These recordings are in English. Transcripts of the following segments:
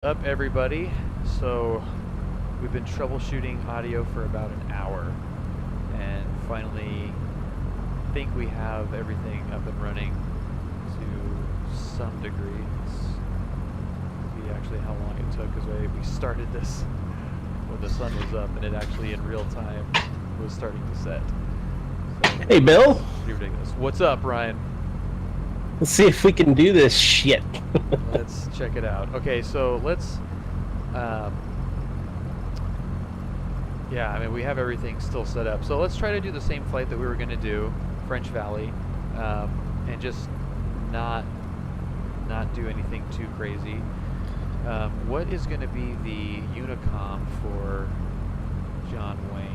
Up everybody. So we've been troubleshooting audio for about an hour and finally think we have everything up and running to some degree. Let's see actually how long it took because we started this when the sun was up and it actually in real time was starting to set. So, hey Bill, pretty ridiculous. What's up, Ryan? let's see if we can do this shit. Let's check it out. Okay, so let's yeah, I mean we have everything still set up, so let's try to do the same flight that we were going to do, French Valley, and just not do anything too crazy. What is going to be the Unicom for John Wayne?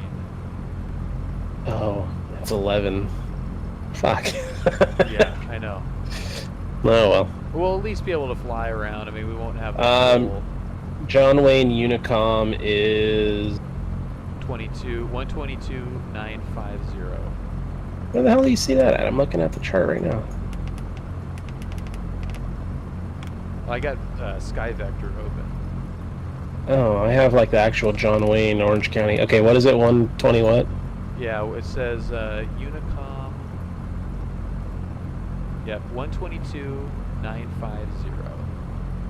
Oh, it's 11. Fuck. Yeah, I know. Oh well. We'll at least be able to fly around. I mean, we won't have the whole John Wayne Unicom is 122,950. Where the hell do you see that at? I'm looking at the chart right now. I got Sky Vector open. Oh, I have like the actual John Wayne, Orange County. Okay, what is it? 120 what? Yeah, it says Unicom. Yep, 122,950.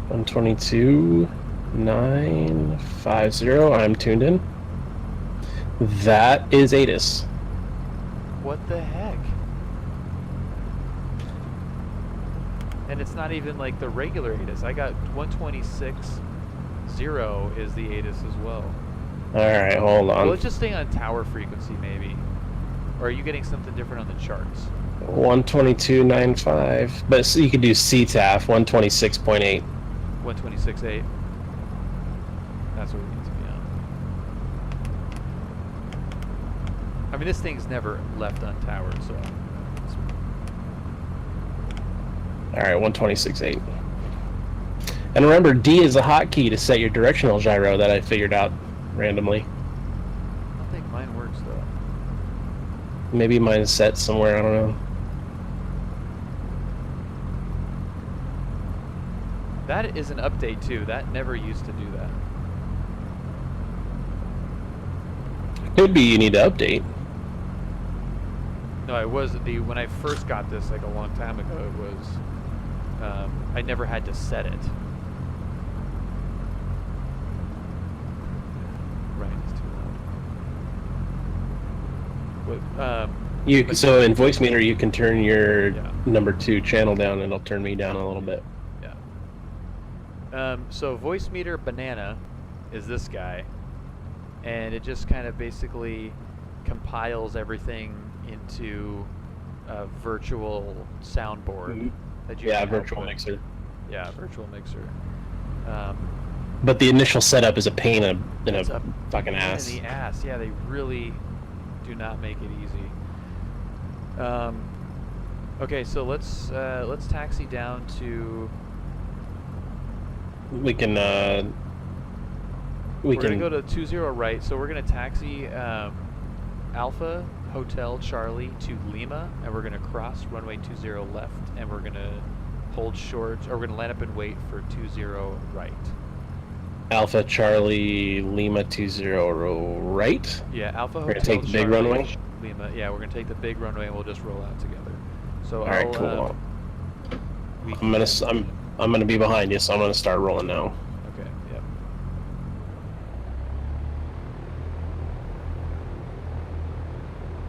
122,950. I'm tuned in. That is ATIS. What the heck? And it's not even like the regular ATIS. I got 126.0 is the ATIS as well. Alright, hold on. Well, let's just stay on tower frequency maybe. Or are you getting something different on the charts? 122.95, but so you could do CTAF 126.8. 126.8. That's what we need to be on. I mean, this thing's never left untowered, so. Alright, 126.8. And remember, D is a hotkey to set your directional gyro that I figured out randomly. I don't think mine works though. Maybe mine's set somewhere, I don't know. That is an update too. That never used to do that. Could be you need to update. No, it was when I first got this like a long time ago. It was I never had to set it. Right, it's too loud. What, So in voice meter you can turn your number 2 channel down and it'll turn me down a little bit. Yeah. So voice meter banana is this guy, and it just kind of basically compiles everything into a virtual soundboard that you can virtual output. mixer. Yeah, virtual mixer. But the initial setup is a pain in a fucking ass. In the ass. Yeah, they really do not make it easy. Okay, so let's taxi down to. We can. We're gonna go to 20 right, so we're gonna taxi Alpha Hotel Charlie to Lima, and we're gonna cross runway 20 left, and we're gonna hold short, or we're gonna land up and wait for 20 right. Alpha Charlie Lima 20 right. Yeah, Alpha Hotel. We're gonna take the big Charlie, runway. Lima. Yeah, we're gonna take the big runway, and we'll just roll out together. So all right, cool. I'm gonna be behind you, so I'm gonna start rolling now. Okay. Yep.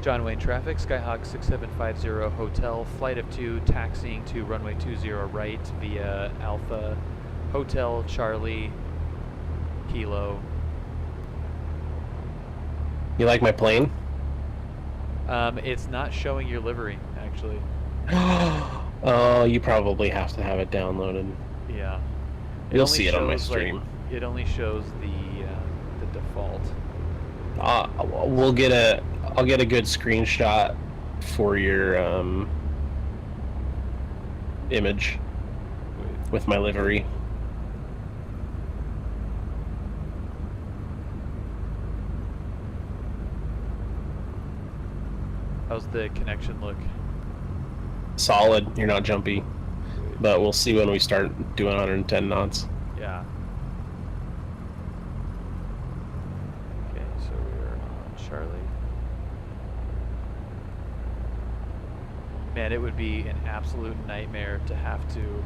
John Wayne traffic, Skyhawk 6750 Hotel, flight of 2, taxiing to runway 20 right via Alpha Hotel Charlie Kilo. You like my plane? It's not showing your livery, actually. Oh, you probably have to have it downloaded. Yeah. You'll see it on my stream. Like, it only shows the default. I'll get a good screenshot for your image with my livery. How's the connection look? Solid. You're not jumpy. But we'll see when we start doing 110 knots. Yeah. so we're on Charlie. Man, it would be an absolute nightmare to have to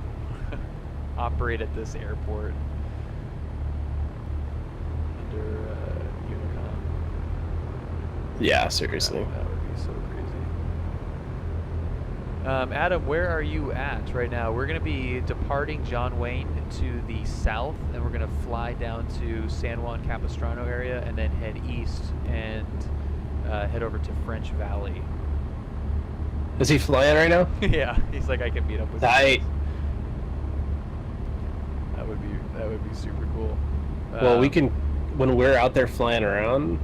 operate at this airport under Unicom. Yeah, seriously. That would be so crazy. Adam, where are you at right now? We're going to be departing John Wayne to the south, and we're going to fly down to San Juan Capistrano area, and then head east and head over to French Valley. Is he flying right now? Yeah, he's like, I can meet up with Tight. you. That would be super cool. Well, we can, when we're out there flying around,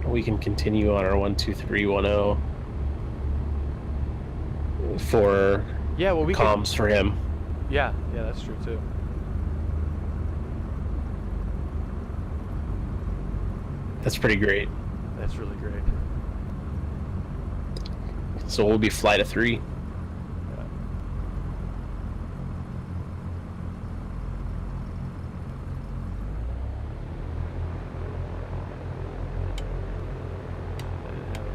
we can continue on our 12310 for comms for him. Yeah, that's true too. That's pretty great. That's really great. So we'll be flight of 3. Yeah. I didn't have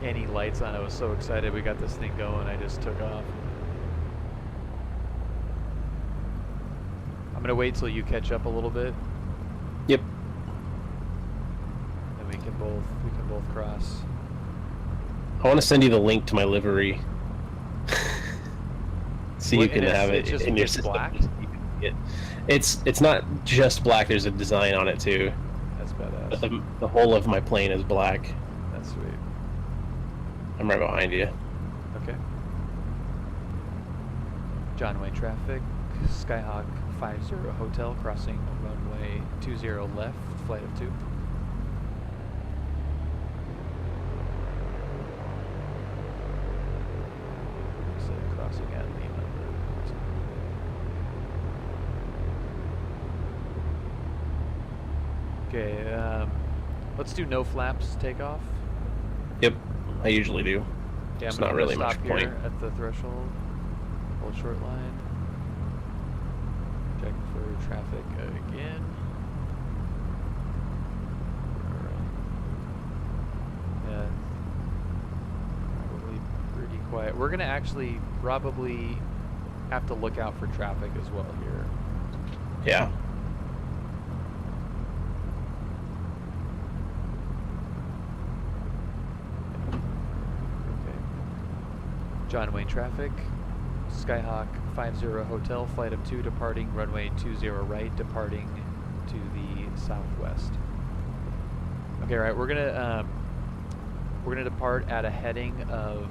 any lights on. I was so excited we got this thing going. I just took off. I'm gonna wait till you catch up a little bit. Yep. And we can both cross. I want to send you the link to my livery, so you can have it in your system. Black? It's not just black. There's a design on it too. That's badass. But the whole of my plane is black. That's sweet. I'm right behind you. Okay. John Wayne traffic, Skyhawk 50 Hotel, crossing runway 20 left, flight of 2. So crossing at Lima. Okay, let's do no flaps takeoff. Yep, I usually do. Yeah, It's I'm not gonna really stop much here point. at the threshold. Hold short line. Check for traffic again. Yeah, probably pretty quiet. We're gonna actually probably have to look out for traffic as well here. Yeah. John Wayne traffic, Skyhawk 50 Hotel, flight of 2 departing runway 20 right, departing to the southwest. Okay, right, we're gonna depart at a heading of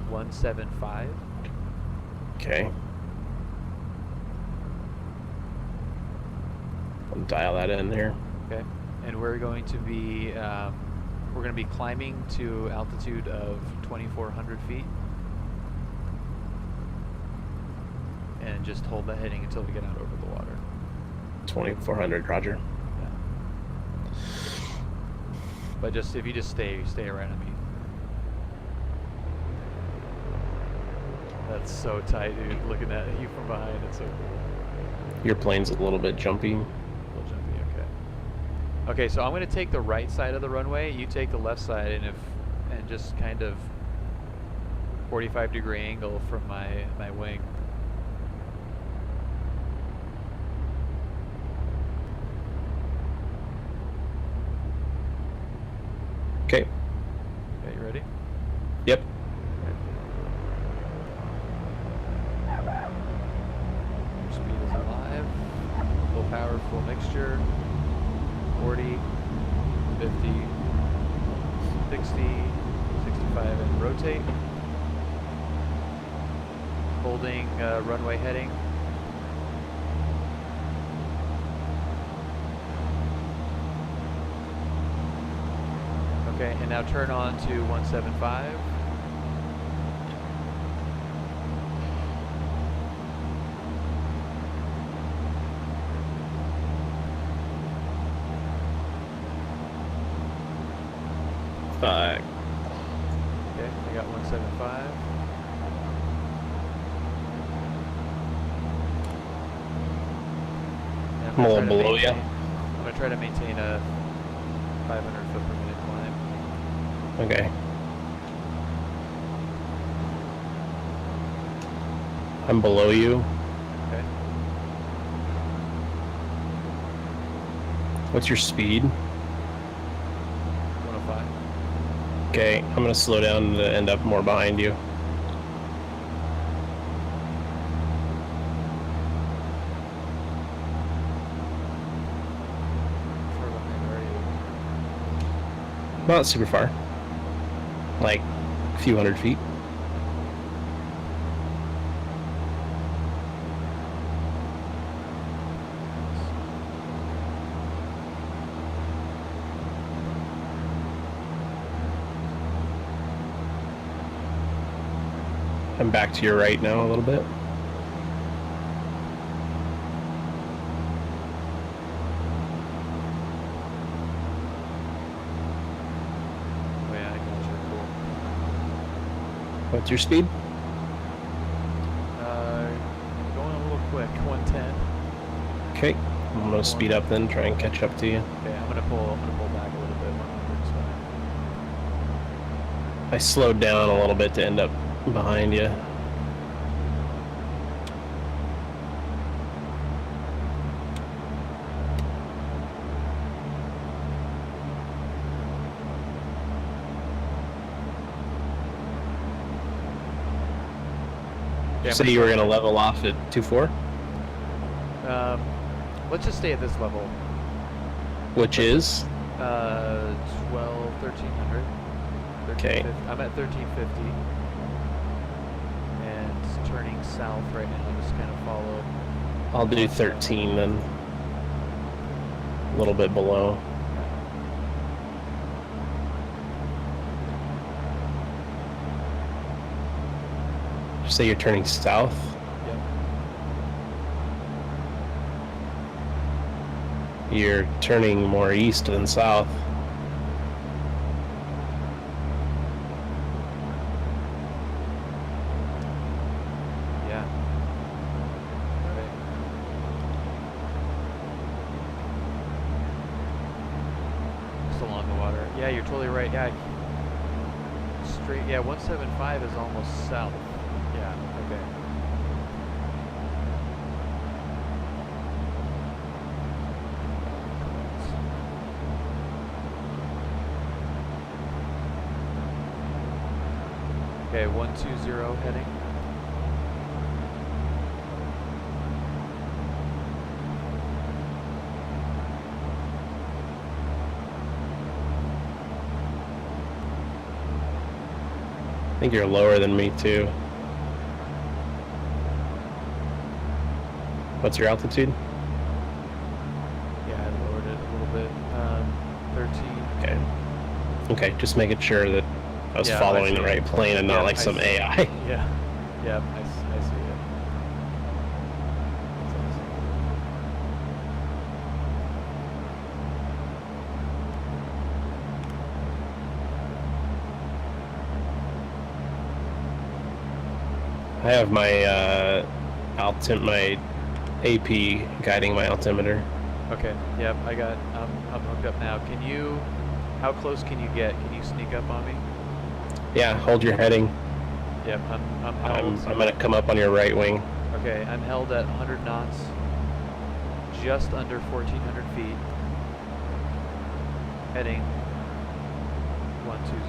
175. Okay. I'll dial that in there. Okay, and we're going to be climbing to altitude of 2,400 feet, and just hold that heading until we get out over the water. 2400, Roger. Yeah. But just if you just stay around me. That's so tight, dude. Looking at you from behind, it's so cool. Your plane's a little bit jumpy. A little jumpy, okay. Okay, so I'm gonna take the right side of the runway. You take the left side, and just kind of 45-degree angle from my wing. Okay. Okay, you ready? Yep. Your speed is alive. Full power, full mixture. 40, 50, 60, 65, and rotate. Holding runway heading. Okay, and now turn on to 175. Fuck. Okay, I got 175. I'm a little below you. I'm gonna try to maintain a 500 foot per minute climb. Okay. I'm below you. Okay. What's your speed? 105. Okay, I'm gonna slow down to end up more behind you. Far behind are you? Not super far. Like a few hundred feet. I'm back to your right now a little bit. Oh yeah, I got you. Cool. What's your speed? Going a little quick. 110. Okay, I'm gonna speed up then, try and catch up to you. Okay, I'm gonna pull back a little bit. 100's fine. I slowed down a little bit to end up behind you. Yeah, So you were gonna level off at 2.4, let's just stay at this level. which is 1300. Okay. I'm at 1350. And turning south right now, just kind of follow. I'll do 13 then. A little bit below. Say you're turning south. Yep. You're turning more east than south. Yeah. Right. Just along the water. Yeah, you're totally right. Yeah. Straight. Yeah, 175 is almost south. Yeah. Okay. Okay, 120 heading. I think you're lower than me too. What's your altitude? Yeah, I lowered it a little bit. 13. Okay. Okay, just making sure that I was Yeah, I following see the it. right plane and Yeah, not like I some see. AI. Yeah. Yeah, I see it. That's awesome. I have my my AP guiding my altimeter. Okay. Yep, I'm hooked up now. How close can you get? Can you sneak up on me? Yeah, hold your heading. Yep, I'm held. I'm gonna come up on your right wing. Okay, I'm held at 100 knots, just under 1,400 feet, heading 120.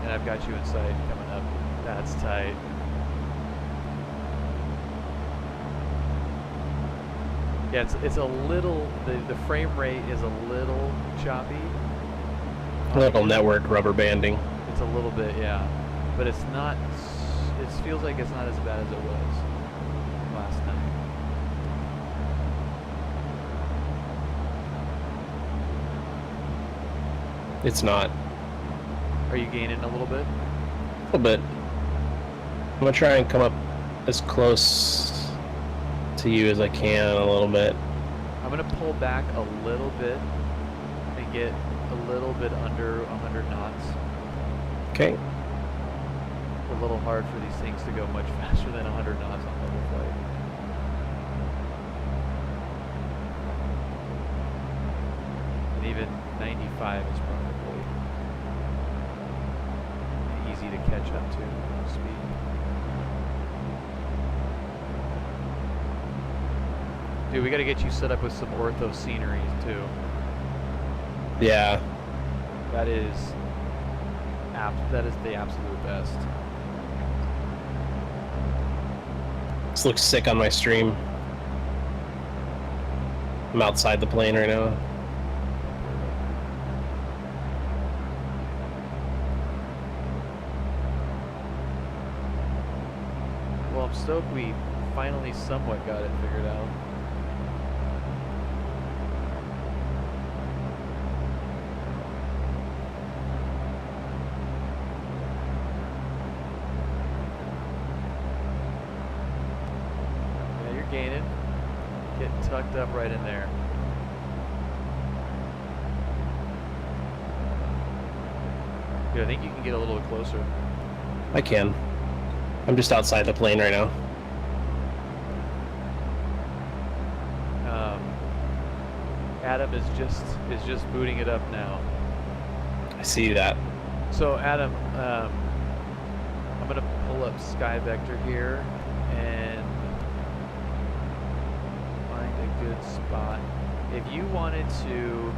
And I've got you in sight coming up. That's tight. Yeah, it's a little, the frame rate is a little choppy. Little network rubber banding. It's a little bit, yeah. But it's not, it feels like it's not as bad as it was last time. It's not. Are you gaining a little bit? A little bit. I'm gonna try and come up as close to you as I can a little bit. I'm gonna pull back a little bit and get a little bit under 100 knots. Okay. A little hard for these things to go much faster than 100 knots on level flight. And even 95 is probably easy to catch up to speed. Dude, we got to get you set up with some ortho scenery too. Yeah. That is the absolute best. This looks sick on my stream. I'm outside the plane right now. Well, I'm stoked we finally somewhat got it figured out. Yeah, you're gaining. Getting tucked up right in there. Dude, I think you can get a little closer. I can. I'm just outside the plane right now. Adam is just booting it up now. I see that. So Adam, I'm gonna pull up Sky Vector here and find a good spot. If you wanted to,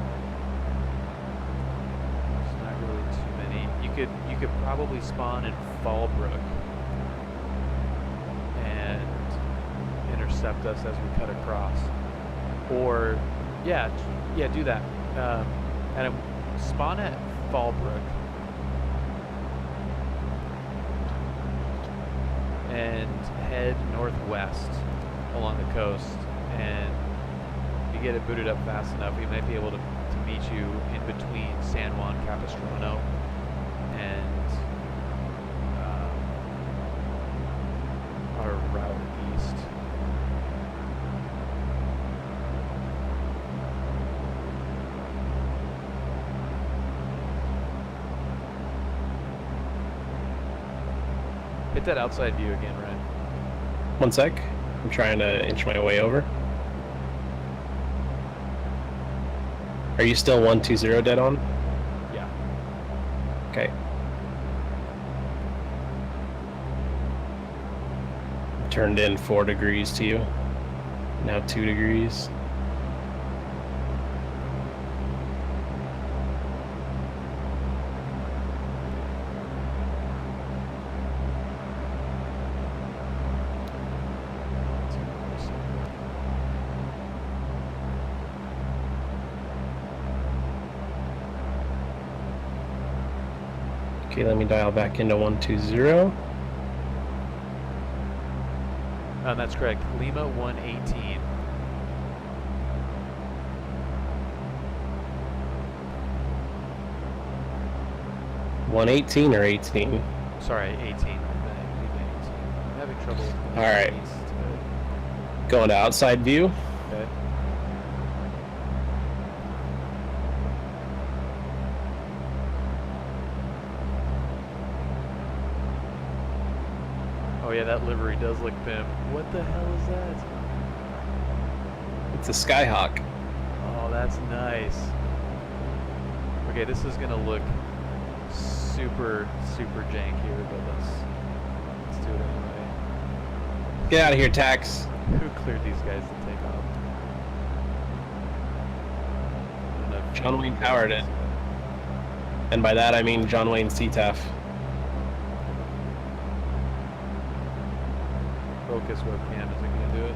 there's not really too many. You could probably spawn in Fallbrook and intercept us as we cut across. Or yeah, do that. And spawn at Fallbrook and head northwest along the coast. And if you get it booted up fast enough, we might be able to meet you in between San Juan Capistrano and our route east. Hit that outside view again, Ryan. One sec. I'm trying to inch my way over. Are you still 120 dead on? Yeah. Okay. Turned in 4 degrees to you. Now 2 degrees. Okay, let me dial back into 120. That's correct. Lima 118. $118 or 18? Sorry, 18. I'm having trouble. All right. Going to outside view. Okay. Oh yeah, that livery does look pimp. What the hell is that? It's a Skyhawk. Oh, that's nice. Okay, this is gonna look super janky, but let's do it anyway. Get out of here, Tax. Who cleared these guys to take off? I don't know if John Wayne powered it. And by that I mean John Wayne CTAF. Focus webcam isn't gonna do it.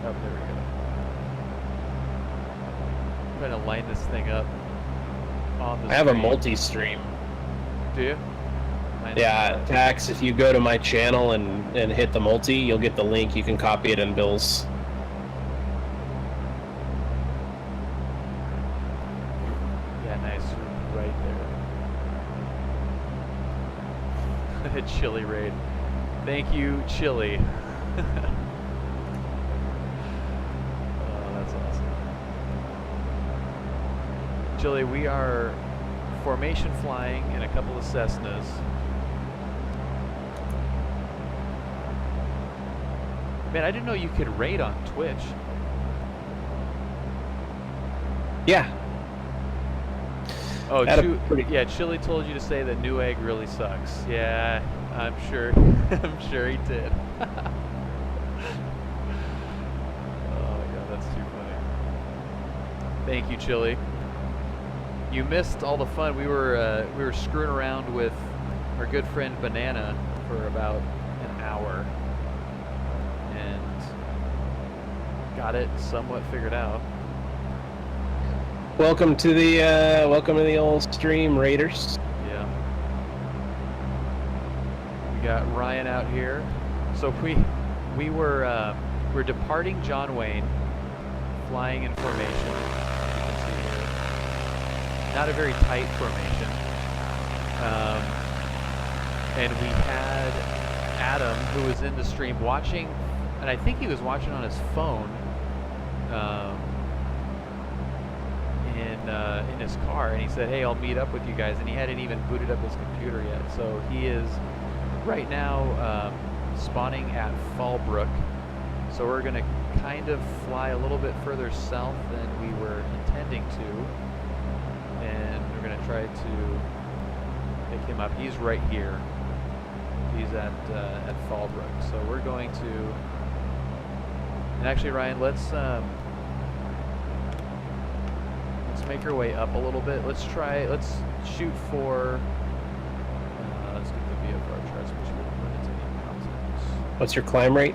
Oh, there we go. I'm trying to line this thing up on the I have a screen. multi-stream. Do you? Yeah, Tax, if you go to my channel and hit the multi, you'll get the link. You can copy it in Bill's. Yeah, nice. Right there. Chili raid. Thank you, Chili. Oh, that's awesome. Chili, we are formation flying in a couple of Cessnas. Man, I didn't know you could rate on Twitch. Yeah. Oh, Had a pretty- yeah, Chili told you to say that Newegg really sucks. Yeah, I'm sure. I'm sure he did. Oh my god, that's too funny. Thank you, Chili. You missed all the fun. We were screwing around with our good friend Banana for about an hour, and got it somewhat figured out. Welcome to the old stream, Raiders. Yeah. We got Ryan out here. So we're departing John Wayne, flying in formation. You can see here. Not a very tight formation. And we had Adam, who was in the stream, watching, and I think he was watching on his phone. In his car, and he said, "Hey, I'll meet up with you guys," and he hadn't even booted up his computer yet. So he is right now spawning at Fallbrook. So we're gonna kind of fly a little bit further south than we were intending to, and we're gonna try to pick him up. He's right here. He's at Fallbrook. So we're going to. And actually, Ryan, let's make our way up a little bit. Let's shoot for, let's get the VFR charts, which will put it to the concepts. What's your climb rate?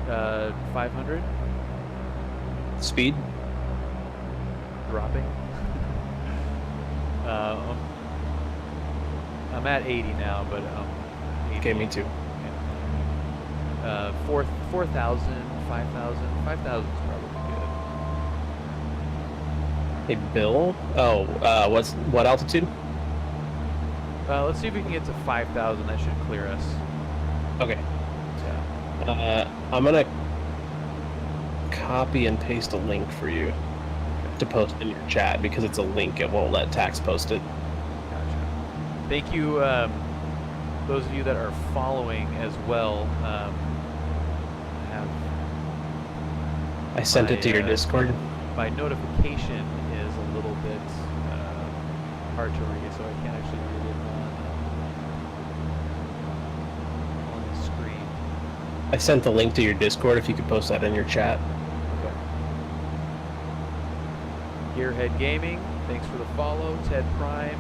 500. Speed? Dropping. I'm at 80 now, but 80. Okay, me too. Yeah. 4,000, 5,000. 5,000 is probably good. Hey, Bill. Oh, what altitude? Let's see if we can get to 5,000. That should clear us. Okay. Yeah. I'm gonna copy and paste a link for you to post in your chat because it's a link. It won't let Tax post it. Gotcha. Thank you, those of you that are following as well. I sent it to your Discord. My notification is a little bit hard to read, so I can't actually read it on the screen. I sent the link to your Discord if you could post that in your chat. Okay. Gearhead Gaming, thanks for the follow. Ted Prime,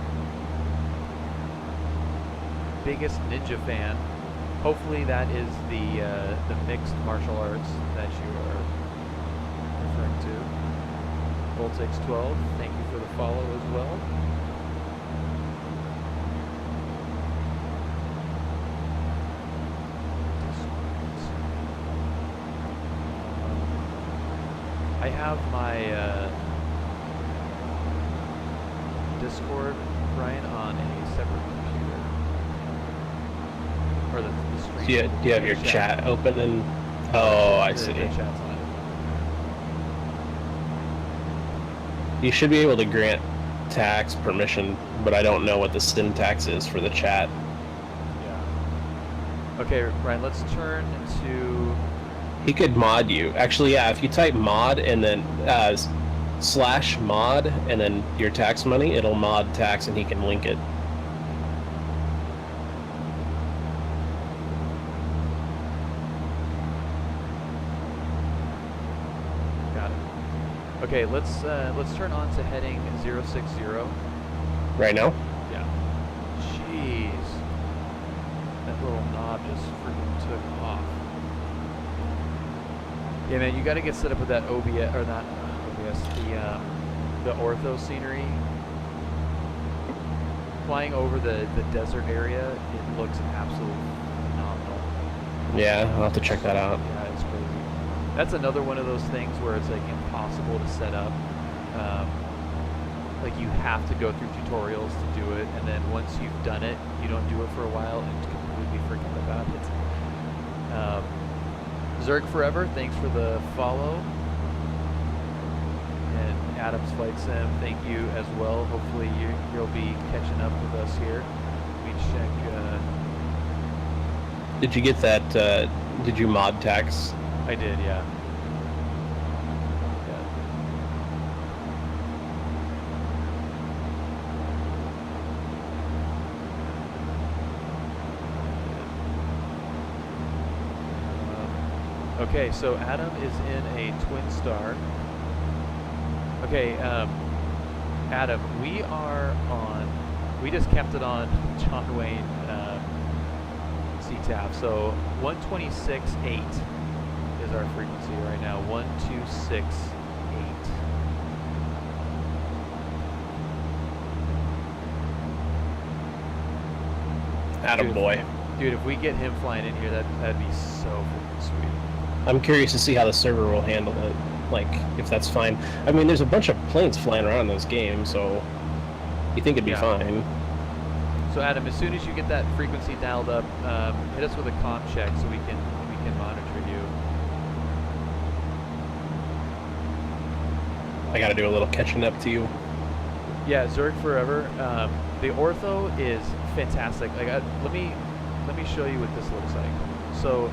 biggest ninja fan. Hopefully that is the mixed martial arts that you are referring to. Voltex12, thank you for the follow as well. I have my Discord, Brian, on a separate computer. Or the stream. Do you have your chat open and... Oh, I see. The chat's on it. You should be able to grant Tax permission, but I don't know what the syntax is for the chat. Yeah. Okay, Ryan, let's turn to... He could mod you. Actually, yeah, if you type mod and then /mod and then your tax money, it'll mod Tax and he can link it. Got it. Okay, let's turn on to heading 060. Right now? Yeah. Jeez. That little knob just freaking took off. Yeah, man, you got to get set up with that OBS, or not OBS, the ortho scenery. Flying over the desert area, it looks absolutely phenomenal. Yeah, I'll have to check that out. Yeah, it's crazy. That's another one of those things where it's like impossible to set up. Like you have to go through tutorials to do it, and then once you've done it, you don't do it for a while and completely forget about it. Zerg Forever, thanks for the follow. And Adam's Flight Sim, thank you as well. Hopefully you'll be catching up with us here. Let me check. Did you get that? Did you mod Tax? I I did, yeah. Yeah. Okay, so Adam is in a Twin Star. Okay, Adam, we are on. We just kept it on John Wayne CTAF. So 126.8 is our frequency right now. 126.8. Attaboy. Dude, if we get him flying in here, that'd be so freaking sweet. I'm curious to see how the server will handle it. Like, if that's fine. I mean, there's a bunch of planes flying around in this game, so you think it'd be fine. So Adam, as soon as you get that frequency dialed up, hit us with a comm check so we can monitor you. I got to do a little catching up to you. Yeah, Zurg Forever. The ortho is fantastic. Like, let me show you what this looks like. So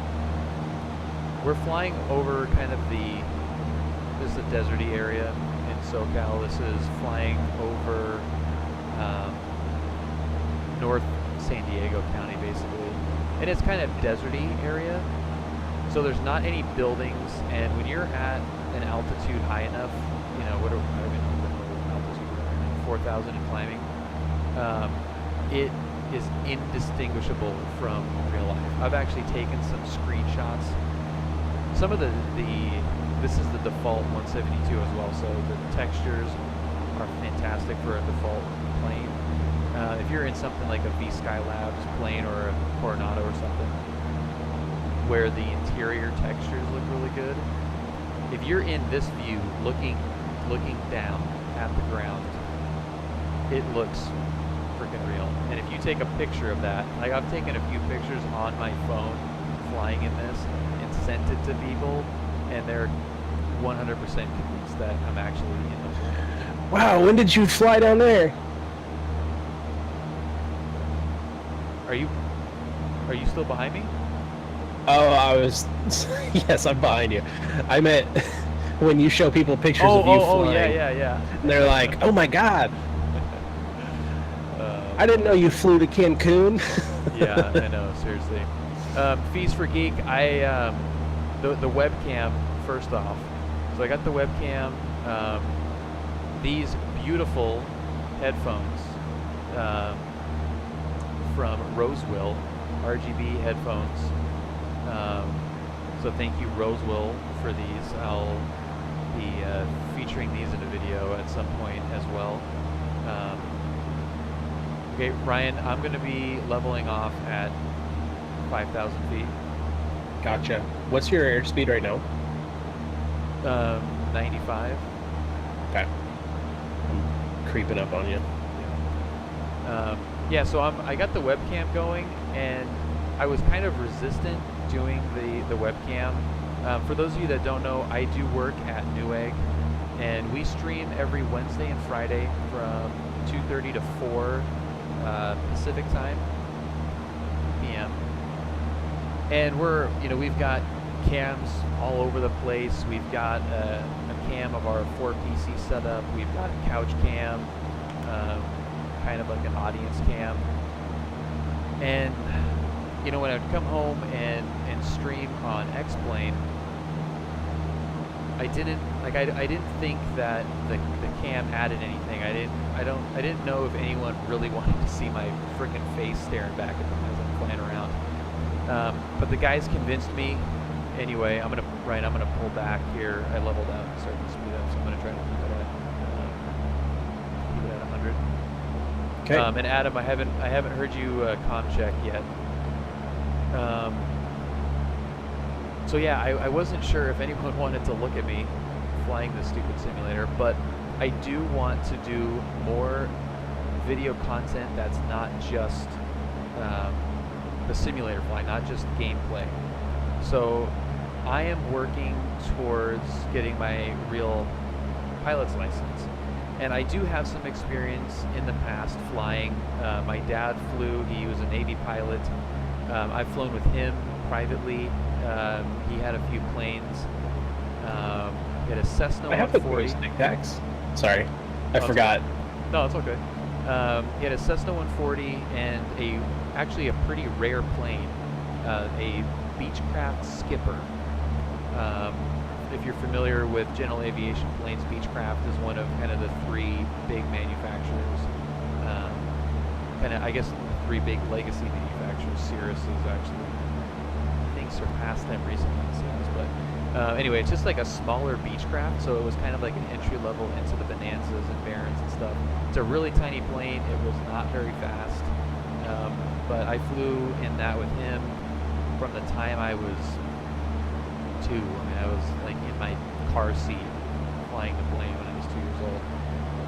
we're flying over kind of this is a deserty area in SoCal. This is flying over North San Diego County, basically, and it's kind of deserty area. So there's not any buildings, and when you're at an altitude high enough, you know, what are I don't even know what altitude we're at right now, 4,000 and climbing, it is indistinguishable from real life. I've actually taken some screenshots. Some of this is the default 172 as well, so the textures are fantastic for a default plane. If you're in something like a V-Skylabs plane or a Coronado or something, where the interior textures look really good, if you're in this view, looking down at the ground, it looks freaking real. And if you take a picture of that, like I've taken a few pictures on my phone flying in this and sent it to people, and they're 100% convinced that I'm actually in the plane. Wow, when did you fly down there? Are you still behind me? Oh, I was. Yes, I'm behind you. I meant when you show people pictures of you flying. Oh, yeah. And they're like, "Oh my God, I didn't know you flew to Cancun." Yeah, I know. Seriously. Fees for Geek. The webcam first off. So I got the webcam. These beautiful headphones from Rosewill, RGB headphones. So thank you, Rosewill, for these. I'll be featuring these in a video at some point as well. Okay, Ryan, I'm going to be leveling off at 5,000 feet. Gotcha. What's your airspeed right now? 95. Okay. I'm creeping up on you. Yeah, so I got the webcam going, and I was kind of resistant doing the webcam. For those of you that don't know, I do work at Newegg, and we stream every Wednesday and Friday from 2:30 to 4 Pacific time, PM. And we've got cams all over the place. We've got a cam of our 4PC setup. We've got a couch cam, kind of like an audience cam. And when I'd come home and stream on X-Plane, I didn't think that the cam added anything. I didn't know if anyone really wanted to see my freaking face staring back at them as I'm flying around. But the guys convinced me. Anyway, I'm gonna pull back here. I leveled out and started to speed up, so I'm gonna try to keep it at 100. Okay. And Adam, I haven't heard you comm check yet. So yeah, I wasn't sure if anyone wanted to look at me flying this stupid simulator, but I do want to do more video content that's not just the simulator flight, not just gameplay. So I am working towards getting my real pilot's license, and I do have some experience in the past flying. My dad flew; he was a Navy pilot. I've flown with him, privately. He had a few planes. He had a Cessna I have the 140. joystick tax. Sorry, I Oh, forgot. No, it's okay. He had a Cessna 140 and actually a pretty rare plane, a Beechcraft Skipper. If you're familiar with general aviation planes, Beechcraft is one of kind of the three big manufacturers. I guess, three big legacy manufacturers. Cirrus is actually, I think, surpassed them recently in sales. But anyway, it's just like a smaller Beechcraft, so it was kind of like an entry level into the Bonanzas and Barons and stuff. It's a really tiny plane. It was not very fast, but I flew in that with him from the time I was 2. I mean, I was like in my car seat flying the plane when I was 2 years old,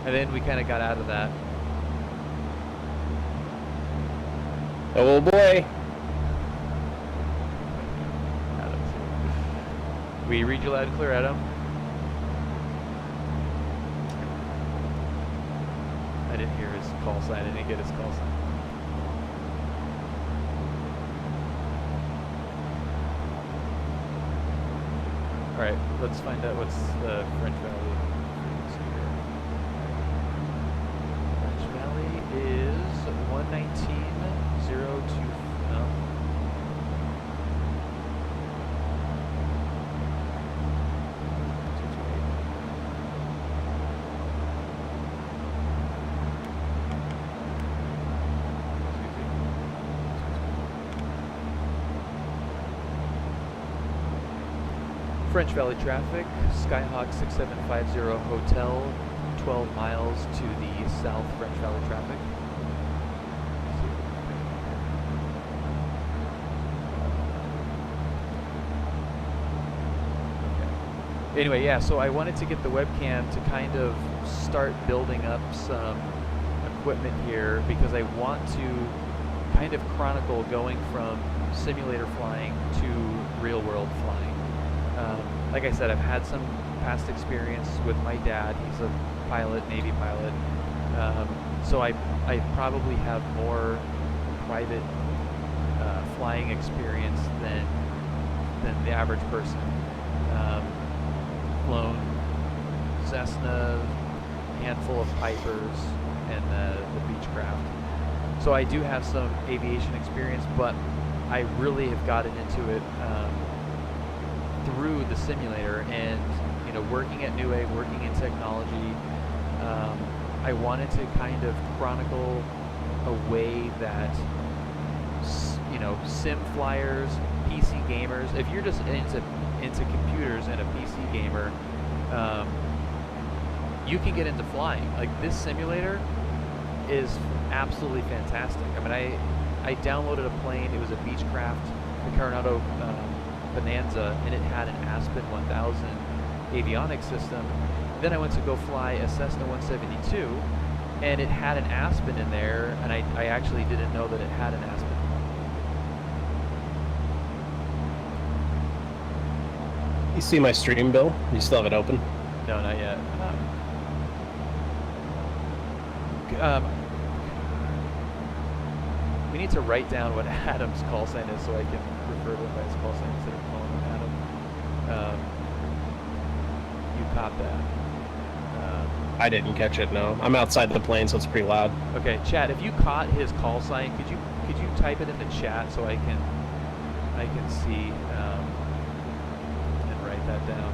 and then we kind of got out of that. Oh boy. We read you loud and clear, Adam. I didn't hear his call sign. I didn't get his call sign. All right, let's find out what's the French Valley. French Valley is 119.02. No. French Valley traffic, Skyhawk 6750 Hotel, 12 miles to the south French Valley traffic. Okay. Anyway, yeah, so I wanted to get the webcam to kind of start building up some equipment here because I want to kind of chronicle going from simulator flying to real world flying. Like I said, I've had some past experience with my dad. He's a pilot, Navy pilot. So I probably have more private flying experience than the average person. Flown Cessna, handful of Pipers, and the Beechcraft. So I do have some aviation experience, but I really have gotten into it through the simulator, and working at Newegg, working in technology. I wanted to kind of chronicle a way that sim flyers, PC gamers, if you're just into computers and a PC gamer, you can get into flying. Like, this simulator is absolutely fantastic. I mean, I downloaded a plane. It was a Beechcraft, the Coronado Bonanza, and it had an Aspen 1000 avionics system. Then I went to go fly a Cessna 172, and it had an Aspen in there, and I actually didn't know that it had an Aspen. You see my stream, Bill? You still have it open? No, not yet. We need to write down what Adam's call sign is so I can refer to him by his call sign instead of calling him Adam. You caught that. I didn't catch it, no. I'm outside the plane, so it's pretty loud. Okay, Chad, if you caught his call sign, could you type it in the chat so I can see and write that down?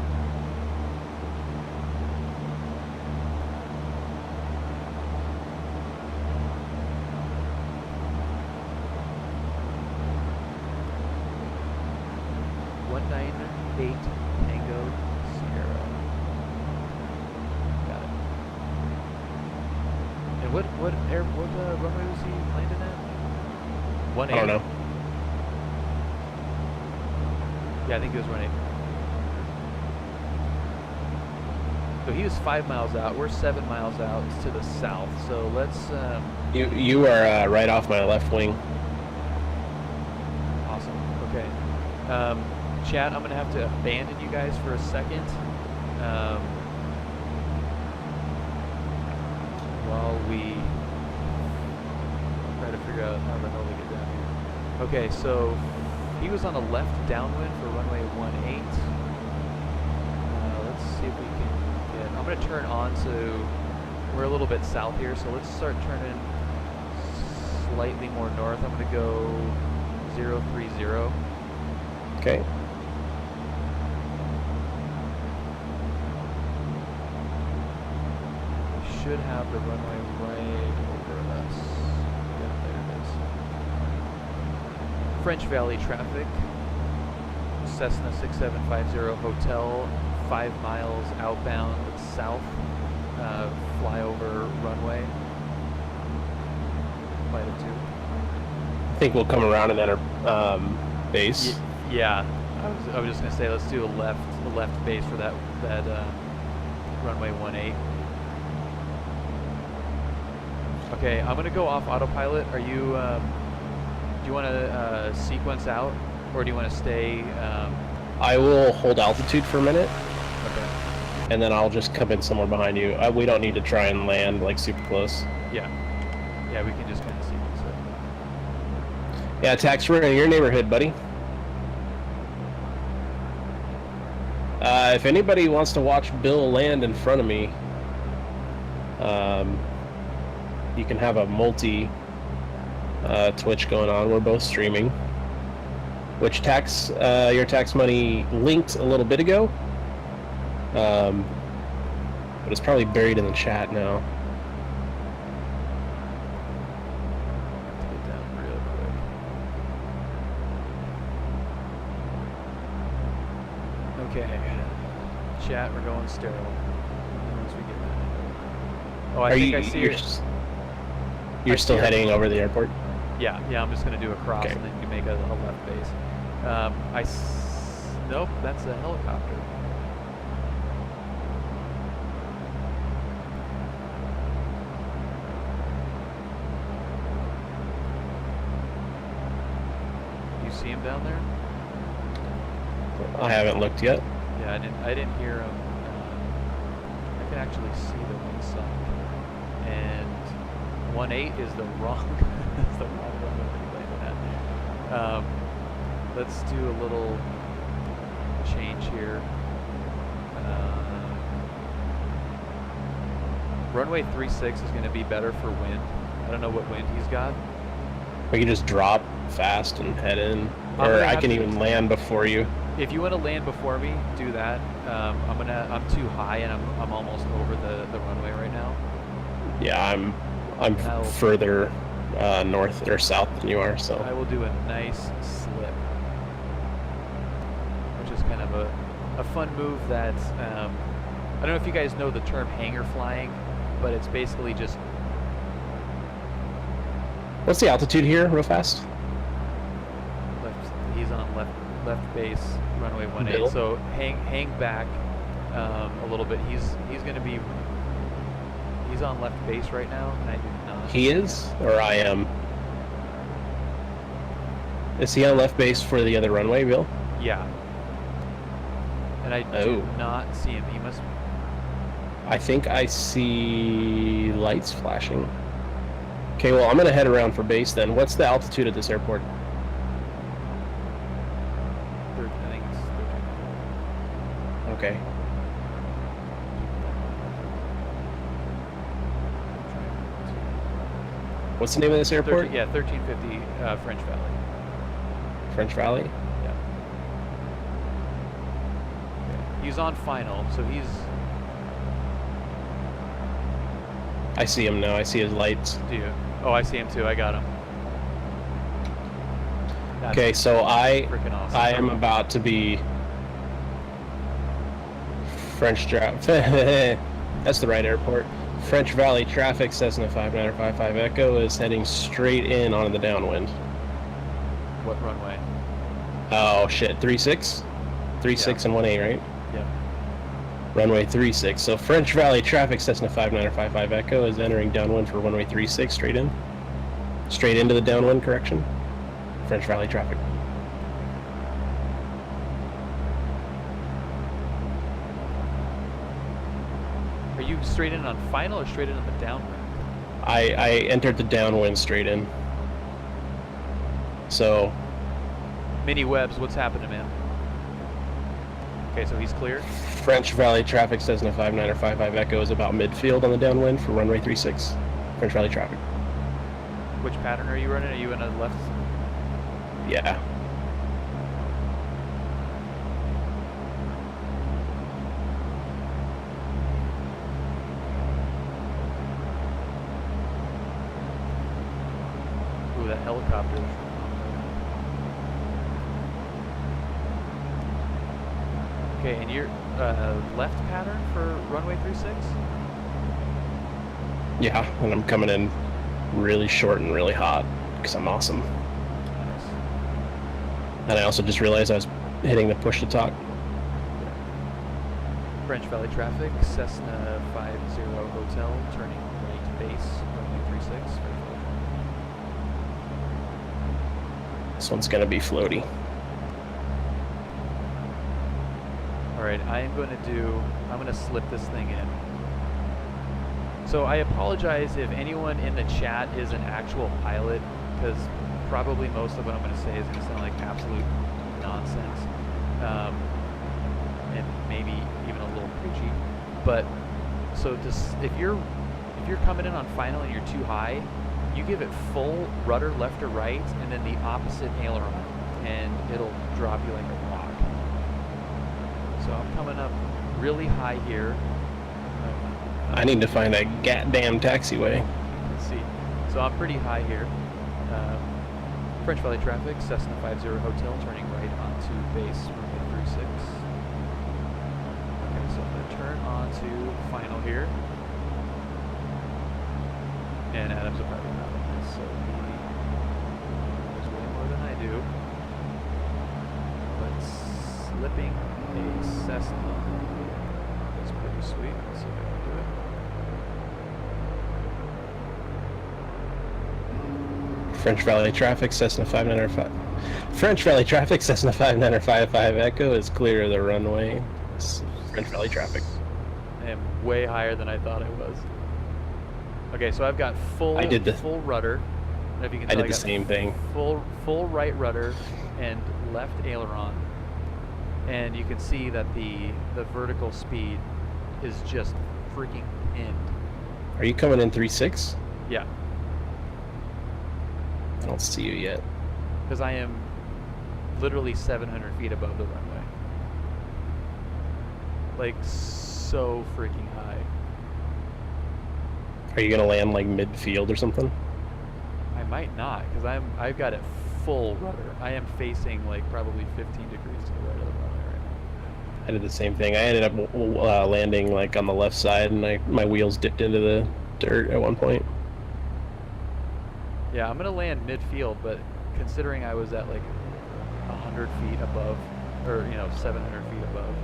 Tango Sierra. Got it. And what runway was he landing at? 1-8. I don't know. Yeah, I think it was 1-8. So he was 5 miles out. We're 7 miles out to the south. So let's. You are right off my left wing. Awesome. Okay. Chat, I'm going to have to abandon you guys for a second while we try to figure out how the hell to get down here. Okay, so he was on a left downwind for runway 18. Let's see if we can get. I'm gonna turn on to. We're a little bit south here, so let's start turning slightly more north. I'm gonna go 030. Okay. Should have the runway right over us. Yep, there it is. French Valley traffic. Cessna 6750 hotel, 5 miles outbound south, flyover runway. Flight of 2. I think we'll come around and enter base. Yeah, I was just gonna say let's do a left base for that runway 18. Okay, I'm gonna go off autopilot. Are you? Do you want to sequence out, or do you want to stay? I will hold altitude for a minute, Okay. and then I'll just come in somewhere behind you. We don't need to try and land like super close. Yeah. Yeah, we can just kind of sequence it. Yeah, tax, we're in your neighborhood, buddy. If anybody wants to watch Bill land in front of me, you can have a multi Twitch going on. We're both streaming. Which tax, your tax money linked a little bit ago, but it's probably buried in the chat now. Let's get down real quick. Okay. Chat, we're going sterile. Once we get that. Oh, I think I see you're, it. you're still heading over the airport? Yeah, I'm just gonna do a cross Okay. and then you can make a left base. Nope, that's a helicopter. You see him down there? I haven't looked yet. Yeah, I didn't hear him. I can actually see the windsock. And 18 is the wrong is the wrong one to be landing at. Let's do a little change here. Runway 36 is going to be better for wind. I don't know what wind he's got. We can just drop fast and head in, I'm or gonna I have can to- even land before you. If you want to land before me, do that. I'm too high and I'm almost over the runway right now. Yeah, I'm Now- further north or south than you are, so. I will do a nice slip, which is kind of a fun move that I don't know if you guys know the term hanger flying, but it's basically just What's the altitude here, real fast? left. He's on left base, runway 18. Middle? So hang back a little bit. He's on left base right now, and I do not. He is, or I am? Is he on left base for the other runway, Bill? Yeah. And I do not see him. He must. I think I see lights flashing. Okay, well, I'm gonna head around for base then. What's the altitude at this airport? I think it's 13. Okay. What's the name of this airport? 1350 French Valley. French Valley? Yeah. Okay. He's on final, so he's. I see him now. I see his lights. Do you? Oh, I see him too. I got him. That's Okay, so freaking awesome. I am about to be French That's the right airport. French Valley traffic, Cessna 5955 Echo is heading straight in onto the downwind. What runway? Oh shit, 36? 36 and 18, right? Yeah. Runway 36. So French Valley traffic, Cessna 5955 Echo is entering downwind for runway 36 straight in. Straight into the downwind, correction. French Valley traffic. Are you straight in on final or straight in on the downwind? I entered the downwind straight in. So Mini Webs, what's happening, man? Okay, so he's clear. French Valley traffic says in a 59 or 55 Echo is about midfield on the downwind for runway 36. French Valley traffic. Which pattern are you running? Are you in a left? Yeah. Ooh, that helicopter. Okay, and you're left pattern for runway 36? Yeah, and I'm coming in really short and really hot because I'm awesome. Nice. And I also just realized I was hitting the push to talk. French Valley traffic, Cessna 50 Hotel, turning right base, runway 36. French Valley traffic. This one's gonna be floaty. Alright, I'm going to slip this thing in. So I apologize if anyone in the chat is an actual pilot, because probably most of what I'm going to say is going to sound like absolute nonsense, and maybe even a little preachy. But so if you're coming in on final and you're too high, you give it full rudder left or right, and then the opposite aileron, and it'll drop you like a rock. So I'm coming up really high here. I need to find a goddamn taxiway. Let's see. So I'm pretty high here. French Valley traffic, Cessna 50 Hotel, turning right onto base, runway 36. Okay, so I'm going to turn onto final here. And Adam's a probably not on this, so he knows way more than I do. But slipping a Cessna is pretty sweet. Let's see if I can do it. French Valley traffic, Cessna 5905. French Valley traffic, Cessna 5955 Echo is clear of the runway. French Valley traffic. I am way higher than I thought I was. Okay, so I've got full rudder. I don't know if you can tell, I did the same thing. Full right rudder and left aileron. And you can see that the vertical speed is just freaking pinned. Are you coming in 3.6? Yeah. I don't see you yet. Because I am literally 700 feet above the runway. Like, so freaking high. Are you gonna land like midfield or something? I might not, because I've got it full rudder. I am facing like probably 15 degrees to the right of the runway right now. I did the same thing. I ended up landing like on the left side, and my wheels dipped into the dirt at one point. Yeah, I'm gonna land midfield, but considering I was at like 100 feet above, or 700 feet above.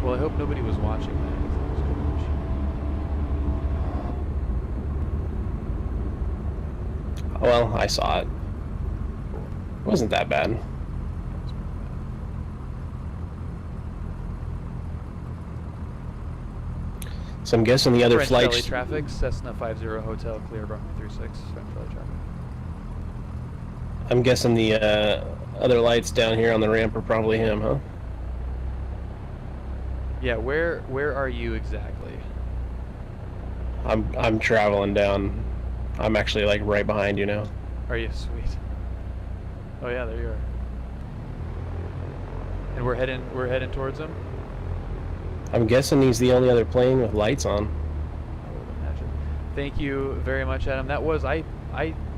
Well, I hope nobody was watching that. Well, I saw it. It wasn't that bad. So I'm guessing the other French flights... Valley traffic, Cessna 50 Hotel, clear runway 36, French Valley traffic. I'm guessing the other lights down here on the ramp are probably him, huh? Yeah, where are you exactly? I'm traveling down. I'm actually like right behind you now. Are you? Sweet. Oh yeah, there you are. And we're heading towards him? I'm guessing he's the only other plane with lights on. I would imagine. Thank you very much, Adam. That was I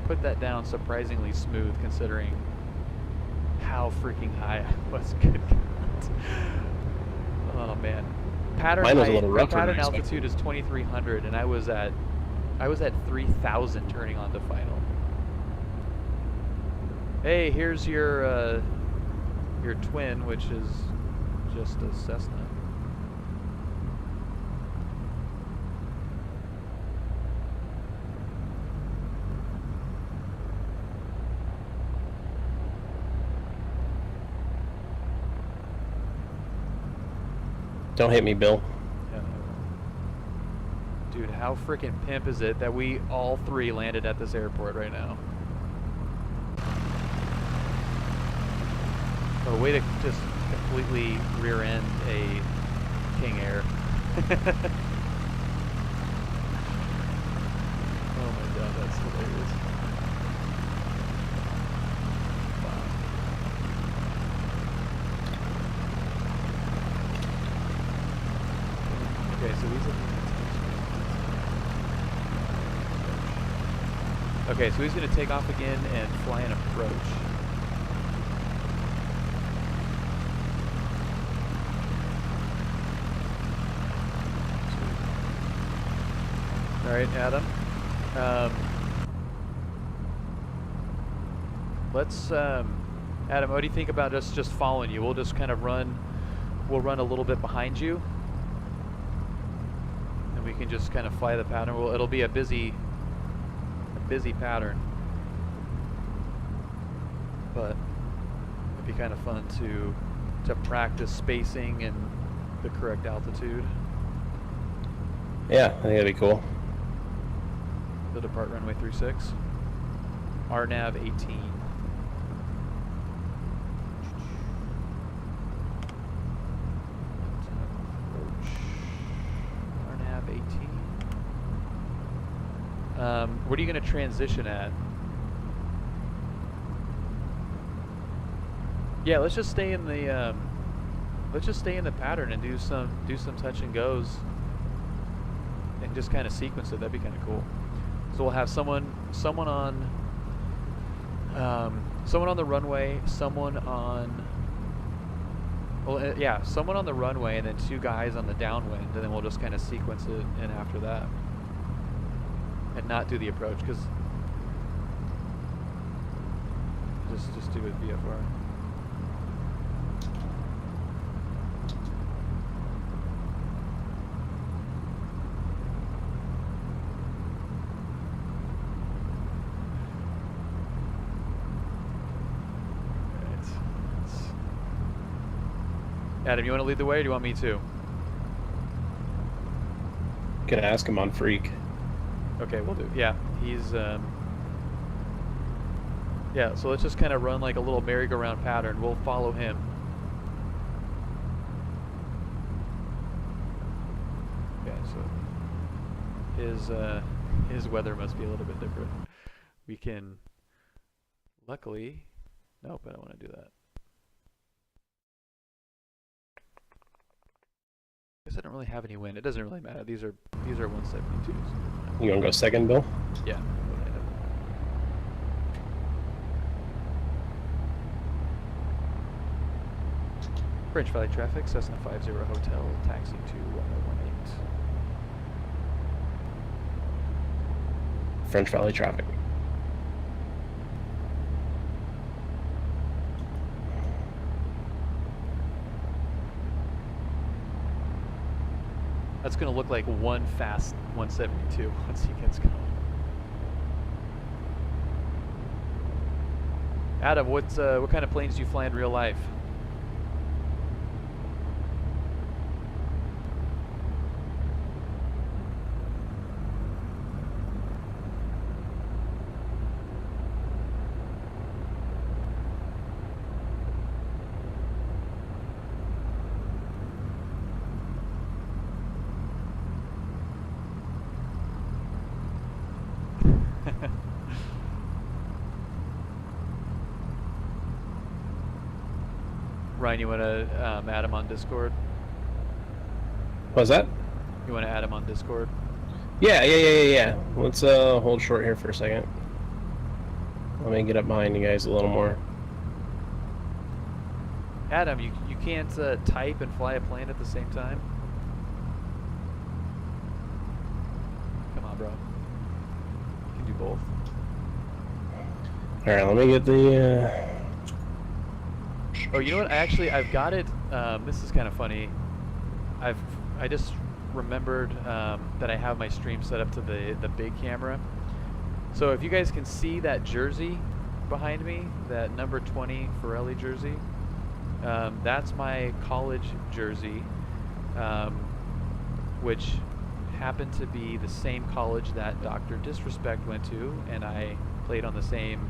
put that down surprisingly smooth considering how freaking high I was. Good God. Oh man. Pattern Mine was a height, little rougher than pattern I expected. altitude is 2,300, and I was at 3,000 turning onto final. Hey, here's your twin, which is just a Cessna. Don't hit me, Bill. Yeah, I won't. Dude, how freaking pimp is it that we all three landed at this airport right now? Oh, way to just completely rear end a King Air. Oh my god, that's hilarious. Wow. Okay, so he's okay, so he's going to take off again and fly an approach. All right, Adam. Let's, Adam, what do you think about us just following you? We'll just kind of we'll run a little bit behind you. And we can just kind of fly the pattern. It'll be a busy pattern. But it'd be kind of fun to practice spacing and the correct altitude. Yeah, I think that'd be cool. The depart runway 36. RNAV 18. Approach. RNAV 18. What are you going to transition at? Yeah, let's just stay in the pattern and do some touch and goes and just kind of sequence it. That'd be kind of cool. So we'll have someone on the runway, someone on the runway, and then two guys on the downwind, and then we'll just kind of sequence it in after that, and not do the approach because just do it VFR. Adam, you want to lead the way, or do you want me to? Could ask him on Freak. Okay, we'll do. Yeah, he's yeah, so let's just kind of run like a little merry-go-round pattern. We'll follow him. Okay, so his weather must be a little bit different. We can, luckily, nope, I don't want to do that. I guess I don't really have any wind. It doesn't really matter. These are 172s. You want to go second, Bill? Yeah. French Valley traffic, Cessna 50 Hotel, taxi to 1018. French Valley traffic. That's going to look like one fast 172 once he gets going. Adam, what kind of planes do you fly in real life? Ryan, you want to add him on Discord? What's that? You want to add him on Discord? Yeah. Let's hold short here for a second. Let me get up behind you guys a little more. Adam, you can't type and fly a plane at the same time? Come on, bro. You can do both. Alright, let me get the... Oh, you know what? I've got it. This is kind of funny. I just remembered that I have my stream set up to the big camera. So if you guys can see that jersey behind me, that number 20 Pirelli jersey, that's my college jersey. which happened to be the same college that Dr. Disrespect went to, and I played on the same.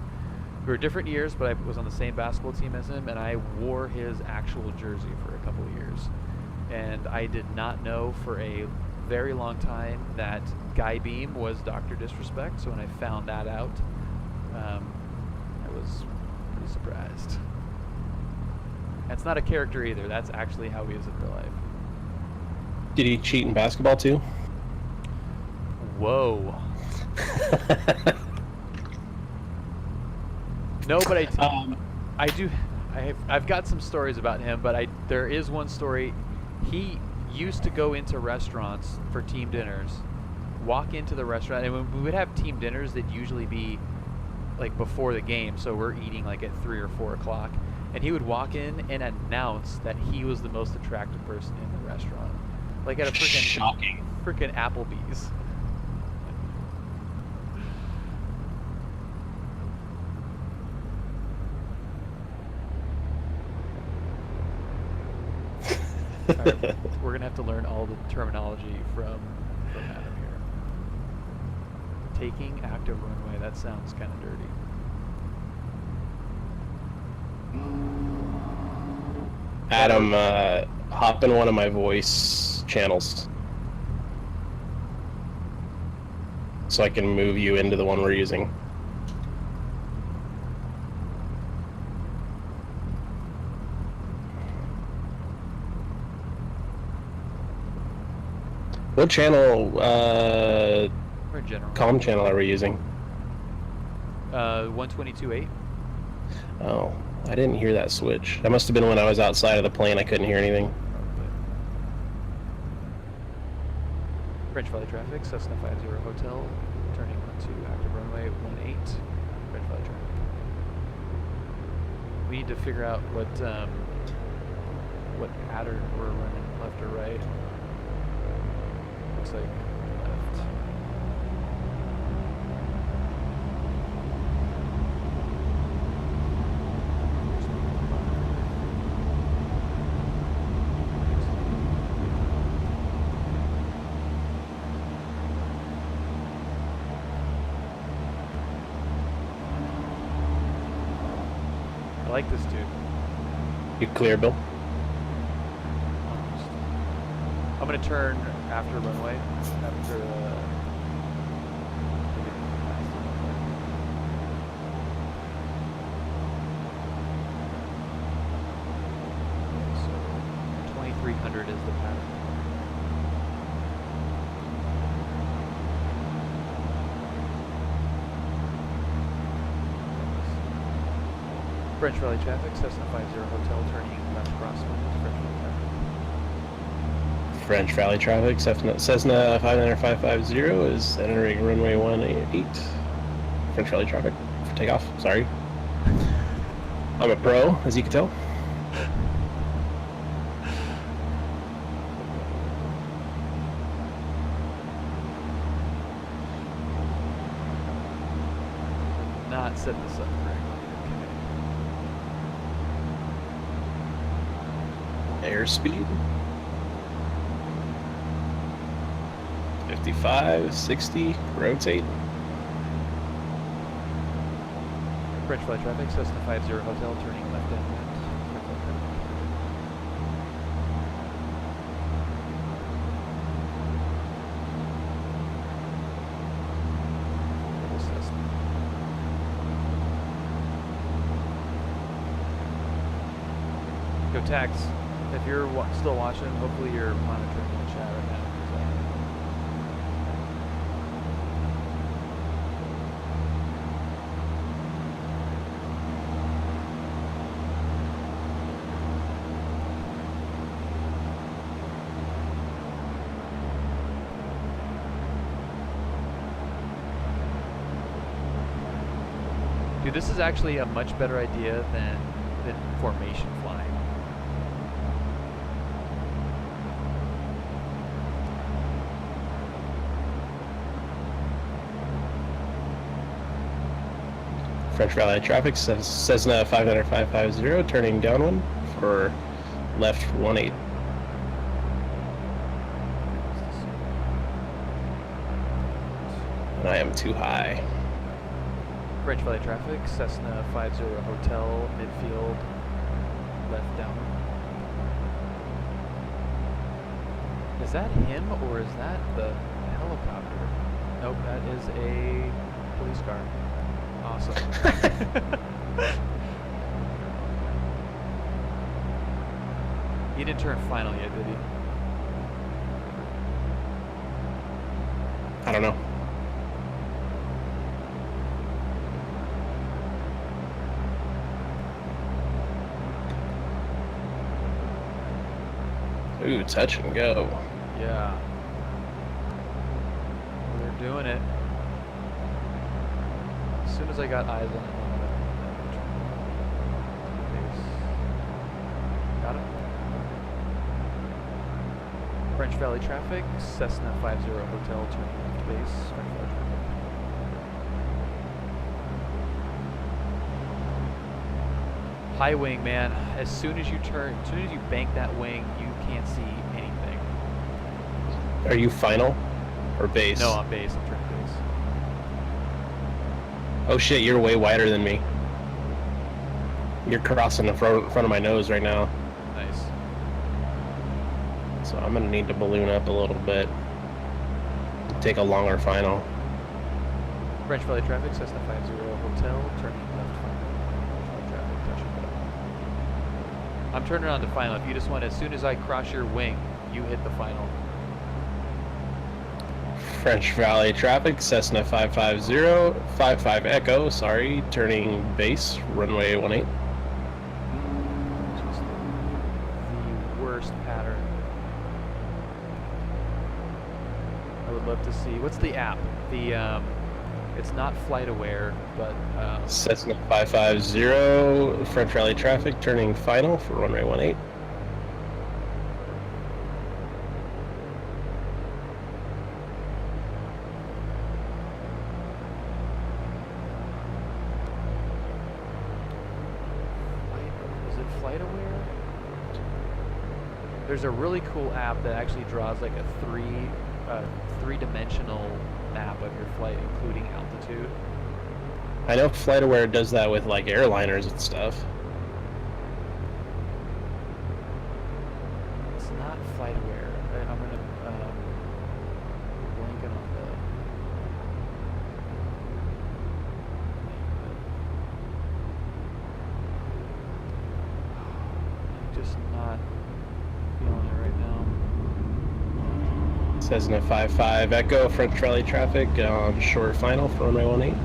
We were different years, but I was on the same basketball team as him, and I wore his actual jersey for a couple of years. And I did not know for a very long time that Guy Beam was Dr. Disrespect, so when I found that out, I was pretty surprised. That's not a character either, that's actually how he is in real life. Did he cheat in basketball too? Whoa. No, but I've got some stories about him, but there is one story. He used to go into restaurants for team dinners, walk into the restaurant, and when we would have team dinners, they'd usually be like before the game, so we're eating like at 3 or 4 o'clock, and he would walk in and announce that he was the most attractive person in the restaurant, like at a freaking Applebee's. Right, we're gonna have to learn all the terminology from Adam here. Taking active runway, that sounds kind of dirty. Adam, hop in one of my voice channels so I can move you into the one we're using. What channel, Or in general. comm channel are we using? 122.8. Oh, I didn't hear that switch. That must have been when I was outside of the plane. I couldn't hear anything. French Valley traffic, Cessna 50 Hotel, turning onto active runway 18, French Valley traffic. We need to figure out what pattern we're running, left or right. Looks like left. I like this dude. You clear, Bill? Almost. I'm gonna turn after runway. After so 2300 is the pattern. French Valley traffic, Cessna 50 Hotel, turning left crosswind, French Valley traffic. French Valley traffic, Cessna 59550 is entering runway 18. French Valley traffic for takeoff. Sorry. I'm a pro, as you can tell. Not set this up correctly. Airspeed 55, 60, rotate. French Valley traffic, Cessna 50 Hotel, turning left inbound. Go Tax. If you're still watching, hopefully you're monitoring the chat right now. Dude, this is actually a much better idea than formation flying. French Valley traffic, Cessna 59550, turning downwind for left 18. I am too high. French Valley traffic, Cessna 50 Hotel, midfield, left down. Is that him or is that the helicopter? Nope, that is a police car. Awesome. He didn't turn final yet, did he? I don't know. Ooh, touch and go. Yeah. They're doing it. As soon as I got eyes on it, got him. French Valley traffic, Cessna 50 Hotel, turning left base. French Valley traffic. High wing, man. As soon as you bank that wing, you can't see anything. Are you final or base? No, I'm base. I'm turning base. Oh shit, you're way wider than me. You're crossing the front of my nose right now. Nice. So I'm gonna need to balloon up a little bit. Take a longer final. French Valley traffic, Cessna 50 Hotel, turning left final. French Valley traffic, touch and go. I'm turning on to final. If you just want, as soon as I cross your wing, you hit the final. French Valley traffic, Cessna 55 Echo, sorry, turning base, runway 18. Just the worst pattern. I would love to see. What's the app? The it's not FlightAware, but Cessna 550, French Valley traffic, turning final for runway 18. Is it FlightAware? There's a really cool app that actually draws like a three-dimensional map of your flight, including altitude. I know FlightAware does that with like airliners and stuff. It's not FlightAware. I'm gonna blanking on the I'm just not feeling it right now. Cessna 55 Echo, French Valley traffic on short final for runway 18.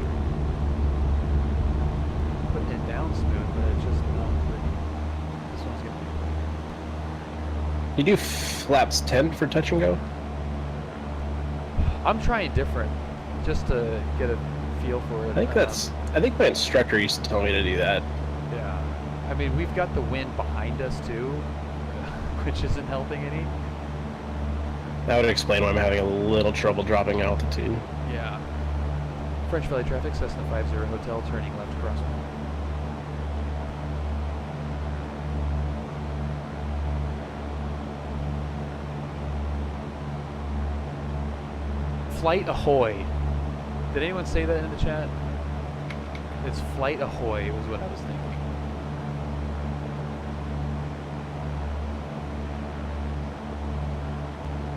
Putting it down smooth, but it's just not pretty. This one's gonna be. You do flaps 10 for touch and go? I'm trying different, just to get a feel for it. I think my instructor used to tell me to do that. Yeah. I mean, we've got the wind behind us too, which isn't helping any. That would explain why I'm having a little trouble dropping altitude. Yeah. French Valley traffic, Cessna 50 Hotel, turning left crosswind. Flight ahoy. Did anyone say that in the chat? It's flight ahoy was what I was thinking.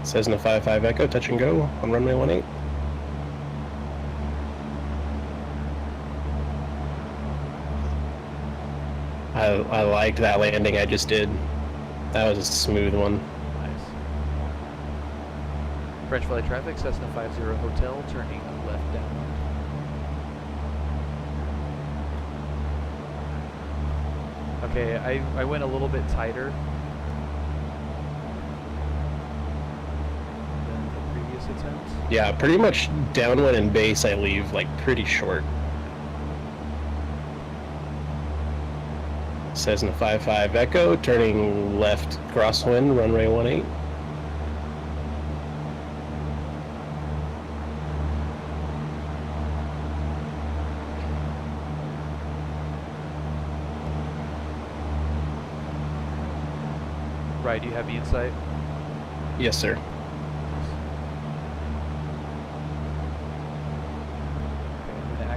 Cessna 55 Echo, touch and go on runway 18. I liked that landing I just did. That was a smooth one. Nice. French Valley traffic, Cessna 50 Hotel, turning left downwind. Okay, I went a little bit tighter than the previous attempt. Yeah, pretty much downwind and base I leave like pretty short. Cessna 55 Echo, turning left crosswind, runway 18. Right, do you have me in sight? Yes, sir.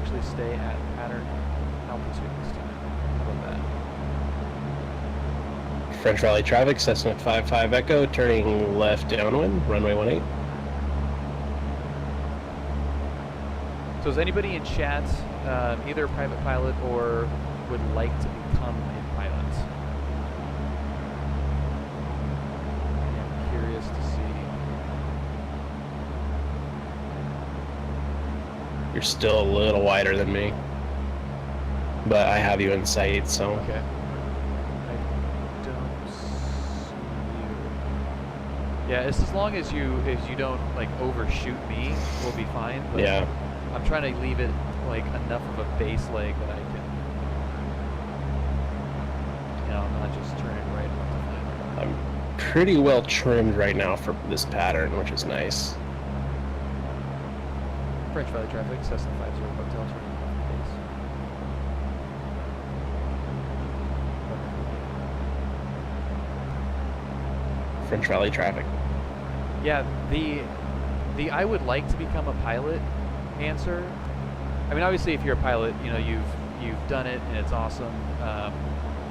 actually stay at pattern altitude this time. How about that? French Valley traffic, Cessna 55 Echo, turning left downwind, runway 18. So is anybody in chat either a private pilot or would like to become a pilot? I'm curious to see. You're still a little wider than me, but I have you in sight, so. Okay. I don't see you. Yeah, it's as long as you don't like overshoot me, we'll be fine. But Yeah. I'm trying to leave it like enough of a base leg that I can, I'm not just turning right off the line. I'm pretty well trimmed right now for this pattern, which is nice. French Valley traffic, Cessna 50 Hotel, turning left base. French Valley traffic. Yeah, the I would like to become a pilot answer. I mean, obviously, if you're a pilot, you've done it and it's awesome.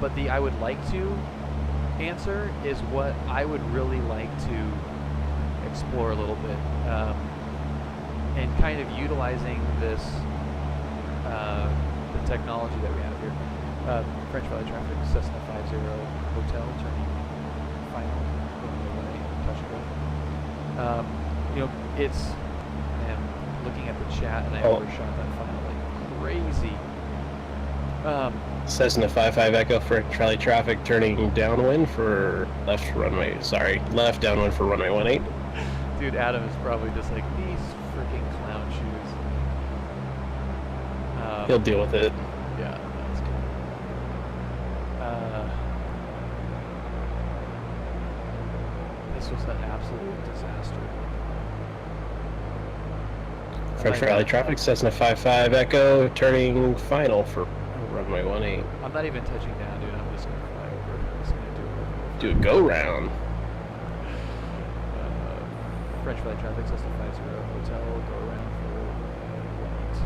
But the I would like to answer is what I would really like to explore a little bit, and kind of utilizing this the technology that we have here. French Valley traffic, Cessna 50 Hotel, turning final, touch and go. It's, man, looking at the chat and I overshot that final like crazy. Cessna 55 Echo French Valley traffic, turning downwind for left downwind for runway 18. Dude, Adam is probably just like, these freaking clown shoes. He'll deal with it. Yeah, that's good. This was an absolute disaster. French Valley traffic, Cessna 55 Echo, turning final for runway 18. I'm not even touching down, dude. I'm just gonna fly over. I'm just gonna Do a go round. French Valley traffic, Cessna 50 Hotel, go around for right.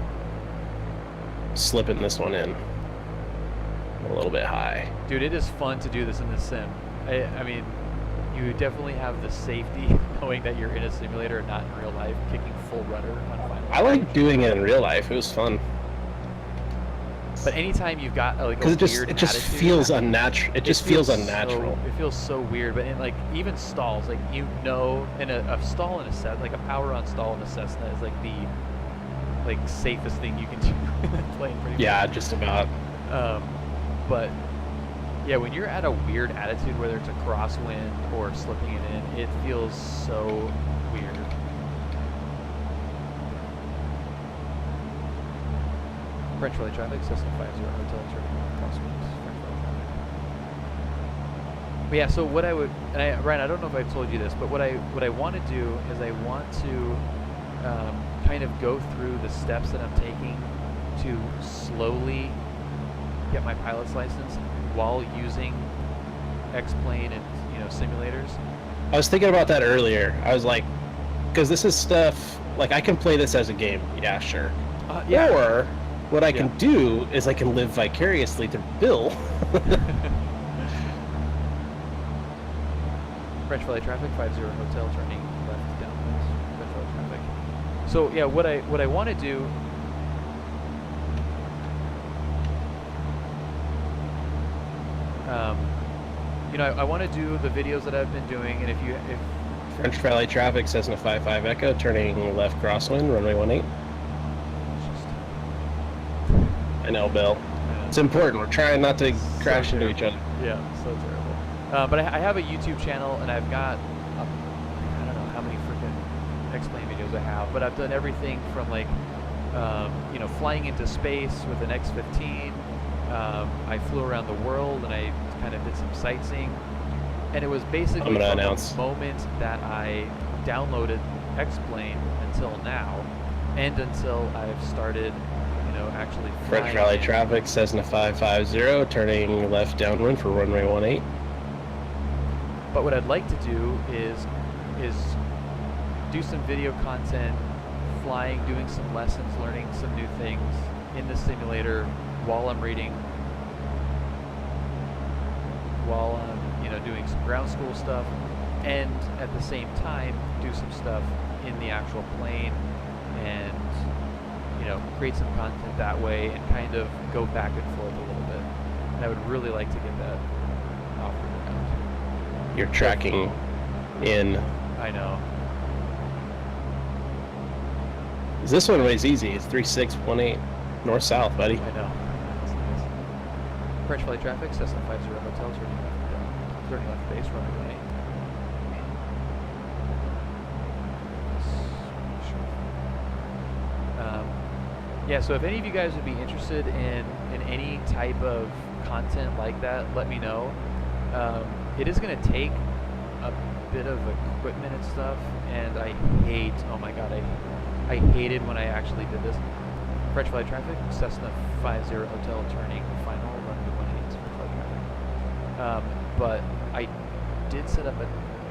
Slipping this one in a little bit high. Dude, it is fun to do this in the sim. I mean, you definitely have the safety knowing that you're in a simulator and not in real life, kicking full rudder on final. I like doing it in real life. It was fun. But anytime you've got like a Because weird it just attitude, feels unnatural. It just feels so- unnatural. it feels so weird. But in like even stalls, like in a stall in a set, like a power on stall in a Cessna is like the safest thing you can do in that plane. Pretty Yeah, much. just about. But yeah, when you're at a weird attitude, whether it's a crosswind or slipping it in, it feels so weird. French Valley traffic, Cessna 50 Hotel, turning crosswinds. French Valley traffic. But yeah, so what I would, and Ryan, I don't know if I've told you this, but what I want to do is I want to kind of go through the steps that I'm taking to slowly get my pilot's license while using X-Plane and simulators. I was thinking about that earlier. I was like, because this is stuff, like I can play this as a game. Yeah, sure. Yeah. Or what I can do is I can live vicariously through Bill. French Valley traffic, 50 Hotel, turning left downwind. French Valley traffic. So yeah, what I want to do. I want to do the videos that I've been doing, and if French Valley traffic, Cessna 55 Echo, turning left crosswind, runway 18. I know, Bill. It's important. We're trying not to crash into each other. Yeah, so terrible. But I have a YouTube channel, and I've got, I don't know how many freaking X-Plane videos I have, but I've done everything from like, flying into space with an X-15. I flew around the world, and I kind of did some sightseeing. And it was basically from the moment that I downloaded X-Plane until now, and until I've started actually flying. French Valley traffic, Cessna 550, turning left downwind for runway 18. But what I'd like to do is do some video content, flying, doing some lessons, learning some new things, in the simulator while I'm reading, while I'm, you know, doing some ground school stuff, and at the same time do some stuff in the actual plane, and, you know, create some content that way, and kind of go back and forth a little bit. And I would really like to get that off the ground. You're tracking in. I know. This one was easy. It's 3618 north south, buddy. I know. That's nice. French Flight traffic, Cessna 50 Hotel, turning left base, runway 18. Yeah, so if any of you guys would be interested in any type of content like that, let me know. It is going to take a bit of equipment and stuff, and I hate, oh my god, I hated when I actually did this. French Flight traffic, Cessna 50 Hotel, turning final, runway 18, French Flight traffic. But I did set up a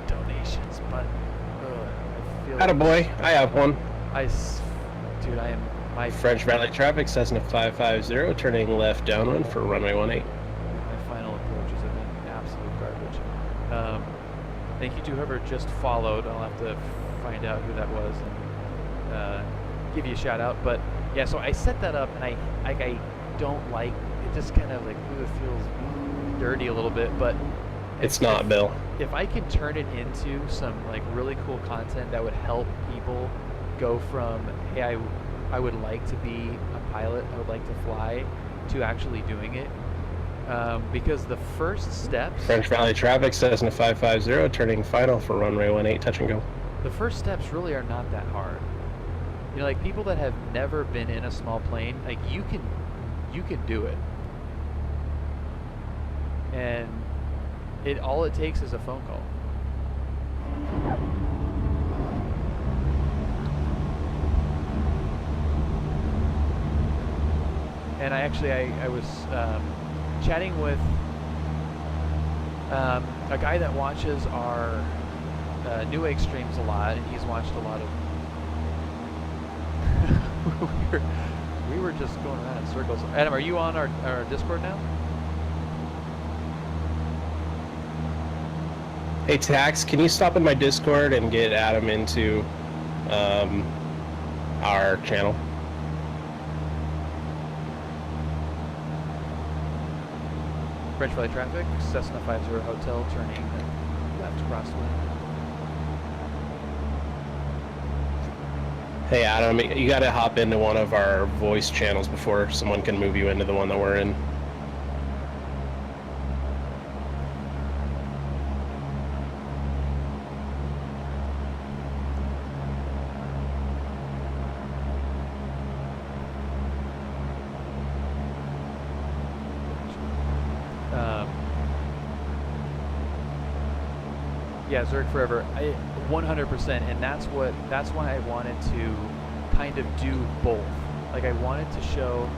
donations button. I feel Attaboy, I have one. Dude, I am, my French Valley traffic, Cessna 550, turning left downwind for runway 18. My final approaches have been absolute garbage. Thank you to whoever just followed. I'll have to find out who that was and give you a shout out. But yeah, so I set that up, and I don't like it. Just kind of like, ooh, it feels dirty a little bit. But It's not, Bill. if I can turn it into some like really cool content that would help people go from, hey, I would like to be a pilot, I would like to fly, to actually doing it. Because the first steps, French Valley traffic, Cessna 550, turning final for runway 18, touch and go. the first steps really are not that hard. You know, like people that have never been in a small plane, like you can do it. And all it takes is a phone call. And I was chatting with a guy that watches our New Egg streams a lot, and he's watched a lot of. we were just going around in circles. Adam, are you on our Discord now? Hey, Tax, can you stop in my Discord and get Adam into our channel? French Valley traffic, Cessna 50 Hotel, turning left crosswind. Hey, Adam, you gotta hop into one of our voice channels before someone can move you into the one that we're in. Yeah, Zerg Forever, 100%, and that's why I wanted to kind of do both. Like I wanted to show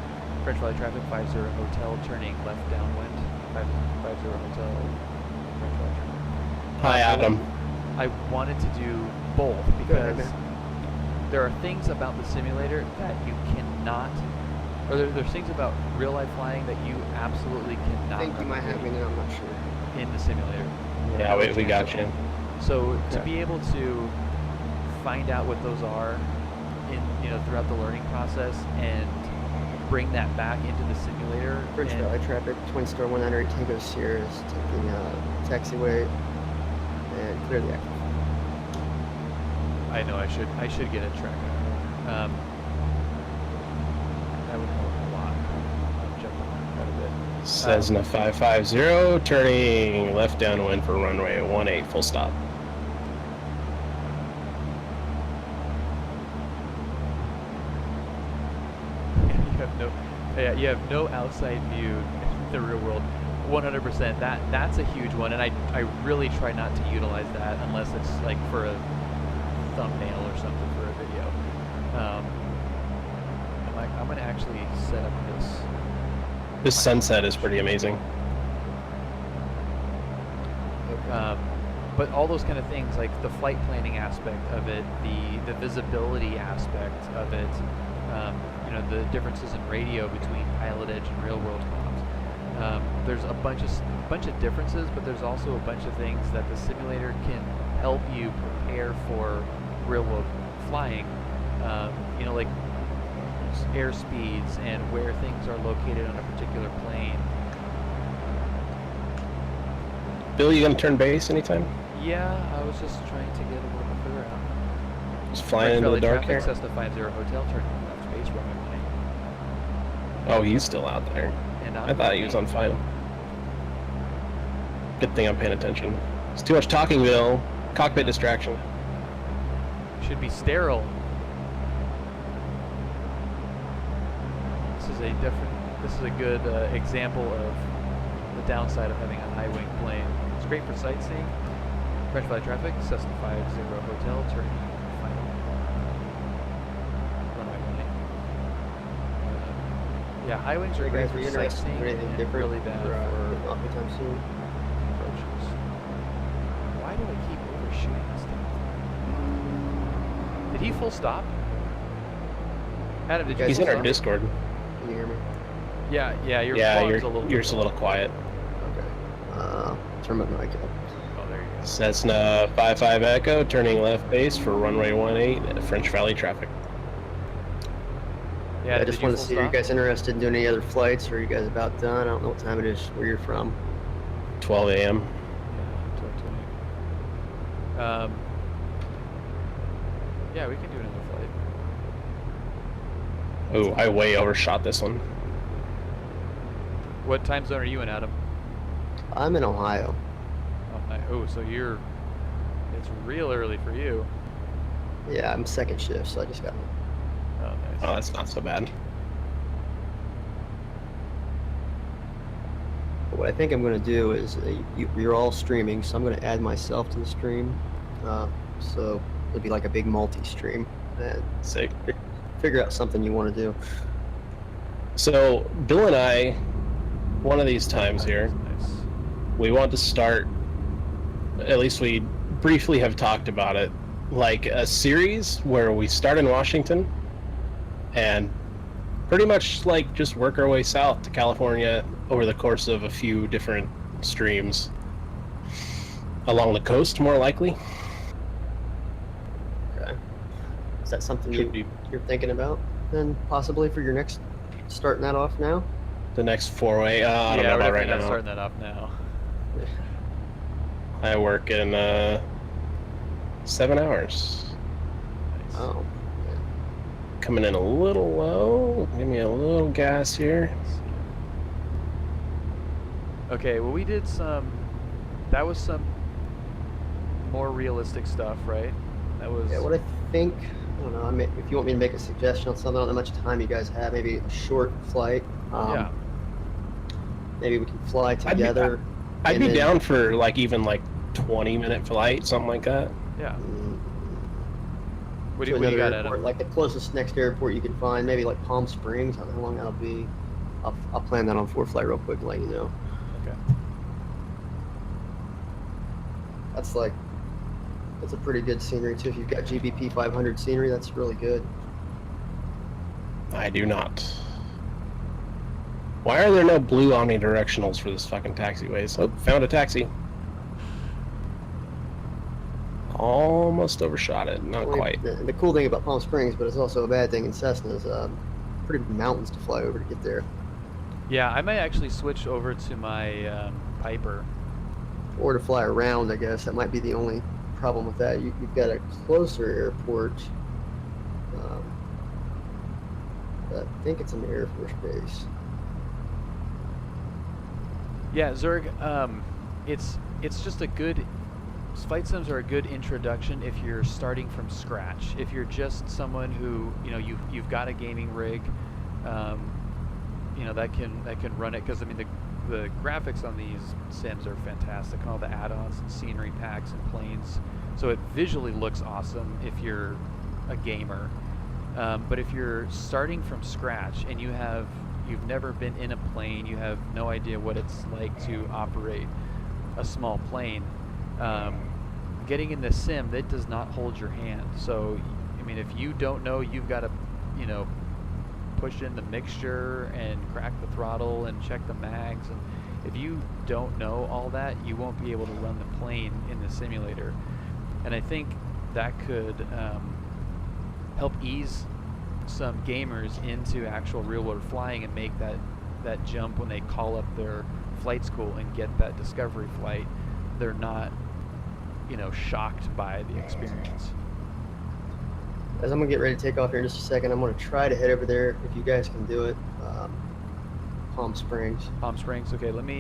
French Valley traffic 50 Hotel turning left downwind, 50 Hotel. French Valley traffic. Hi, Adam. I wanted to do both because there are things about the simulator that you cannot, or there's things about real life flying that you absolutely cannot. I think you might have me now, I'm not sure. In the simulator. Yeah, we got you. So to be able to find out what those are throughout the learning process and bring that back into the simulator. French Valley traffic, Twin Star 100, Tango Sierra is taking taxiway and clear the active. I know I should get a tracker. That would help a lot. I'll jump on quite a bit. Cessna 550, turning left downwind for runway 18, full stop. You have no outside view in the real world. 100%. That's a huge one, and I really try not to utilize that unless it's like for a thumbnail or something for a video. I'm gonna actually set up this. This sunset is pretty amazing. but all those kind of things, like the flight planning aspect of it, the visibility aspect of it, you know, the differences in radio between PilotEdge and real world comms. There's a bunch of differences, but there's also a bunch of things that the simulator can help you prepare for real world flying. You know, like air speeds and where things are located on a particular plane. Bill, you gonna turn base anytime? Yeah, I was just trying to get a little bit further out. Just flying into the dark here? Cessna 50 Hotel, turning left base runway 18. Oh, he's still out there. And I thought he was on final. Good thing I'm paying attention. It's too much talking, Bill. Cockpit distraction. Should be sterile. This is a good example of the downside of having a high wing plane. It's great for sightseeing. French Valley traffic, Cessna 50 Hotel, turning final. Runway 18. Yeah, high wings are great for sightseeing and really bad for off anytime soon. approaches. Why do I keep overshooting this thing? Did he full stop? Adam, did you He's full in our stop? Discord. Can you hear me? Yeah, your Yeah, phone's a little you're just a little quiet. Okay. Turn my mic up. Oh, there you go. Cessna 55 Echo, turning left base for runway 18 at French Valley traffic. Yeah, I did just you want to full see, are you stop? guys interested in doing any other flights, or are you guys about done? I don't know what time it is where you're from. 12 a.m. Yeah, yeah, we can do another flight. Oh, I way overshot this one. What time zone are you in, Adam? I'm in Ohio. Oh, so it's real early for you. Yeah, I'm second shift, so I just got. Oh, nice. Oh, that's not so bad. What I think I'm going to do is, you're all streaming, so I'm going to add myself to the stream. So it'll be like a big multi-stream, and Sick. figure out something you want to do. So, Bill and I, one of these times here, Nice. we want to start, at least we briefly have talked about it, like a series where we start in Washington and pretty much like just work our way south to California over the course of a few different streams. Along the coast, more likely. Okay. Is that something Should be you're thinking about then, possibly for your next, starting that off now? the next four-way. I don't Yeah, know we're about definitely right not now. starting that off now. I work in 7 hours. Nice. Oh. Coming in a little low. Give me a little gas here. Let's see. Okay, well we did that was some more realistic stuff, right? That was Yeah, what I think, I don't know, if you want me to make a suggestion on something, I don't know how much time you guys have, maybe a short flight. yeah. Maybe we can fly together. I'd and be then- down for like even like 20-minute flight, something like that. Yeah. Mm, What to do you got, another Adam? airport, like the closest next airport you can find, maybe like Palm Springs. I don't know how long that'll be. I'll plan that on ForeFlight real quick and let you know. Okay. That's a pretty good scenery too. If you've got GBP 500 scenery, that's really good. I do not. Why are there no blue omnidirectionals for this fucking taxiways? Oh, found a taxi. Almost overshot it. Not Well, quite. The cool thing about Palm Springs, but it's also a bad thing in Cessna, is pretty big mountains to fly over to get there. Yeah, I might actually switch over to my Piper. Or to fly around, I guess. That might be the only problem with that. You've got a closer airport. But I think it's an Air Force base. Yeah, Zurg, it's just a good, flight sims are a good introduction if you're starting from scratch. If you're just someone who, you know, you've got a gaming rig, you know, that can run it, because I mean the graphics on these sims are fantastic, all the add-ons and scenery packs and planes, so it visually looks awesome if you're a gamer. But if you're starting from scratch and you've never been in a plane, you have no idea what it's like to operate a small plane, getting in the sim, that does not hold your hand. So, I mean, if you don't know, you've got to, you know, push in the mixture and crack the throttle and check the mags. And if you don't know all that, you won't be able to run the plane in the simulator. And I think that could help ease some gamers into actual real-world flying and make that jump when they call up their flight school and get that discovery flight. They're not, you know, shocked by the experience. As I'm gonna get ready to take off here in just a second, I'm gonna try to head over there if you guys can do it. Palm Springs. Palm Springs. Okay, let me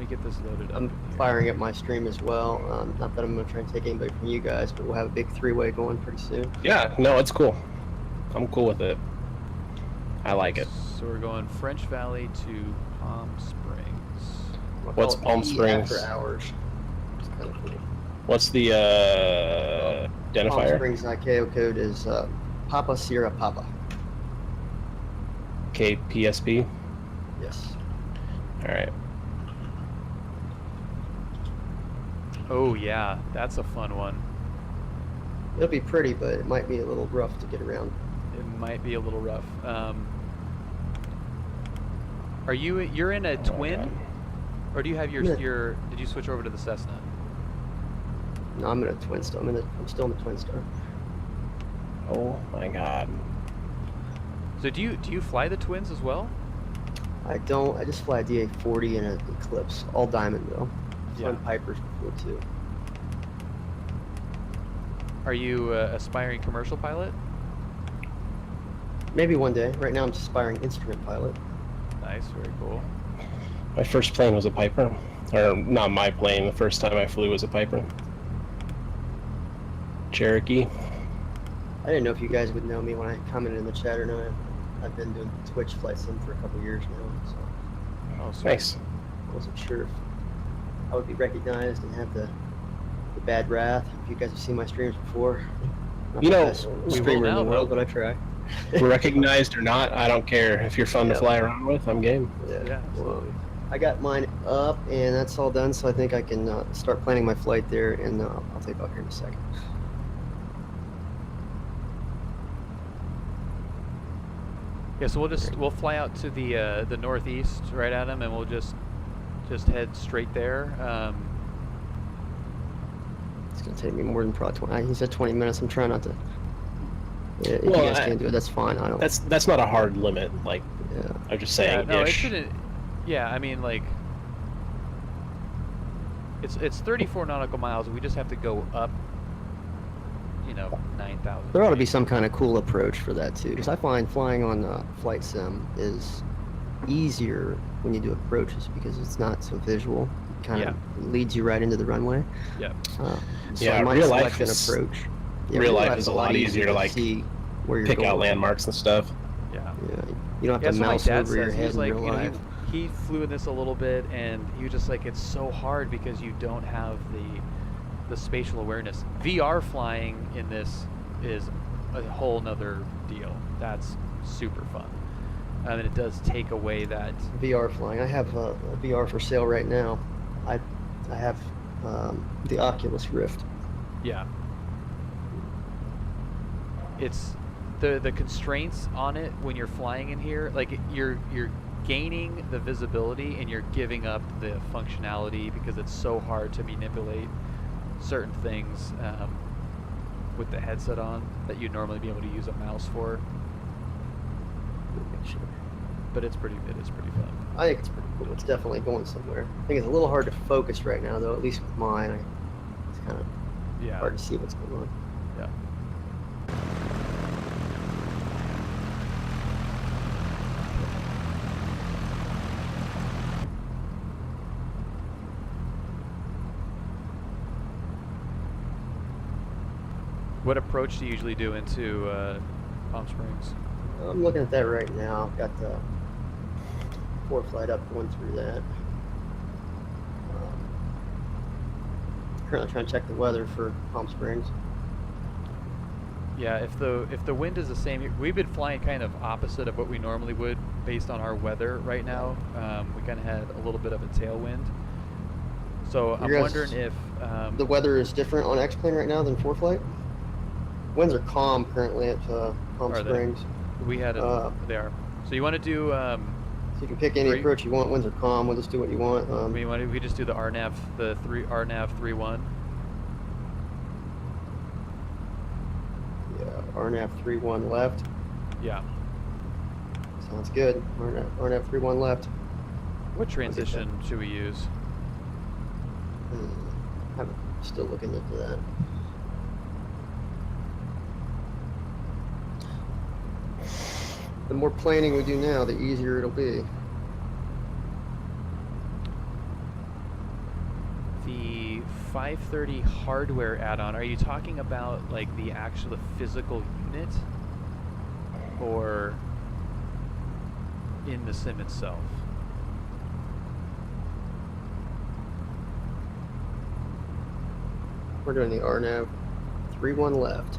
get this loaded up. I'm firing up my stream as well. Not that I'm gonna try and take anybody from you guys, but we'll have a big three-way going pretty soon. Yeah, no, it's cool. I'm cool with it. I like it. So we're going French Valley to Palm Springs. I'll What's call it Palm E Springs? After hours. It's kind of cool. What's the Palm identifier? Springs ICAO code is Papa Sierra Papa. KPSP. Yes. All right. Oh yeah, that's a fun one. It'll be pretty, but it might be a little rough to get around. It might be a little rough. Are you're in a twin, God. or do you have Yeah. your? Did you switch over to the Cessna? No, I'm in a Twin Star. I'm still in the Twin Star. Oh my God. So do you fly the twins as well? I don't. I just fly a DA-40 and an Eclipse, all diamond though. I've flown Yeah. Pipers before too. Are you aspiring commercial pilot? Maybe one day. Right now, I'm just aspiring instrument pilot. Nice, very cool. My first plane was a Piper. Or not my plane. The first time I flew was a Piper. Cherokee. I didn't know if you guys would know me when I commented in the chat or not. I've been doing Twitch flight sim for a couple years now, so Oh, sweet. Nice. I wasn't sure if I would be recognized and have the bad wrath. If you guys have seen my streams before, not You the know, best we will streamer in now, the world, though. but I try. Recognized or not, I don't care. If you're fun to Yeah. fly around with, I'm game. Yeah, Well, absolutely. I got mine up and that's all done, so I think I can start planning my flight there, and I'll take off here in a second. Yeah, so we'll fly out to the northeast, right, Adam, and we'll just head straight there. It's gonna take me more than probably 20. He said 20 minutes. I'm trying not to. Yeah, if Well, you guys can't do it, that's fine. I don't. That's not a hard limit. Like Yeah. I'm just Yeah, saying. no, it ish. shouldn't. Yeah, I mean, like, it's 34 nautical miles, and we just have to go up, you know, 9,000. There ought to be some kind of cool approach for that too, because I find flying on flight sim is easier when you do approaches because it's not so visual. It kind of leads you right into the runway. Yeah. So Yeah, I might real select life an is- approach. Yeah, real life is a lot easier to, like, see where you're Pick going. out landmarks and stuff. Yeah. Yeah, you don't have Yeah, to that's what my mouse dad over your says. head He's in like, real you know, life. he flew in this a little bit, and he was just like, it's so hard because you don't have the spatial awareness. VR flying in this is a whole nother deal. That's super fun, and it does take away that. VR flying. I have a VR for sale right now. I have the Oculus Rift. Yeah. It's the constraints on it when you're flying in here, like you're gaining the visibility and you're giving up the functionality because it's so hard to manipulate certain things with the headset on that you'd normally be able to use a mouse for. Make sure. But it is pretty fun. I think it's pretty cool. It's definitely going somewhere. I think it's a little hard to focus right now, though. At least with mine, it's kind of Yeah. hard to see what's going on. Yeah. What approach do you usually do into Palm Springs? I'm looking at that right now. I've got the 4-flight up going through that. Currently trying to check the weather for Palm Springs. Yeah, if the wind is the same, we've been flying kind of opposite of what we normally would based on our weather right now. We kind of had a little bit of a tailwind, So I'm Your wondering guys- if The weather is different on X-Plane right now than ForeFlight. Winds are calm currently at Palm Are they? Springs. we had a, they are. So you want to do? So you can pick any Three- approach you want. Winds are calm. We'll just do what you want. we just do the RNAV, the RNAV 3-1. Yeah, RNAV 3-1 left. Yeah. Sounds good. RNAV 3-1 left. What transition should we use? I'm still looking into that. The more planning we do now, the easier it'll be. The 530 hardware add-on. Are you talking about like the actual physical unit, or in the sim itself? We're doing the RNAV 3-1 left.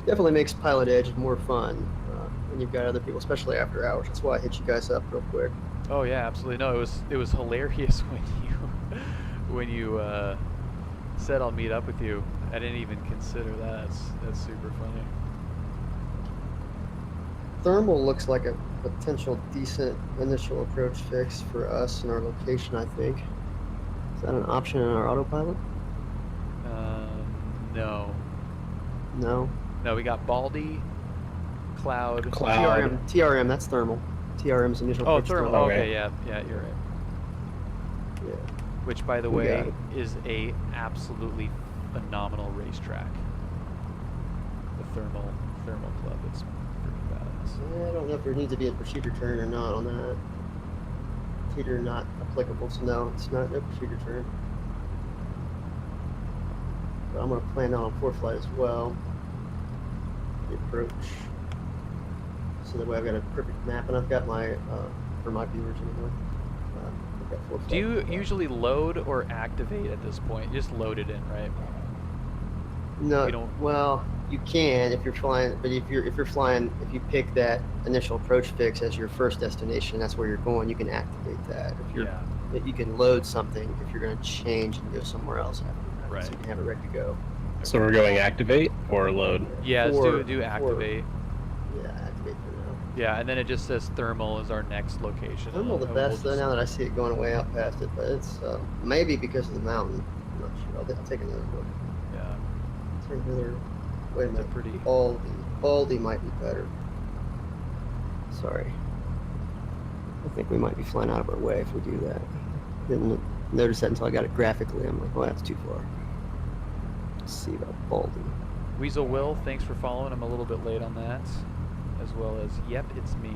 Definitely makes PilotEdge more fun when you've got other people, especially after hours. That's why I hit you guys up real quick. Oh yeah, absolutely. No, it was hilarious when you said I'll meet up with you. I didn't even consider that. That's super funny. Thermal looks like a potential decent initial approach fix for us and our location, I think. Is that an option in our autopilot? No. No. No, we got Baldy, Cloud. TRM, that's thermal. TRM's initial Oh, approach. thermal. Okay. Okay, yeah, you're right. Yeah. Which, by the We way, got it. is a absolutely phenomenal racetrack. The thermal club. It's pretty badass. I don't know if there needs to be a procedure turn or not on that. Teeter not applicable, so no, it's not no procedure turn. But I'm gonna plan on a ForeFlight as well. The approach. So that way I've got a perfect map, and I've got my for my viewers anyway. I've got ForeFlight. Do you usually load or activate at this point? You just load it in, right? No, You don't- well, you can if you're flying, but if you're flying, if you pick that initial approach fix as your first destination, that's where you're going. You can activate that. If you're, you can load something if you're going to change and go somewhere else after that. Right. So you can have it ready to go. So we're going activate or load? Yeah, let's For- do activate. Yeah, activate for now. Yeah, and then it just says thermal is our next location. Thermal the and we'll best though. just- Now that I see it going way out past it, but it's maybe because of the mountain. I'm not sure. I'll take another look. Yeah, Take another. Wait a it's a minute. pretty. Baldy might be better. Sorry. I think we might be flying out of our way if we do that. Didn't notice that until I got it graphically. I'm like, well, that's too far. Let's see about Baldy. Weasel Will, thanks for following. I'm a little bit late on that, as well as yep, it's me.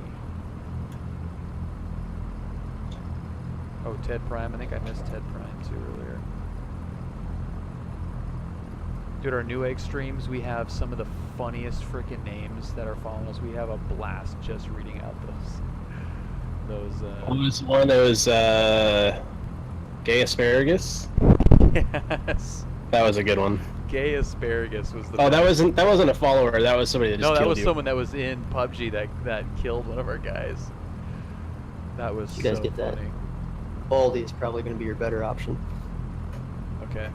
Oh, Ted Prime. I think I missed Ted Prime too earlier. Dude, our New Egg streams, we have some of the funniest freaking names that are following us. We have a blast just reading out those. What was the one that was gay asparagus? Yes. That was a good one. Gay asparagus was the. Oh, that best. wasn't a follower. That was somebody that just No, that killed was you. someone that was in PUBG that killed one of our guys. That was You guys so get that? funny. Baldy is probably going to be your better option. Okay.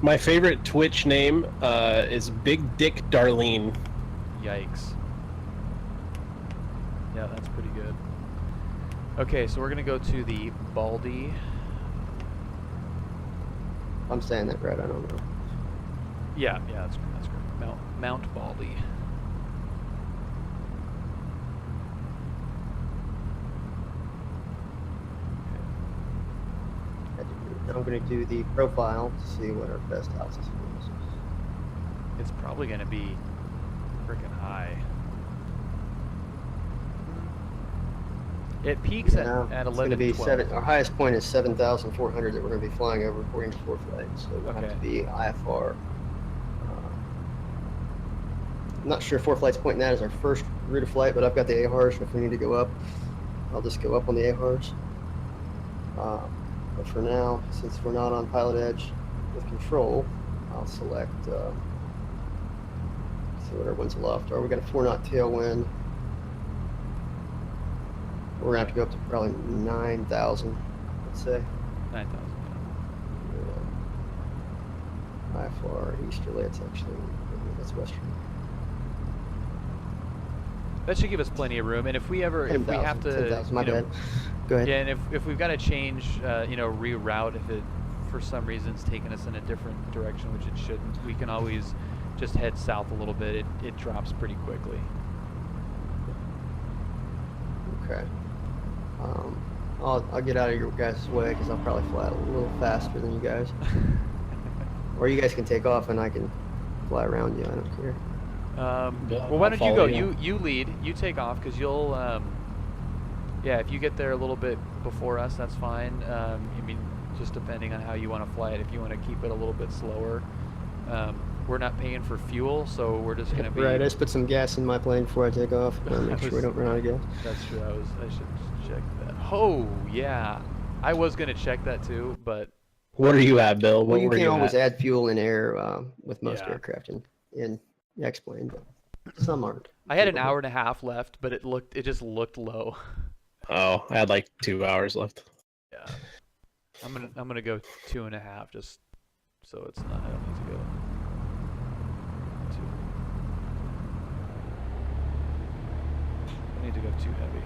My favorite Twitch name is Big Dick Darlene. Yikes. Yeah, that's pretty good. Okay, so we're gonna go to the Baldy. If I'm saying that right, I don't know. Yeah, that's great. Mount Baldy. I'm going to do the profile to see what our best altitude is. It's probably gonna be freaking high. It peaks Yeah, at it's going to 11, be 12. Our highest point is 7,400 that we're going to be flying over according to ForeFlight. So we'll have to Okay. be IFR. I'm not sure ForeFlight's pointing that as our first route of flight, but I've got the AHRs. If we need to go up, I'll just go up on the AHRs. But for now, since we're not on PilotEdge with control, I'll select, see what our winds aloft are. We got a 4-knot tailwind. We're gonna have to go up to probably 9,000, let's say. 9,000. By far easterly, it's actually, that's westerly. That should give us plenty of room. And if we ever, if we have to, 10,000, my you know, bad. Go ahead. yeah, and if we've got to change, you know, reroute, if it for some reason is taking us in a different direction, which it shouldn't, we can always just head south a little bit. It drops pretty quickly. Okay. I'll get out of your guys' way because I'll probably fly a little faster than you guys. Or you guys can take off and I can fly around you. I don't care. Yeah, well, why I'll don't you go? follow you. You lead. You take off because you'll. Yeah, if you get there a little bit before us, that's fine. I mean, just depending on how you want to fly it. If you want to keep it a little bit slower, we're not paying for fuel, so we're just gonna be. Right. I just put some gas in my plane before I take off. Make sure we don't run out of gas. That's true. I should check that. Oh yeah, I was gonna check that too, but. What are you at, Bill? Well, What you were can you always at? add fuel in air with most Yeah. aircraft in X-plane, but some aren't. I had an hour and a half left, but it just looked low. Oh, I had like 2 hours left. Yeah, I'm gonna go 2.5 just so it's not. I don't need to go 2. I need to go too heavy.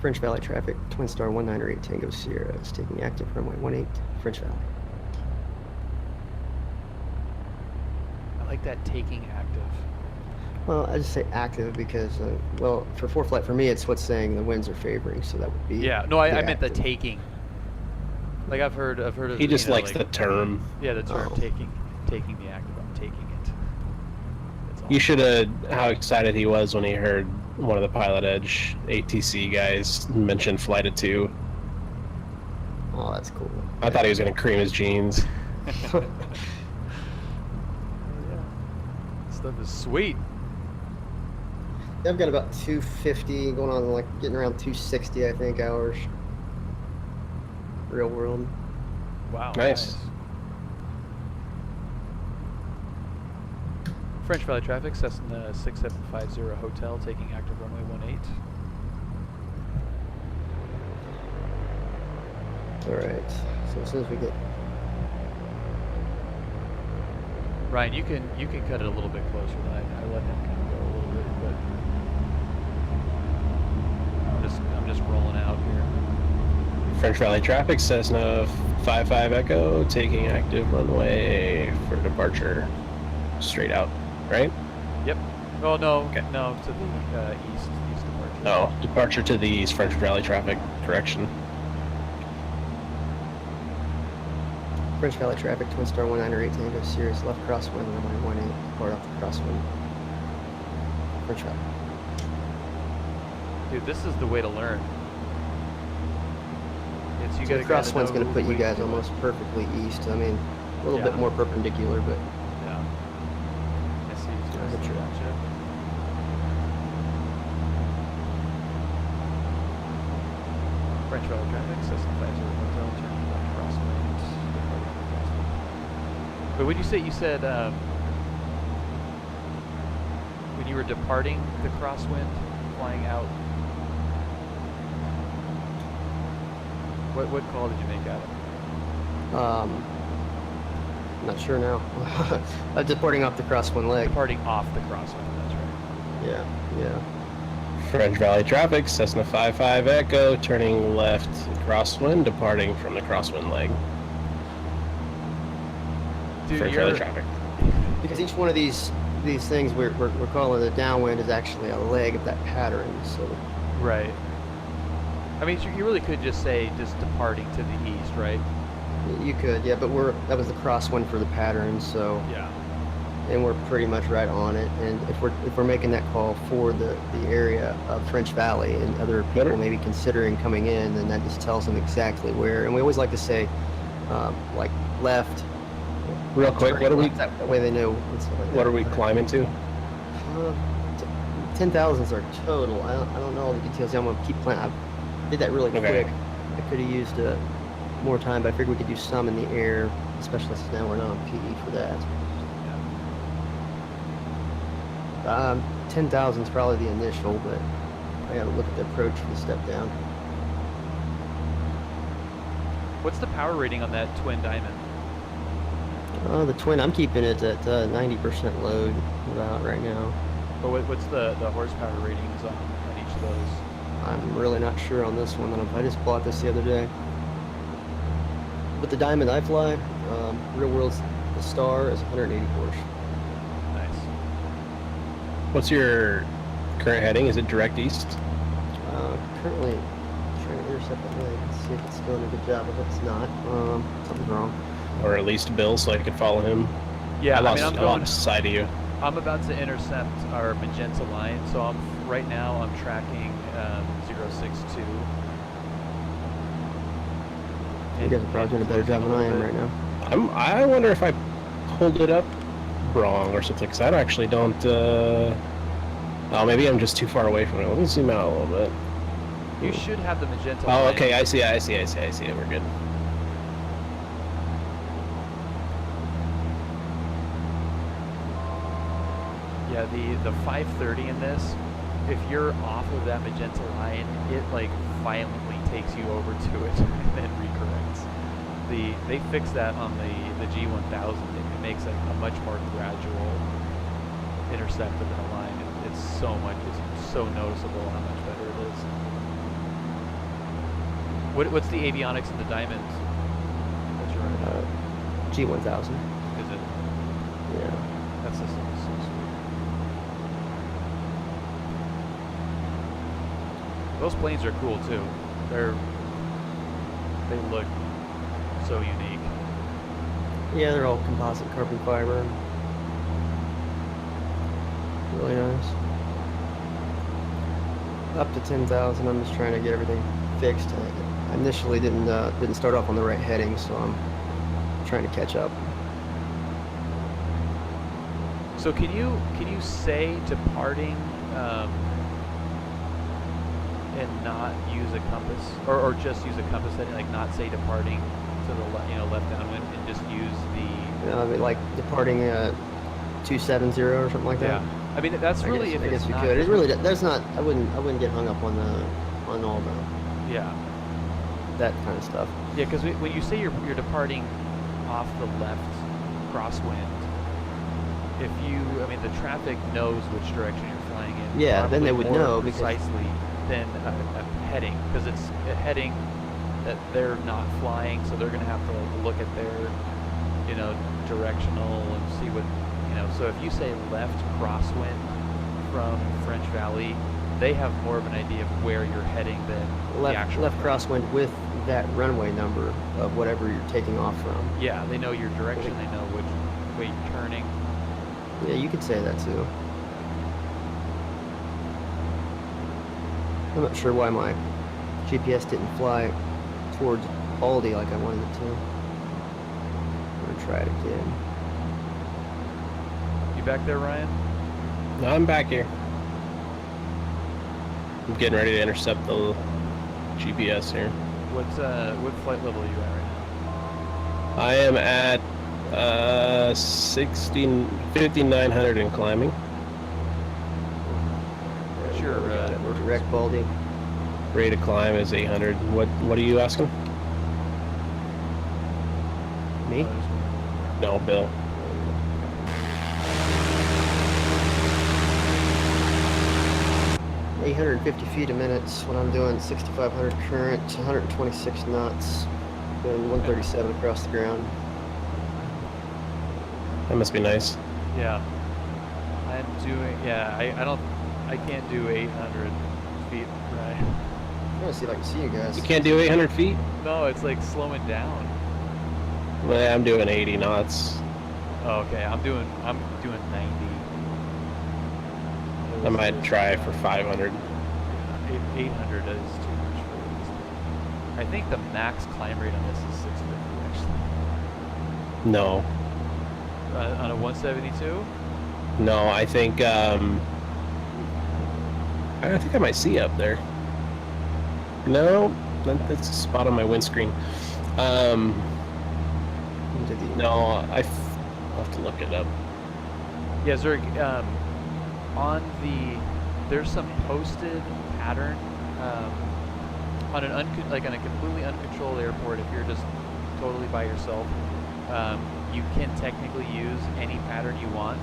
French Valley traffic, Twin Star 198 Tango Sierra is taking active runway 18, French Valley. I like that taking active. Well, I just say active because, well, for ForeFlight, for me, it's what's saying the winds are favoring, so that would be. Yeah, no, I meant the active. taking. Like I've heard of. He just you know, likes like, the term. Yeah, the term Oh. taking the active. I'm taking it. That's all. You should have. How excited he was when he heard one of the PilotEdge ATC guys mention Flight of 2. Oh, that's cool. I thought he was going to cream his jeans. Yeah. Stuff is sweet. I've got about 250 going on, like getting around 260, I think, hours. Real world. Wow. Nice. French Valley traffic, Cessna 6750 hotel, taking active runway 18. All right. So as soon as we get. Ryan, you can cut it a little bit closer. I let him kind of go a little bit, but I'm just rolling out here. French Valley traffic, Cessna 55 Echo, taking active runway for departure. Straight out, right? Yep. Oh no, Okay. no, to the east departure. Oh, departure to the east, French Valley traffic, correction. French Valley traffic, Twin Star 198 Tango Sierra, left crosswind, runway 18, depart off the crosswind. French Valley. Dude, this is the way to learn. It's you So gotta the crosswind's know going to put you what guys you're doing. almost perfectly east. I mean, a little Yeah. bit more perpendicular, but Yeah. I see. I get you. Gotcha. French Valley traffic, Cessna 50 hotel, turning left crosswind. But when you said when you were departing the crosswind, flying out, what call did you make out of? not sure now. Departing off the crosswind leg. Departing off the crosswind, that's right. Yeah, yeah. French Valley traffic, Cessna 55 Echo, turning left crosswind, departing from the crosswind leg. Dude, French Valley traffic. Because each one of these things we're calling the downwind is actually a leg of that pattern. So right. I mean, you really could just say just departing to the east, right? you could, yeah, but that was the crosswind for the pattern. So Yeah. and we're pretty much right on it. And if we're making that call for the area of French Valley and other people Better. maybe considering coming in, then that just tells them exactly where. And we always like to say, like left. Real quick, turning left, that way they know. what are we climbing to? 10,000s are total. I don't know all the details. I'm gonna keep playing. I did that really Okay. quick. I could have used more time, but I figured we could do some in the air, especially since now we're not on PE for that. 10,000 is probably the initial, but I gotta look at the approach for the step down. What's the power rating on that twin diamond? The twin, I'm keeping it at 90% load about right now. But what's the horsepower ratings on each of those? I'm really not sure on this one. I just bought this the other day. But the diamond I fly, real world's the star is 180 horse. Nice. What's your current heading? Is it direct east? Currently trying to intercept that leg. Let's see if it's doing a good job. If it's not, something's wrong. Or at least Bill, so I could follow him. Yeah, I lost, I'm I going. lost sight of you. I'm about to intercept our magenta line, so right now I'm tracking 062. You guys are probably doing a better job than I am right now. I wonder if I pulled it up wrong or something, because I actually don't. Oh, maybe I'm just too far away from it. Let me zoom out a little bit. You should have the magenta Oh, line. okay. I see it. We're good. Yeah, the 530 in this, if you're off of that magenta line, it like violently takes you over to it and then recorrects. They fixed that on the G1000. It makes a much more gradual intercept of that line. It's so so noticeable how much better it is. What's the avionics in the diamonds that you're running? G1000. Is it? Yeah. That system is so sweet. Those planes are cool too. They look so unique. Yeah, they're all composite carbon fiber. Really nice. Up to 10,000. I'm just trying to get everything fixed. I initially didn't start off on the right heading, so I'm trying to catch up. So can you say departing and not use a compass, or just use a compass heading, like not say departing to the left downwind, and just use the I mean, like departing 270 or something like that. yeah. I mean that's really I guess we could. It really there's not. I wouldn't get hung up on all yeah. that kind of stuff. Yeah, because when you say you're departing off the left crosswind, the traffic knows which direction you're flying in. Yeah, then they would more know because precisely than a heading, because it's a heading that they're not flying, so they're going to have to look at their, directional and see what, So if you say left crosswind from French Valley, they have more of an idea of where you're heading than the actual left crosswind with that runway number of whatever you're taking off from. Yeah, they know your direction. They know which way you're turning. Yeah, you could say that too. I'm not sure why my GPS didn't fly towards Aldi like I wanted it to. I'm gonna try it again. You back there, Ryan? No, I'm back here. I'm getting ready to intercept the GPS here. What flight level are you at right now? I am at 5,900 and climbing. Sure. We're direct Baldy. Rate of climb is 800. What are you asking? Me? No, Bill. Uh, 850 feet a minute when I'm doing 6,500 current, 126 knots, doing 137 across the ground. That must be nice. Yeah. I'm doing. Yeah. I can't do 800 feet. Right. I'm trying to see if I can see you guys. You can't do 800 feet? No, it's like slowing down. Well, I'm doing 80 knots. Oh, okay. I'm doing 90. I might try for 500. 800 is too much for this. I think the max climb rate on this is 650 actually. No. On a 172? No, I think I think I might see you up there. No, that's a spot on my windscreen. Into the No, I'll have to look it up. Yeah, Zurg, there's some posted pattern on an like on a completely uncontrolled airport. If you're just totally by yourself, you can technically use any pattern you want,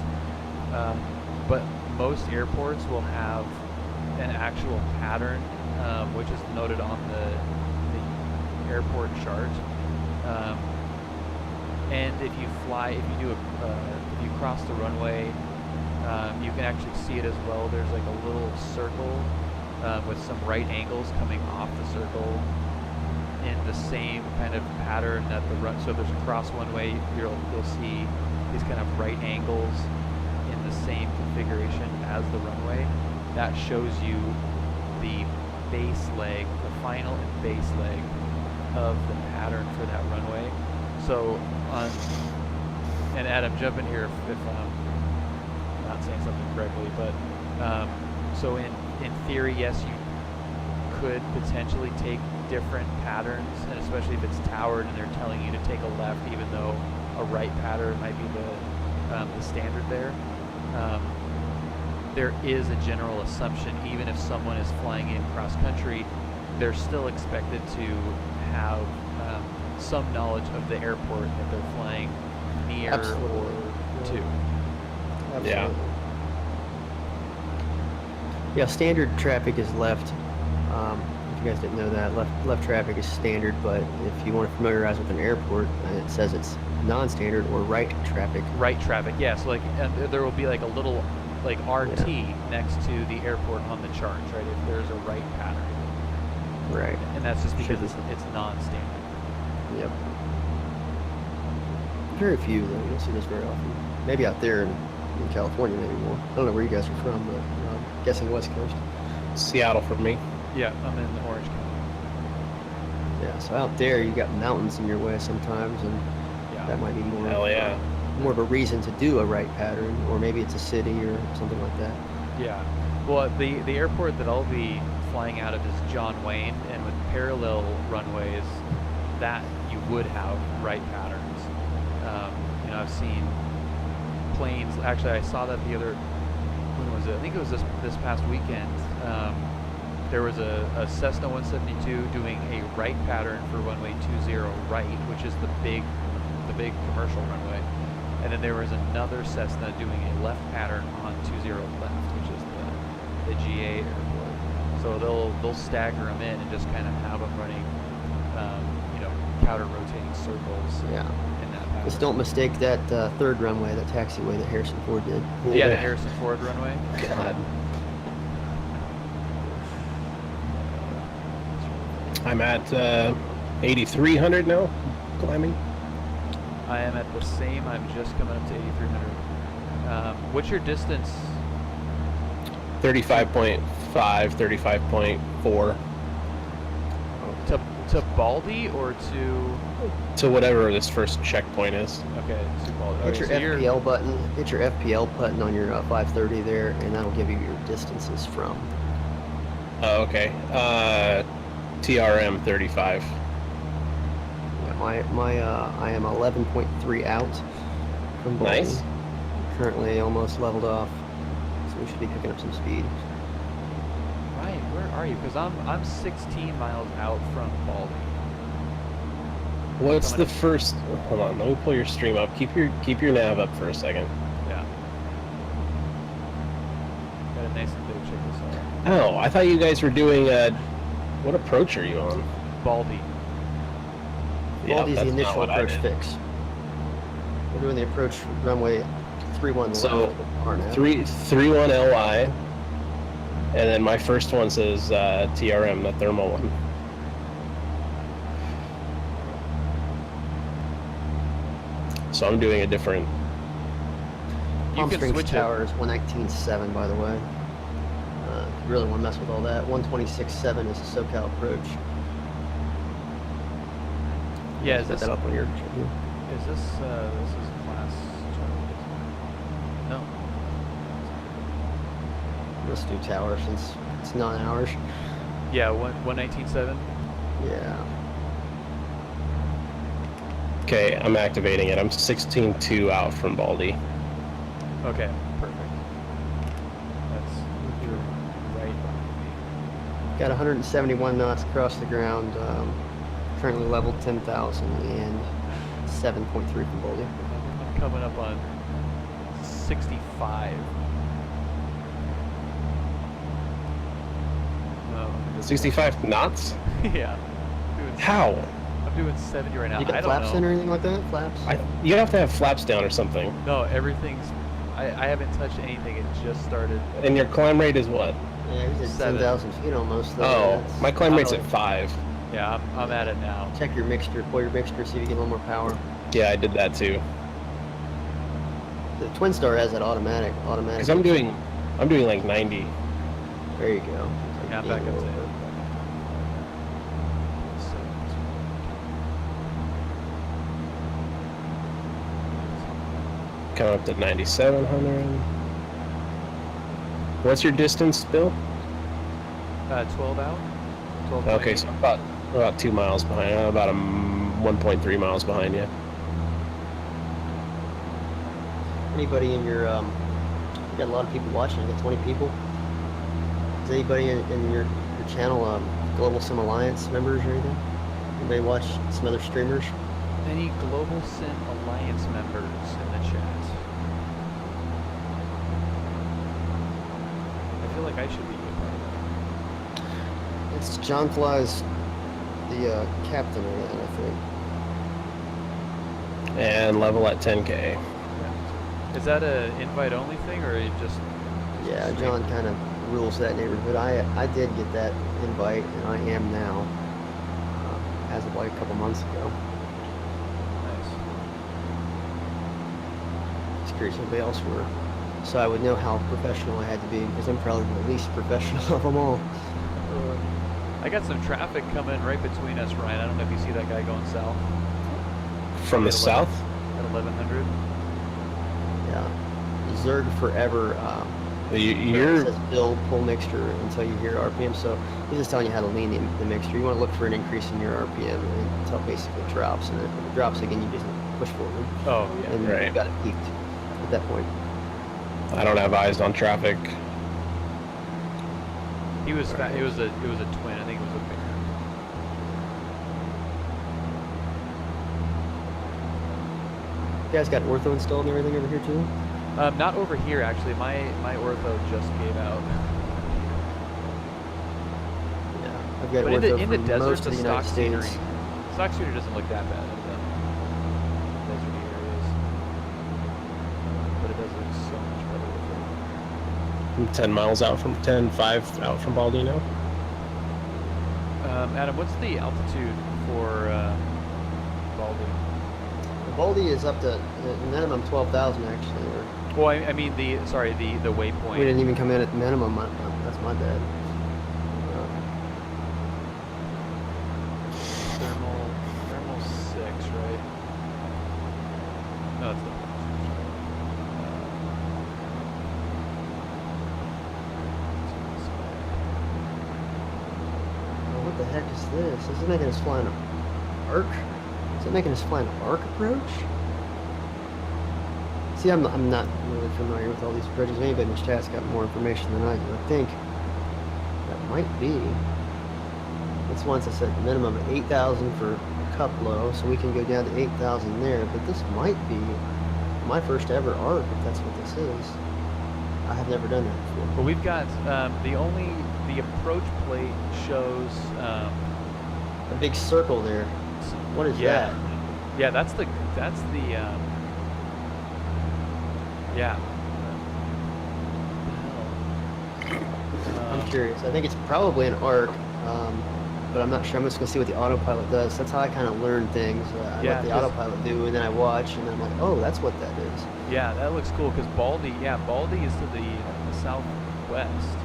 but most airports will have an actual pattern, which is noted on the airport chart. And if you cross the runway, you can actually see it as well. There's like a little circle with some right angles coming off the circle in the same kind of pattern that so if there's a cross one way, you'll see these kind of right angles in the same configuration as the runway. That shows you the base leg, the final and base leg of the pattern for that runway. So and Adam, jump in here if I'm not saying something correctly, but so in theory, yes, you could potentially take different patterns, and especially if it's towered and they're telling you to take a left, even though a right pattern might be the standard there. There is a general assumption, even if someone is flying in cross country, they're still expected to have some knowledge of the airport that they're flying near Absolutely. or to. Absolutely. Yeah. Yeah, standard traffic is left. If you guys didn't know that, left traffic is standard, but if you want to familiarize with an airport, it says it's non-standard or right traffic. Right traffic, yeah. So like, and there will be like a little like RT next to the airport on the chart, right? If there's a right pattern, Right. and that's just because Should it's non-standard. Yep. Very few, though. You don't see this very often. Maybe out there in California, maybe more. I don't know where you guys are from, but I'm guessing West Coast. Seattle for me. Yeah, I'm in Orange County. Yeah, so out there you got mountains in your way sometimes, and Yeah. that might be more. Hell yeah. More of a reason to do a right pattern, or maybe it's a city or something like that. Yeah. Well, the airport that I'll be flying out of is John Wayne, and with parallel runways, that you would have right patterns. I've seen planes. Actually, I saw that the other. When was it? I think it was this past weekend. There was a Cessna 172 doing a right pattern for runway 20 right, which is the big commercial runway. And then there was another Cessna doing a left pattern on 20 left, which is the GA airport. So they'll stagger them in and just kind of have them running, counter rotating circles. Yeah. In that pattern. Just don't mistake that third runway, that taxiway that Harrison Ford did. Yeah, the Harrison Ford runway. God. I'm at 8,300 now, climbing. I am at the same. I'm just coming up to 8,300. What's your distance? 35.5, 35.4 To Baldy or to? to whatever this first checkpoint is. Okay, to Baldy. Hit Okay, your so you're- FPL button. Hit your FPL button on your 530 there, and that'll give you your distances from. Oh, okay. TRM 35. Yeah, I am 11.3 out from Baldy. Nice. Currently almost leveled off, so we should be picking up some speed. Ryan, where are you? Because I'm 16 miles out from Baldy. What's Coming the up. first? Hold on, let me pull your stream up. Keep your nav up for a second. Yeah. Got a nice and big. Check this out. Oh, I thought you guys were doing what approach are you on? Baldy. Baldy's the that's not initial what I approach did. fix. We're doing the approach runway 31 So, left. RNAV. 31 LI, and then my first one says TRM, the thermal one. So I'm doing a different. You Palm can Springs switch Tower is 119.7, by the way. If you really want to mess with all that, 126.7 is a SoCal approach. Yeah, is Set this that up on your. is this this is class? No. Let's do tower since It's 9 hours. Yeah, 119.7. Yeah. Okay, I'm activating it. I'm 16.2 out from Baldy. Okay, perfect. That's you're right behind me. Got 171 knots across the ground. Currently level 10,000 and 7.3 from Baldy. I'm coming up on 65. 65 knots? Yeah. How? I'm doing 70 right now. You got I don't flaps know. in or anything like that? Flaps? You have to have flaps down or something. No, everything's. I haven't touched anything. It just started. And your climb rate is what? Yeah, he's at 7. 10,000 feet almost. Though. Oh, That's- my climb rate's at Oh. 5. Yeah, I'm at it now. Check your mixture, pull your mixture, see if you get a little more power. Yeah, I did that too. The Twin Star has that automatic. Because I'm doing like 90. There you go. Yeah, I'm back up to it. Coming up to 9,700. What's your distance, Bill? 12 out. 12. Okay, so about 2 miles behind. About 1.3 miles behind you. Anybody in your, you got a lot of people watching, you got 20 people. Is anybody in your channel, Global Sim Alliance members or anything? Anybody watch some other streamers? Any Global Sim Alliance members in the chat? I feel like I should be a part of that. It's John Fly's the captain of that, I think. And level at 10K. Yeah. Is that a invite only thing, or it just? Yeah, John kind of rules that neighborhood. I did get that invite, and I am now, as of like a couple months ago. Nice. Just curious if anybody else were, so I would know how professional I had to be, because I'm probably the least professional of them all. I got some traffic coming right between us, Ryan. I don't know if you see that guy going south. From the At 11 south? At 1100. Yeah, Zerg forever. You're... It says build pull mixture until you hear RPM. So he's just telling you how to lean the mixture. You want to look for an increase in your RPM until it basically drops, and then when it drops again, you just push forward. Oh yeah. And Right. you got it peaked at that point. I don't have eyes on traffic. He was fat. It was a twin. I think it was a bear. You guys got ortho installed and everything over here too? Not over here actually. My ortho just gave out. Yeah, I've got But ortho in the for desert, most the of the stock United scenery, States. stock scenery doesn't look that bad in the deserty areas, but it does look so much better with I'm 10 miles out from 5 out from Baldino. it. Adam, what's the altitude for Baldy? Baldy is up to minimum 12,000 actually. Or Well, I mean the waypoint. we didn't even come in at minimum. That's my bad. Thermal 6, right? No, it's the. What the heck is this? Is it making us fly an arc? Is it making us fly an arc approach? See, I'm not really familiar with all these approaches. Anybody in this chat's got more information than I do. I think that might be. This once I said the minimum of 8,000 for cup low, so we can go down to 8,000 there. But this might be my first ever arc, if that's what this is. I have never done that before. But we've got the approach plate shows. A big circle there. What is that? Yeah, that's the yeah. I'm curious. I think it's probably an arc, but I'm not sure. I'm just gonna see what the autopilot does. That's how I kind of learn things. I Yeah, let the 'cause- autopilot do, and then I watch, and then I'm like, oh, that's what that is. Yeah, that looks cool because Baldy is to the southwest,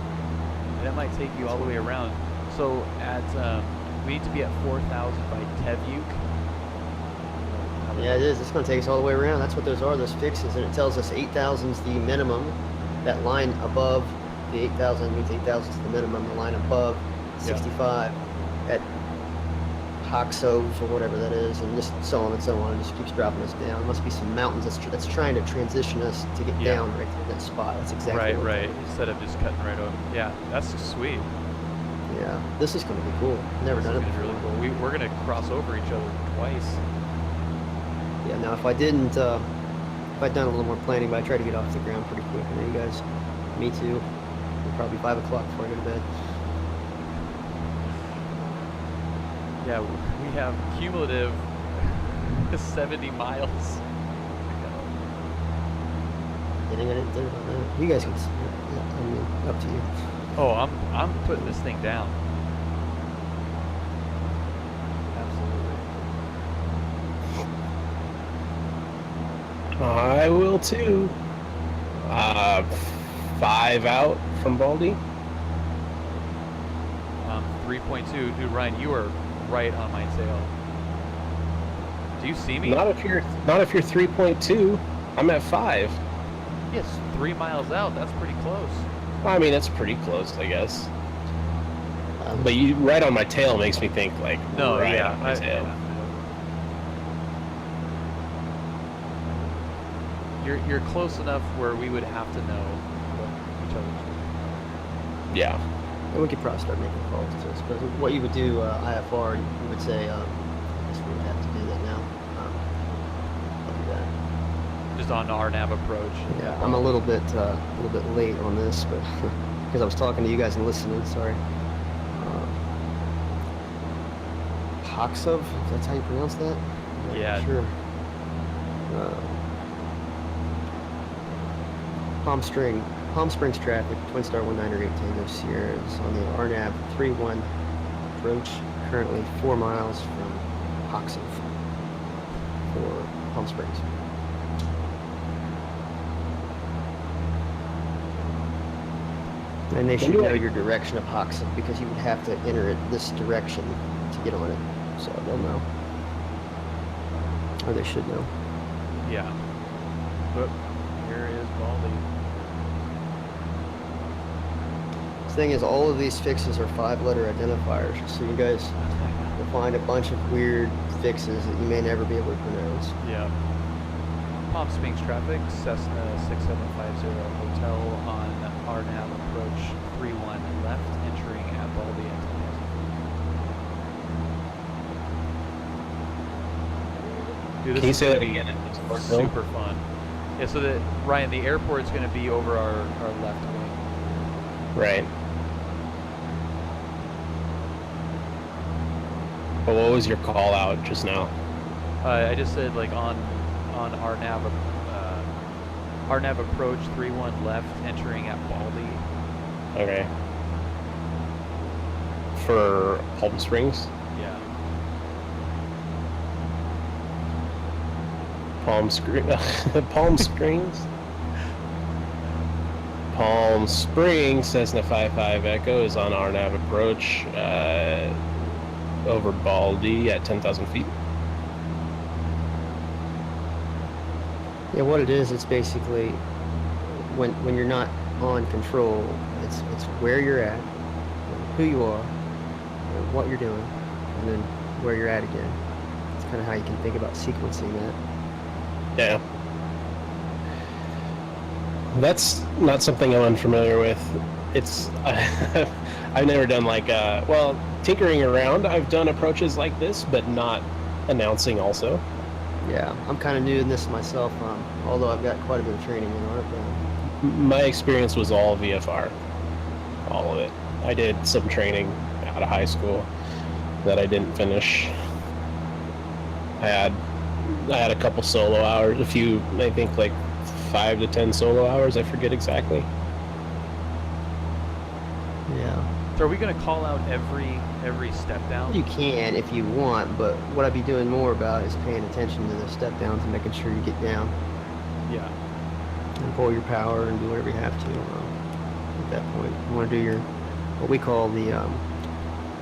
and it might take you all the way around. So at we need to be at 4,000 by Tevuk. Yeah, it is. It's gonna take us all the way around. That's what those are, those fixes, and it tells us 8,000 is the minimum. That line above the 8,000 means 8,000 is the minimum. The line above 65 at Hoxos or whatever that is, and just so on and so on. It just keeps dropping us down. There must be some mountains that's trying to transition us to get down right to that spot. That's exactly right. Instead of just cutting right over. Yeah, that's sweet. Yeah, this is going to be cool. Never done it before. Really cool. We're going to cross over each other twice. Yeah. Now, if I'd done a little more planning, but I tried to get off the ground pretty quick. I know you guys, me too. Probably 5 o'clock before I go to bed. Yeah, we have cumulative 70 miles. I didn't think about that. You guys can. I mean, up to you. Oh, I'm putting this thing down. Absolutely. I will too. 5 out from Baldy. 3.2. Dude, Ryan, you are right on my tail. Do you see me? Not if you're 3.2. I'm at 5. Yes, 3 miles out. That's pretty close. I mean, that's pretty close, I guess. But you right on my tail makes me think like no, right yeah, on my tail. You're close enough where we would have to know what each other's doing. Yeah. And we could probably start making calls to us. But what you would do, IFR, you would say, I guess we would have to do that now. I'll do that. Just on our nav approach. Yeah, I'm a little bit late on this, but because I was talking to you guys and listening. Sorry. Hoxov, if that's how you pronounce that? Yeah. Sure. Palm Springs traffic, Twin Star 198 Tango Sierras on the RNAV 31 approach, currently 4 miles from Hoxov for Palm Springs. And they should know your direction of Hoxov because you would have to enter it this direction to get on it. So they'll know. Or they should know. Yeah. But here is Baldy. The thing is, all of these fixes are 5-letter identifiers, so you guys will find a bunch of weird fixes that you may never be able to pronounce. Yeah. Palm Springs traffic, Cessna 6750 hotel on RNAV approach 31 left, entering at Baldy at 10,000 feet. Dude, Can you say that again? Super fun. Yeah, so that Ryan, the airport's going to be over our left wing. Right. But what was your call out just now? I just said like on RNAV approach 31 left, entering at Baldy. Okay. For Palm Springs? Yeah. Palm Springs. Palm Springs, Cessna 55 Echo is on RNAV approach over Baldy at 10,000 feet. Yeah, what it is, it's basically when you're not on control, it's where you're at, who you are, what you're doing, and then where you're at again. It's kind of how you can think about sequencing that. Yeah. That's not something I'm unfamiliar with. It's I've never done like tinkering around. I've done approaches like this, but not announcing also. Yeah, I'm kind of new in this myself, although I've got quite a bit of training in it. My experience was all VFR, all of it. I did some training out of high school that I didn't finish. I had a couple solo hours, a few, I think like 5 to 10 solo hours, I forget exactly. Yeah. So are we going to call out every step down? You can if you want, but what I'd be doing more about is paying attention to the step downs and making sure you get down. Yeah. And pull your power and do whatever you have to at that point. You want to do your, what we call the,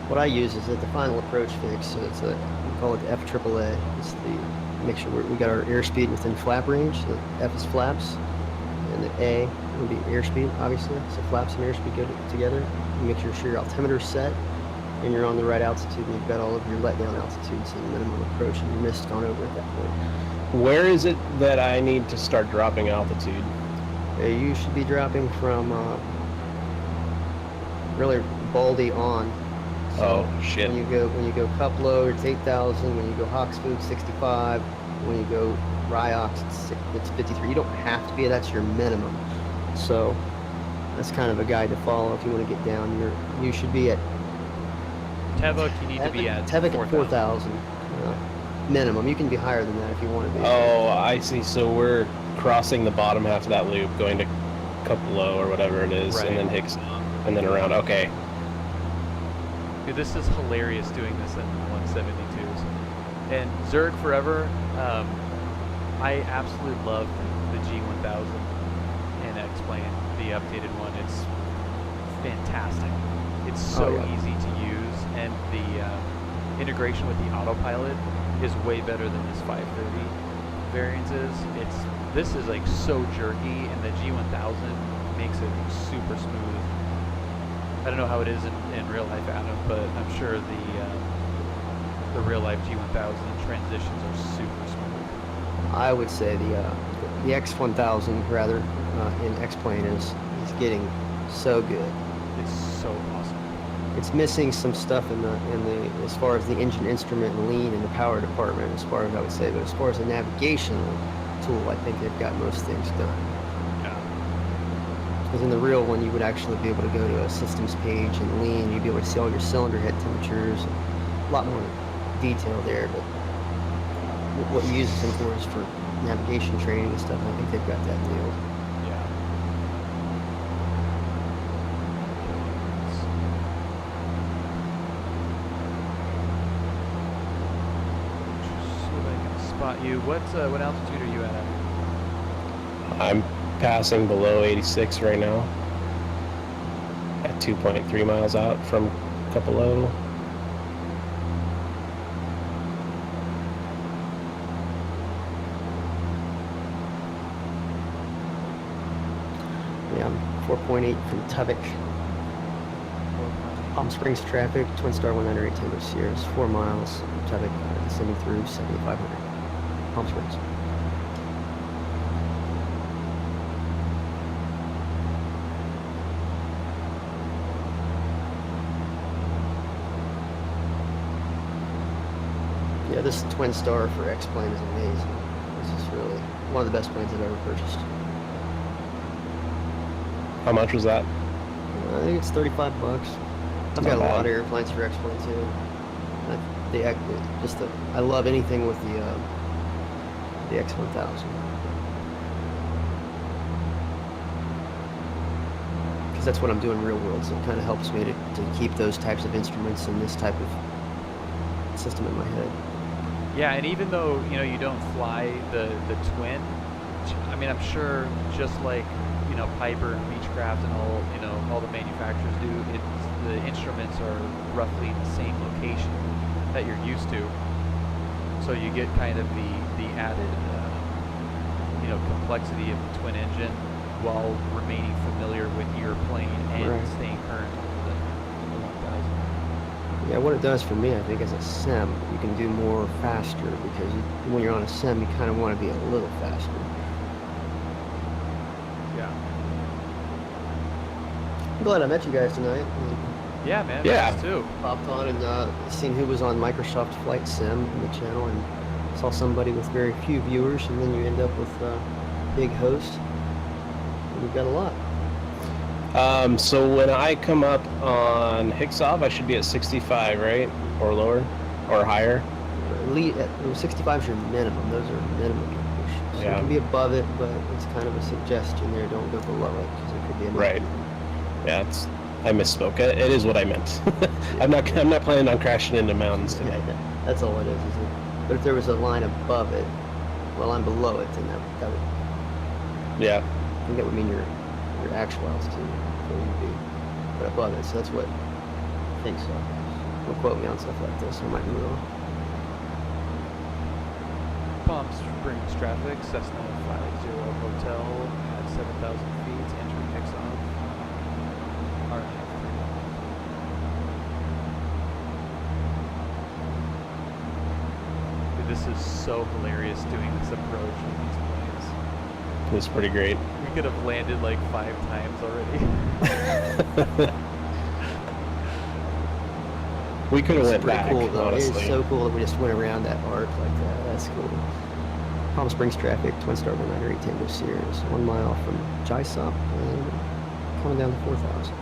what I use is the final approach fix. So it's we call it the FAAA. It's the, make sure we got our airspeed within flap range. So F is flaps, and the A would be airspeed, obviously. So flaps and airspeed go together. You make sure your altimeter is set and you're on the right altitude, and you've got all of your letdown altitudes and minimum approach and your mist gone over at that point. Where is it that I need to start dropping altitude? You should be dropping from really Baldy on. So Oh shit. when you go cup load, it's 8,000. When you go Hawksfood, 65. When you go Ryox, it's 53. You don't have to be. That's your minimum. So that's kind of a guide to follow if you want to get down. You should be at Tevok, you need to be at Tevok at 4,000 minimum. You can be higher than that if you want to be. Oh, I see. So we're crossing the bottom half of that loop, going to Cuplo or whatever it is, Right. and then Hicks, and then around. Okay. Dude, this is hilarious doing this in 172s. And Zurich Forever, I absolutely love the G1000 in X-Plane, the updated one. It's fantastic. It's so easy to use, and the integration with the autopilot is way better than this 530 variant is. This is like so jerky, and the G1000 makes it super smooth. I don't know how it is in real life, Adam, but I'm sure the real life G1000 transitions are super smooth. I would say the X1000 rather in X-Plane is getting so good. It's so awesome. It's missing some stuff in the as far as the engine instrument and lean in the power department, as far as I would say, but as far as the navigational tool, I think they've got most things done. Yeah. Because in the real one, you would actually be able to go to a systems page and lean. You'd be able to see all your cylinder head temperatures. A lot more detail there, but what you use them for is for navigation training and stuff. I think they've got that nailed. Yeah. Just so I can spot you. What altitude are you at? Adam? I'm passing below 86 right now. At 2.3 miles out from Cuplo. Yeah, I'm 4.8 from Tuvok. Palm Springs traffic, Twin Star 108 Tango Sierra, 4 miles. Tuvok descending through 7,500. Palm Springs. Yeah, this Twin Star for X-Plane is amazing. This is really one of the best planes I've ever purchased. How much was that? I think it's $35. I've got a lot of airplanes for X-Plane too. I love anything with the X1000. Because that's what I'm doing real world, so it kind of helps me to keep those types of instruments and this type of system in my head. Yeah, and even though you don't fly the twin, I mean, I'm sure just like Piper and Beechcraft and all the manufacturers do, the instruments are roughly in the same location that you're used to, so you get kind of the added complexity of the twin engine while remaining familiar with your plane and Right. staying current on the 1000. Yeah, what it does for me, I think, as a SEM, you can do more faster because when you're on a SEM, you kind of want to be a little faster. Yeah. I'm glad I met you guys tonight. Yeah, man. Yeah. us too. Popped on and seen who was on Microsoft Flight Sim on the channel, and saw somebody with very few viewers, and then you end up with a big host. And we've got a lot. So when I come up on Hicksov, I should be at 65, right? Or lower? Or higher? 65 is your minimum. Those are minimum numbers. So Yeah. you can be above it, but it's kind of a suggestion there. Don't go below it because it could be a Right. Yeah, I misspoke. It is what I meant. I'm not planning on crashing into mountains today. That's all it is, isn't it? But if there was a line above it, well, I'm below it, then that would, Yeah. I think that would mean your actual altitude where you'd be, but above it. So that's what I think so. Don't quote me on stuff like this. I might be wrong. Palm Springs traffic, Cessna 50 Hotel at 7,000 feet, entering Exxon. Dude, this is so hilarious doing this approach with these planes. It's pretty great. We could have landed like 5 times already. We could have It's went pretty back, cool though. honestly. It is so cool that we just went around that arc like that. That's cool. Palm Springs traffic, Twin Star 198 Tango Sierra, 1 mile from Jysop and coming down to 4,000.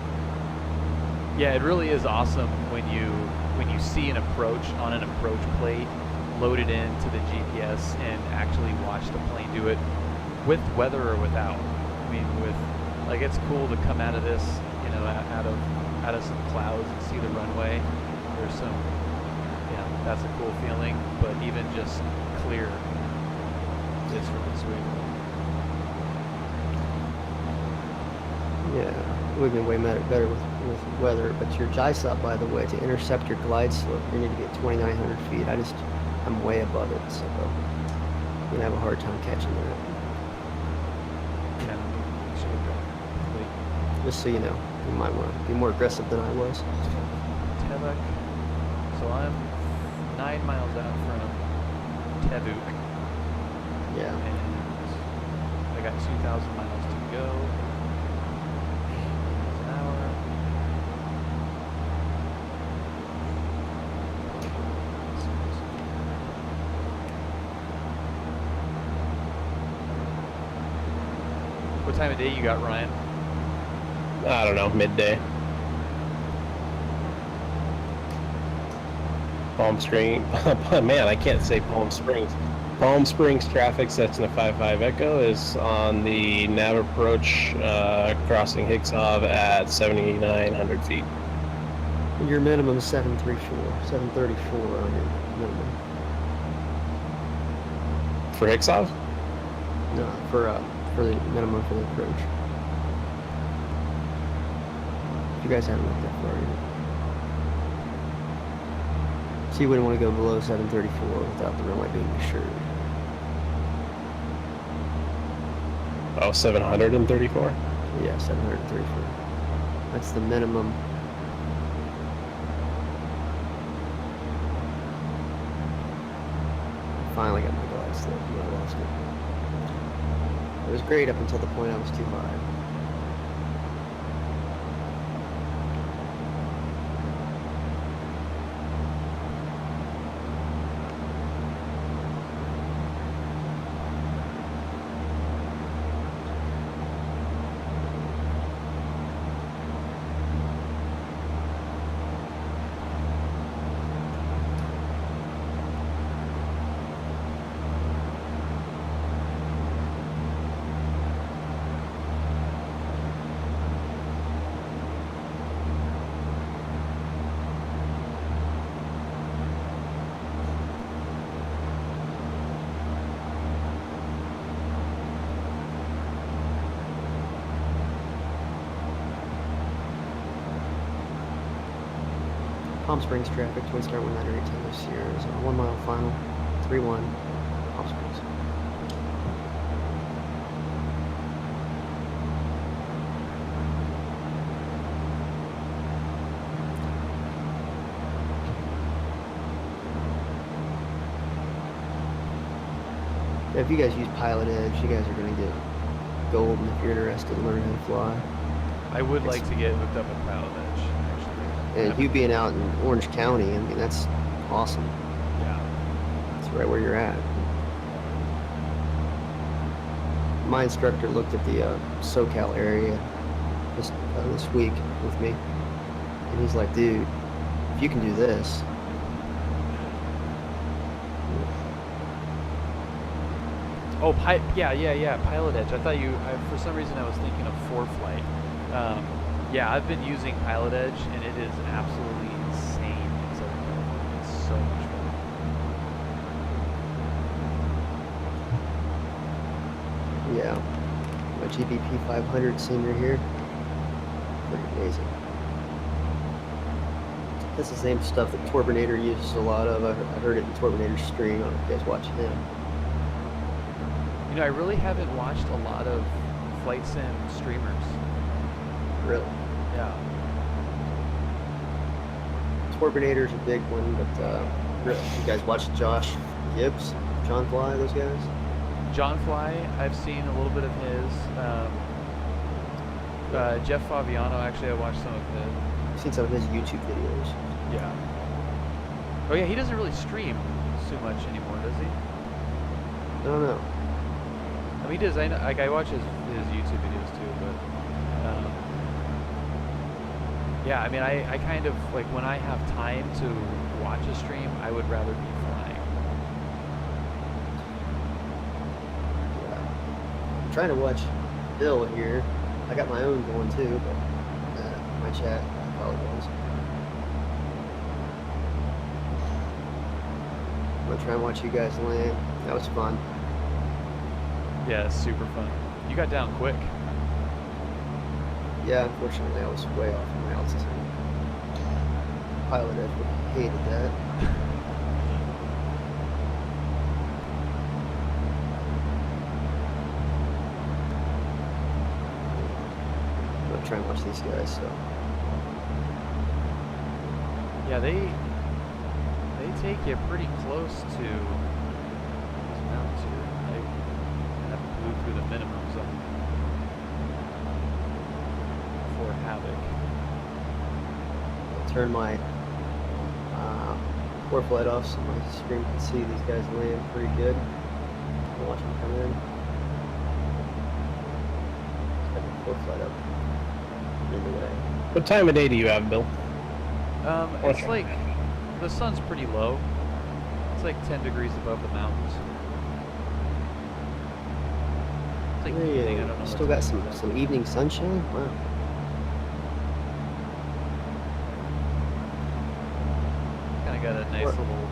Yeah, it really is awesome when you see an approach on an approach plate loaded into the GPS and actually watch the plane do it with weather or without. I mean, with like it's cool to come out of this, you know, out of some clouds and see the runway. There's some, yeah, that's a cool feeling. But even just clear, it's really sweet. Yeah, it would have been way better with weather, but your Jysop, by the way, to intercept your glide slope, you need to get 2,900 feet. I'm way above it, so you're going to have a hard time catching that. Yeah, we should have gone. Just so you know, you might want to be more aggressive than I was. Tevuk. So I'm 9 miles out from Tevuk. Yeah. And I got 2,000 miles to go. Miles an hour. What time of day you got, Ryan? I don't know, midday. Palm Springs. Man, I can't say Palm Springs. Palm Springs traffic, Cessna 55 Echo, is on the nav approach crossing Hicksov at 7,900 feet. And your minimum is 734 on your minimum. For Hicksov? No, for the minimum for the approach. You guys haven't looked that far yet. So you wouldn't want to go below 734 without the runway being assured. Oh, 734? Yeah, 734. That's the minimum. Finally got my glide slope. Yeah, I lost it. It was great up until the point I was too high. Palm Springs traffic, Twin Star 198 Tango Sierra, 1 mile final, 3-1, Palm Springs. Yeah, if you guys use PilotEdge, you guys are going to get golden if you're interested in learning how to fly. I would like to get hooked up with PilotEdge, actually. And you being out in Orange County, I mean, that's awesome. Yeah. It's right where you're at. My instructor looked at the SoCal area this week with me, and he's like, dude, if you can do this. Oh, yeah, PilotEdge. I thought for some reason I was thinking of ForeFlight. Yeah, I've been using PilotEdge, and it is absolutely insane. It's so much fun. Yeah, my GBP 500 senior here, pretty amazing. That's the same stuff that Torbinator uses a lot of. I heard it in Torbinator's stream. I don't know if you guys watch him. You know, I really haven't watched a lot of flight sim streamers. Really. Yeah. Torbinator's a big one, but really, you guys watch Josh Gibbs, John Fly, those guys? John Fly, I've seen a little bit of his. Jeff Faviano, actually, I watched some of his. I've seen some of his YouTube videos. Yeah. Oh yeah, he doesn't really stream too much anymore, does he? I don't know. I mean, he does. I know, like I watch his YouTube videos too, but yeah. I mean, I kind of like when I have time to watch a stream, I would rather be flying. Yeah. I'm trying to watch Bill here. I got my own going too, but my chat, I apologize. I'm gonna try and watch you guys land. That was fun. Yeah, it's super fun. You got down quick. Yeah, unfortunately, I was way off from my altitude. PilotEdge would have hated that. I'm gonna try and watch these guys. So Yeah, they take you pretty close to these mountains here. I have to move through the minimums of for Havoc. I'll turn my port flight off so my screen can see these guys land pretty good. I'll watch them come in. Just got my port flight up in the way. What time of day do you have, Bill? It's Okay. like the sun's pretty low. It's like 10 degrees above the mountains. It's like evening, I don't know. Still got some evening sunshine. Wow. Kind of got a nice little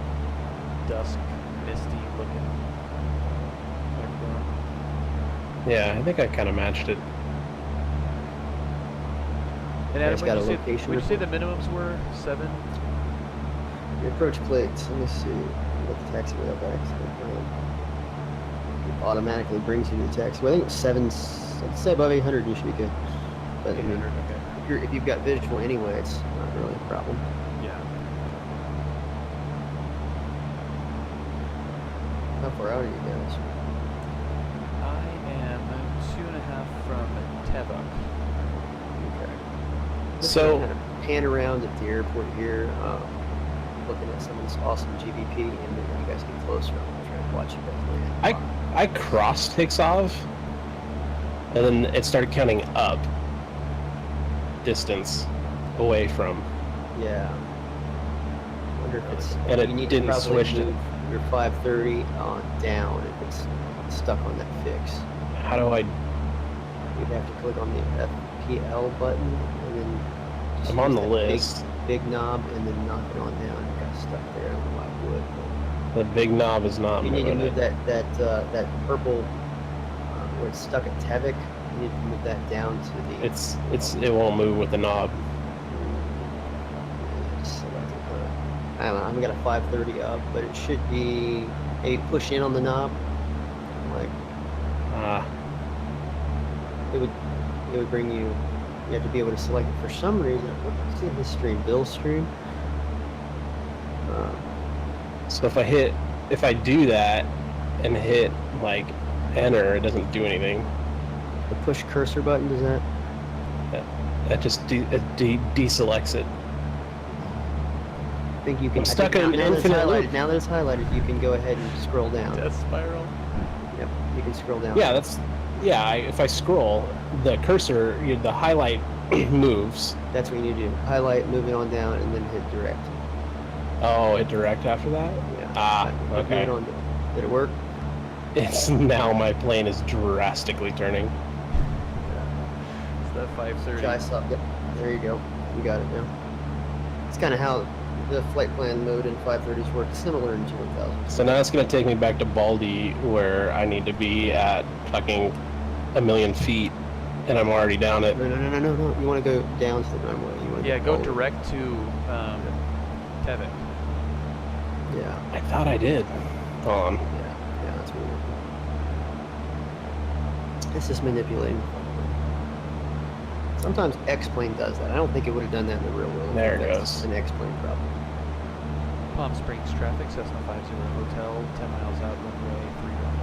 dusk, misty looking background. Yeah, I think I kind of matched it. And Adam, guys got a would location you say the report? minimums were 7? Your approach plates. Let me see. Let the taxiway up accident. It automatically brings you to the taxiway. I think it's 7. I'd say above 800 you should be good. But I mean, 800, okay. if you've got visual anyway, it's not really a problem. Yeah. How far out are you guys? I am 2.5 from Tevok. Okay. So- kind of pan around at the airport here, looking at some of this awesome GVP, and then when you guys get closer, I'm gonna try and watch you guys land. I crossed takes off, and then it started counting up distance away from. Yeah. I wonder if it's And it you need didn't to probably switch to- move your 530 on down if it's stuck on that fix. How do I? You'd have to click on the FPL button and then just I'm on use the that list. Big knob and then knock it on down. You got stuck there. I don't know why it would. The big knob is not But you need to moving move it. that purple where it's stuck at Tevik. You need to move that down to the. It won't move with the knob. I don't know. I've got a 530 up, but it should be a push in on the knob. Like Ah, it would bring you. You have to be able to select it for some reason. Let's see this stream, Bill's stream. so if I do that and hit like enter, it doesn't do anything. The push cursor button does that? That just deselects it. I think you can. I'm stuck in an now that it's infinite highlighted. loop. Now that it's highlighted, you can go ahead and scroll down. Death spiral. Yep, you can scroll down. Yeah, if I scroll, the cursor, the highlight moves. That's what you need to do. Highlight, move it on down, and then hit direct. Oh, hit direct after that? Yeah. Ah, Move okay. it on down. Did it work? It's now my plane is drastically turning. It's that 530. Try stop. Yep. There you go. You got it now. It's kind of how the flight plan mode in 530s work, similar in 2000. So now it's going to take me back to Baldy, where I need to be at fucking 1,000,000 feet, and I'm already down at. No. You want to go down to the runway. You want to Yeah, go direct to Tevik. Yeah. I thought I did. Hold on. Yeah, that's what It's just manipulating. Sometimes X-Plane does that. I don't think it would have done that in the real world. There it That's goes. an X-Plane problem. Palm Springs traffic, Cessna 50 Hotel, 10 miles out, runway 31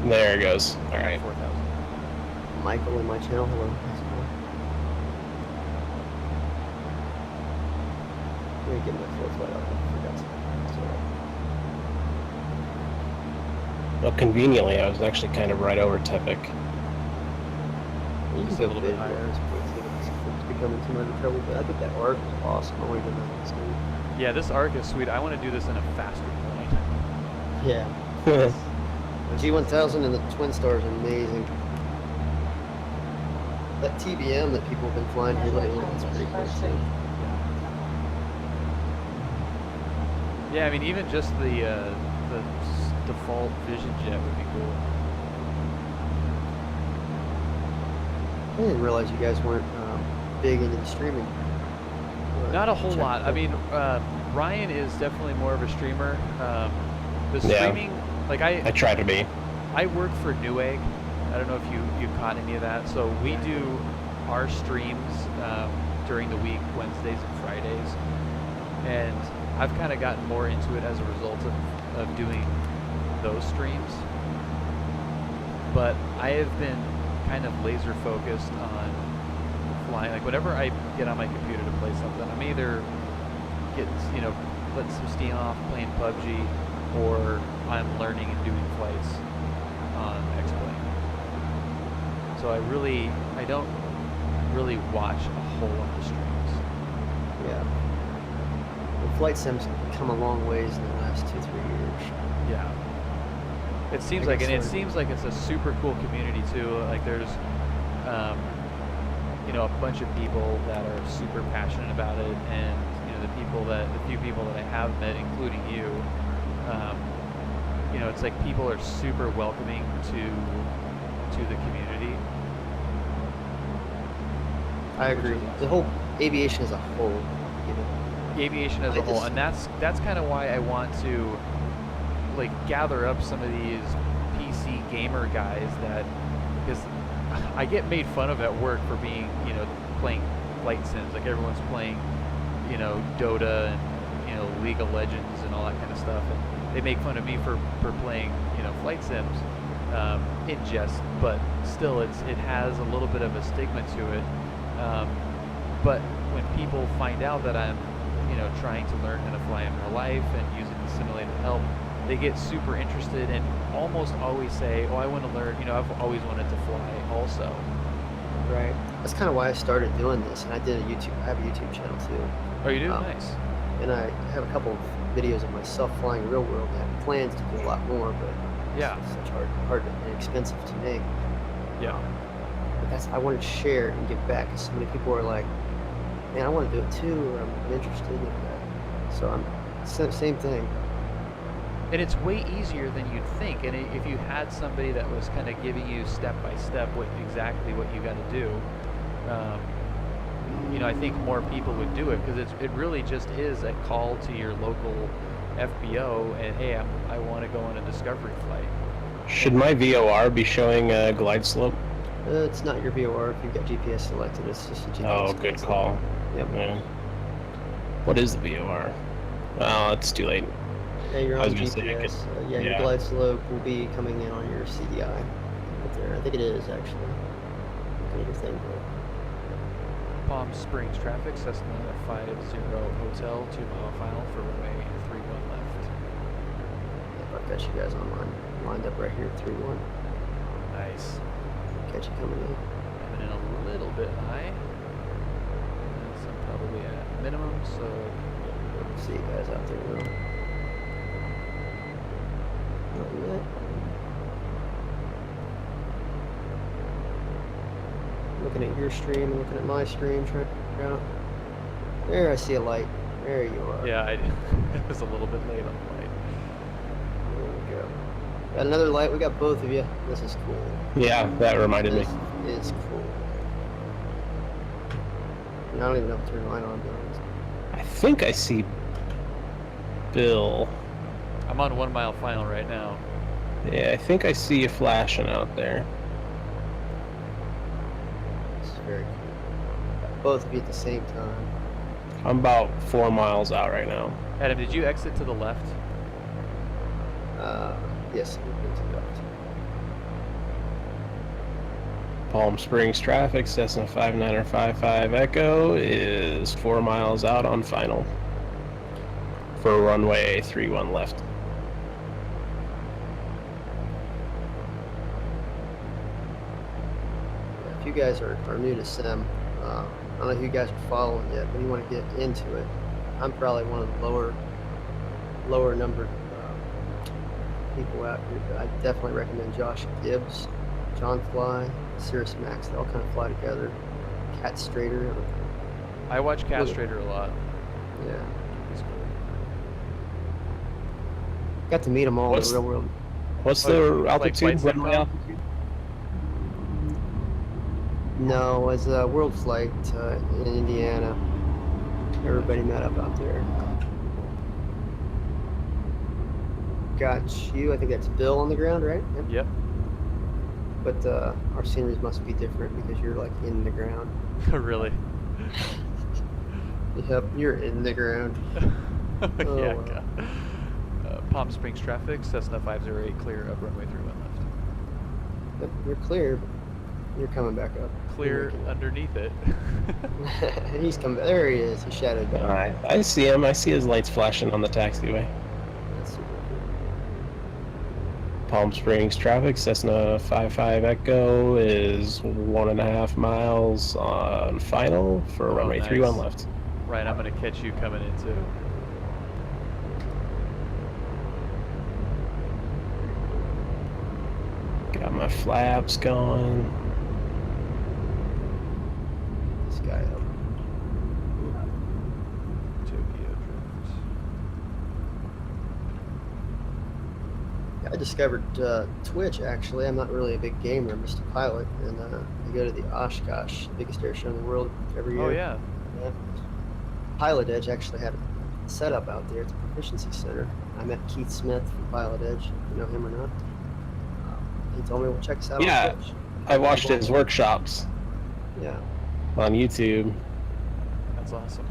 left. There it goes. All right. 4,000. Michael in my channel, hello. Let me get my full flight out. I forgot to. It's all right. Well, conveniently, I was actually kind of right over Tepic. You can Just a go little big bit higher. at this point, too. It's becoming too much trouble, but I think that arc is awesome. I want to go to this thing. Yeah, this arc is sweet. I want to do this in a faster plane. Yeah. This- G1000 and the Twin Star is amazing. That TBM that people have been flying here lately is pretty cool too. Yeah, I mean, even just the default Vision Jet would be cool. I didn't realize you guys weren't big into the streaming. Not a whole Check lot. it I out. mean, Ryan is definitely more of a streamer. The Yeah. streaming, like I try to be. I work for Newegg. I don't know if you caught any of that. So we do our streams during the week, Wednesdays and Fridays, and I've kind of gotten more into it as a result of doing those streams. But I have been kind of laser focused on flying. Like whenever I get on my computer to play something, I'm either letting some steam off playing PUBG, or I'm learning and doing flights on X-Plane. So I don't really watch a whole lot of streams. Yeah. The flight sims come a long ways in the last 2-3 years. Yeah. It seems I like, guess and it so. seems like it's a super cool community too. Like there's, a bunch of people that are super passionate about it, and the few people that I have met, including you, it's like people are super welcoming to the community. I agree. The whole aviation as a whole, Aviation as a whole, and that's kind of why I want to like gather up some of these PC gamer guys because I get made fun of at work for being playing flight sims. Like everyone's playing Dota and League of Legends and all that kind of stuff, and they make fun of me for playing flight sims in jest, but still it has a little bit of a stigma to it. But when people find out that I'm trying to learn how to fly in real life and using the simulator to help, they get super interested and almost always say, "Oh, I want to learn. I've always wanted to fly also." right? That's kind of why I started doing this, and I have a YouTube channel too. Oh, you do? Nice. And I have a couple of videos of myself flying real world. I have plans to do a lot more, but Yeah. it's such hard and expensive to make. Yeah. But I wanted to share and give back, because so many people are like, man, I want to do it too, or I'm interested in that. So same thing. And it's way easier than you'd think. And if you had somebody that was kind of giving you step by step exactly what you got to do, I think more people would do it, because it really just is a call to your local FBO and, hey, I want to go on a discovery flight. Should my VOR be showing a glide slope? It's not your VOR if you've got GPS selected. It's just a GPS. Oh, good call. Yep. Yeah. What is the VOR? Well, it's too late. Yeah, you're I on was gonna say, I GPS. Your yeah. glide slope will be coming in on your CDI right there. I think it is actually. Look at your thing. Palm Springs traffic, Cessna 50 Hotel, 2 mile final for runway 31 left. Yep, I've got you guys lined up right here at 3-1. Nice. Catch you coming in. Coming in a little bit high. So I'm probably at minimum, so See you guys out there though. Not yet. Looking at your stream, looking at my stream, trying to figure out. There, I see a light. There you are. yeah, it was a little bit late on the light. There we go. Got another light. We got both of you. This is cool. Yeah, that reminded me. This is cool. And I don't even know if to turn the light on, to be honest. I think I see Bill. I'm on 1 mile final right now. Yeah, I think I see you flashing out there. This is very cool. Both of you at the same time. I'm about 4 miles out right now. Adam, did you exit to the left? Yes, we've been to the left. Palm Springs traffic, Cessna 5955 Echo is 4 miles out on final for runway 31 left. If you guys are new to sim, I don't know if you guys are following yet, but you want to get into it. I'm probably one of the lower numbered people out here, but I definitely recommend Josh Gibbs, John Fly, Cirrus Max. They all kind of fly together. Cat Strader. I watch Castrator a lot. Yeah. He's cool. Got to meet them all in the real world. What's Oh, the like altitude? flight Runway sim altitude? No, it was a world flight in Indiana. Everybody met up out there. Got you. I think that's Bill on the ground, right? Yep. But our sceneries must be different because you're like in the ground. Really? Yep, you're in the ground. Yeah. wow. God. Palm Springs traffic, Cessna 508 clear of runway 31 left. Yep, you're clear. But you're coming back up. Clear underneath it. He's coming. There he is. He shadowed down. I see him. I see his lights flashing on the taxiway. That's super cool. Palm Springs traffic, Cessna 55 Echo is 1.5 miles on final for Oh, runway nice. 31 left. Ryan, I'm gonna catch you coming in too. Got my flaps going. This guy up. Tokyo drift. I discovered Twitch, actually. I'm not really a big gamer. I'm just a pilot. And I go to the Oshkosh, the biggest air show in the world, every year. Oh yeah. Yeah. PilotEdge actually had a setup out there. It's a proficiency center. I met Keith Smith from PilotEdge. You know him or not? He told me, well, check us out Yeah. on Twitch. I watched his workshops Yeah. on YouTube. That's awesome.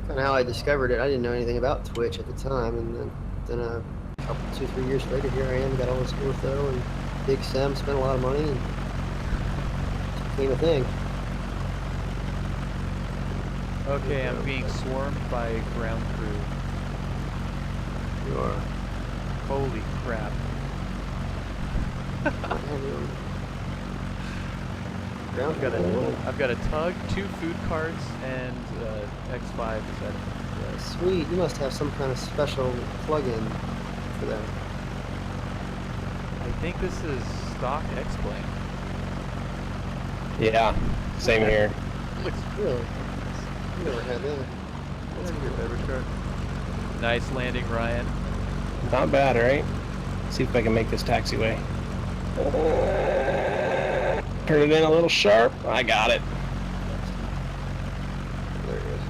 Kind of how I discovered it. I didn't know anything about Twitch at the time. And then a couple, 2-3 years later, here I am, got all this ortho and big sim, spent a lot of money, and it became a thing. Okay, I'm being swarmed by ground crew. You are. Holy crap. Ground I've got a tug, 2 food carts, and X5 is that. Sweet. You must have some kind of special plug-in for that. I think this is stock X-Plane. Yeah, same here. Looks Really? You never had that. That's your favorite shark. Nice landing, Ryan. Not bad, right? See if I can make this taxiway. Turn it in a little sharp. I got it. There it is.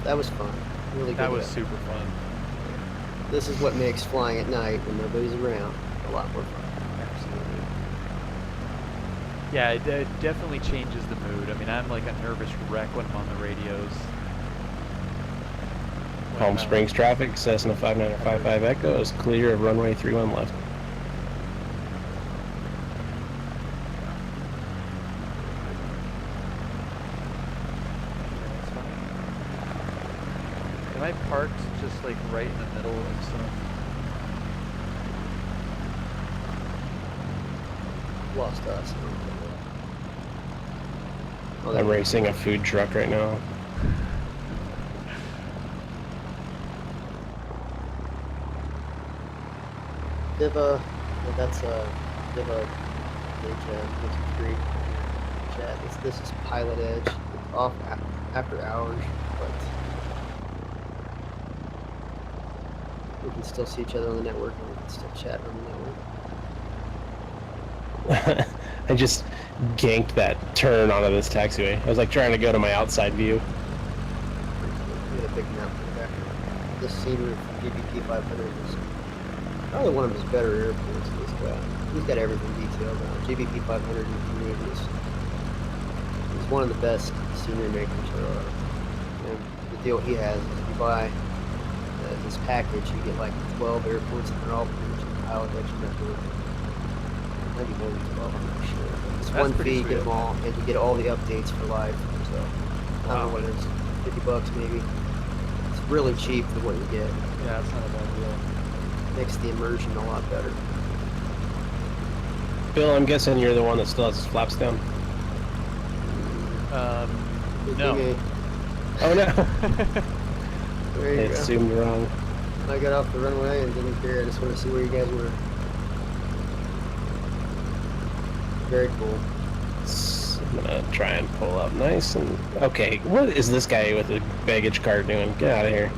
That was fun. Really good. That was ride. super fun. This is what makes flying at night when nobody's around a lot more fun. Absolutely. Yeah, it definitely changes the mood. I mean, I'm like a nervous wreck when I'm on the radios. Palm Springs traffic, Cessna 5955 Echo is clear of runway 31 left. Am I parked just like right in the middle of some? Lost us. Oh, I'm racing a food truck right now. Diva, well, that's Diva H3 chat. This is PilotEdge. It's off after hours, but we can still see each other on the network and we can still chat on the network. I just ganked that turn onto this taxiway. I was like trying to go to my outside view. We got a big mountain in the background. the scenery from GBP 500 is probably one of his better airports. This guy, he's got everything detailed out. GBP 500 in the community is one of the best scenery makers there are. And the deal he has is if you buy this package, you get like 12 airports, and they're all produced in PilotEdge network. Maybe more than 12, I'm not sure. It's That's one pretty fee, you get sweet. them all, and you get all the updates for life. So I don't know what it is, $50 maybe. It's really cheap for what you get. Yeah, that's not a bad deal. Makes the immersion a lot better. Bill, I'm guessing you're the one that still has his flaps down. Good No. thing Oh no! there I you go. assumed wrong. I got off the runway and didn't care. I just want to see where you guys were. Very cool. I'm gonna try and pull up nice and... Okay, what is this guy with the baggage cart doing? Get out of here.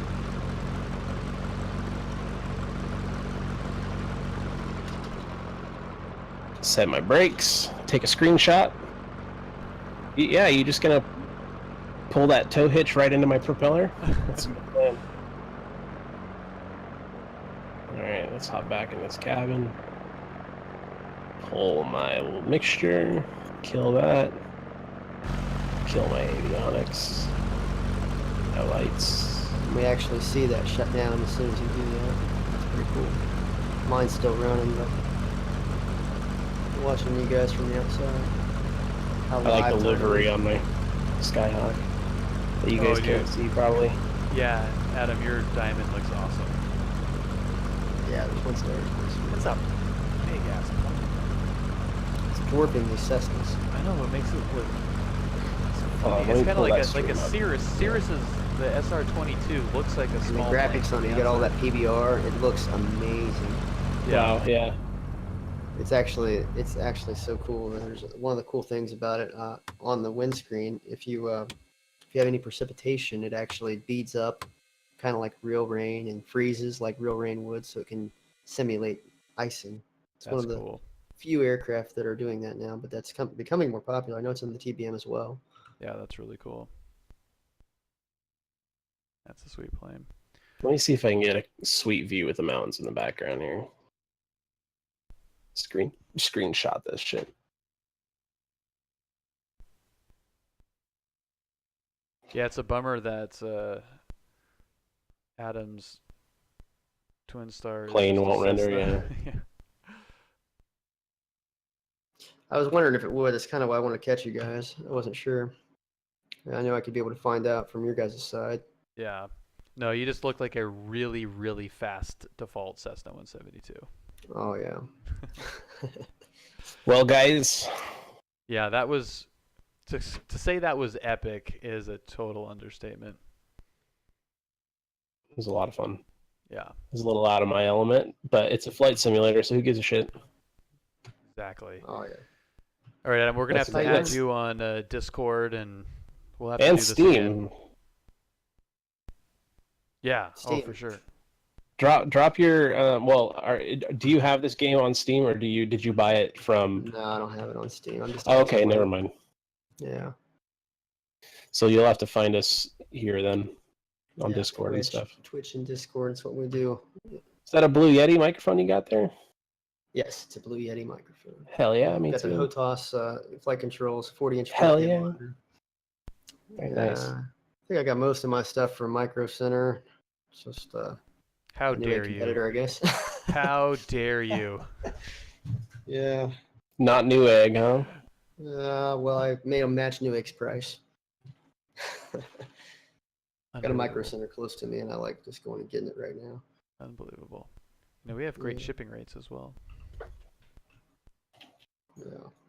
Set my brakes, take a screenshot. Yeah, you just gonna pull that tow hitch right into my propeller? That's a good plan. Alright, let's hop back in this cabin. Pull my little mixture. Kill that. Kill my avionics. No lights. We actually see that shut down as soon as you do that. It's pretty cool. Mine's still running, but I'm watching you guys from the outside. How I like the live livery on my Skyhawk that you guys Oh, can't see probably. Yeah, Adam, your diamond looks awesome. Yeah, there's one there. That's a big ass plane. It's dwarfing these Cessnas. I know what makes it look. Oh, let It's me kind of pull like that a stream up. Cirrus. Cirrus is the SR-22. Looks like a And the small. graphics plane on it, you from got all the that PBR. It looks amazing. Yeah. Wow, yeah. It's actually so cool. There's one of the cool things about it on the windscreen. If you have any precipitation, it actually beads up, kind of like real rain, and freezes like real rain would, so it can simulate icing. It's one That's of the cool. few aircraft that are doing that now, but that's becoming more popular. I know it's in the TBM as well. Yeah, that's really cool. That's a sweet plane. Let me see if I can get a sweet view with the mountains in the background here. Screenshot this shit. Yeah, it's a bummer that Adam's twin star is Plane just a won't render, Cessna. Yeah. I was wondering if it would. That's kind of why I want to catch you guys. I wasn't sure. I know I could be able to find out from your guys' side. Yeah. No, you just look like a really, really fast default Cessna 172. Oh yeah. Well, guys, Yeah, that was to say that was epic is a total understatement. it was a lot of fun. Yeah, It was a little out of my element, but it's a flight simulator, so who gives a shit? exactly. Oh yeah. All right, Adam, we're gonna have That's to the add thing. you on Discord, and we'll have to And do this again. Steam. Yeah. Oh, Steam. for sure. Drop your do you have this game on Steam, or did you buy it from? No, I don't have it on Steam. I'm just. Oh, okay, asking never where- mind. Yeah. So you'll have to find us here then on Yeah, Discord and Twitch, stuff. Twitch and Discord is what we do. Is that a Blue Yeti microphone you got there? Yes, it's a Blue Yeti microphone. Hell yeah, me Got the too. HOTAS flight controls, 40-inch Hell flight yeah. monitor. Very nice. I think I got most of my stuff from Micro Center. It's just How new dare you? competitor, I guess. How dare you? Yeah. Not Newegg, huh? Well, I made them match Newegg's price. Got a Micro Unbelievable. Center close to me, and I like just going and getting it right now. Unbelievable. No, we have great Yeah. shipping rates as well. Yeah.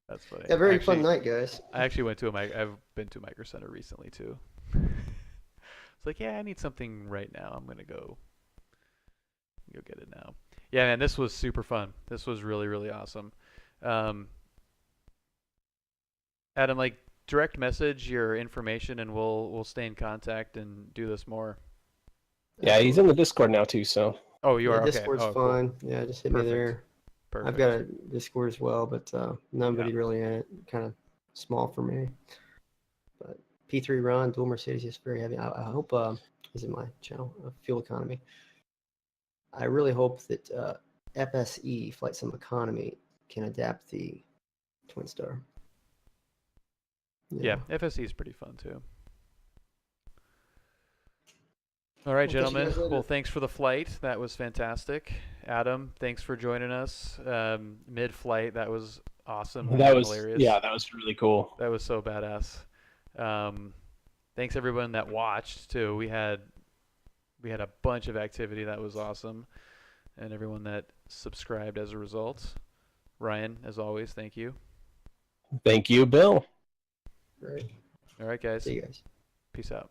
That's funny. Yeah, very Actually, fun night, guys. I actually went to I've been to a Micro Center recently too. It's like, yeah, I need something right now. I'm gonna go get it now. Yeah, man, this was super fun. This was really, really awesome. Adam, like, direct message your information, and we'll stay in contact and do this more. Yeah, he's in the Discord now too, so. Oh, you Yeah, are okay. Discord's Oh, cool. fine. Yeah, just hit Perfect. me there. Perfect. I've got a Discord as well, but nobody Yeah. really in it. Kind of small for me. But P3 run, dual Mercedes is very heavy. I hope, this is my channel, Fuel Economy. I really hope that FSE, Flight Sim Economy, can adapt the Twin Star. Yeah, FSE is pretty fun too. All right, We'll catch you gentlemen. guys later. Well, thanks for the flight. That was fantastic. Adam, thanks for joining us mid-flight. That was awesome. That was hilarious. yeah, that was really cool. That was so badass. Thanks everyone that watched too. We had a bunch of activity that was awesome, and everyone that subscribed as a result. Ryan, as always, thank you. Thank you, Bill. Great. All right, guys. See you guys. Peace out.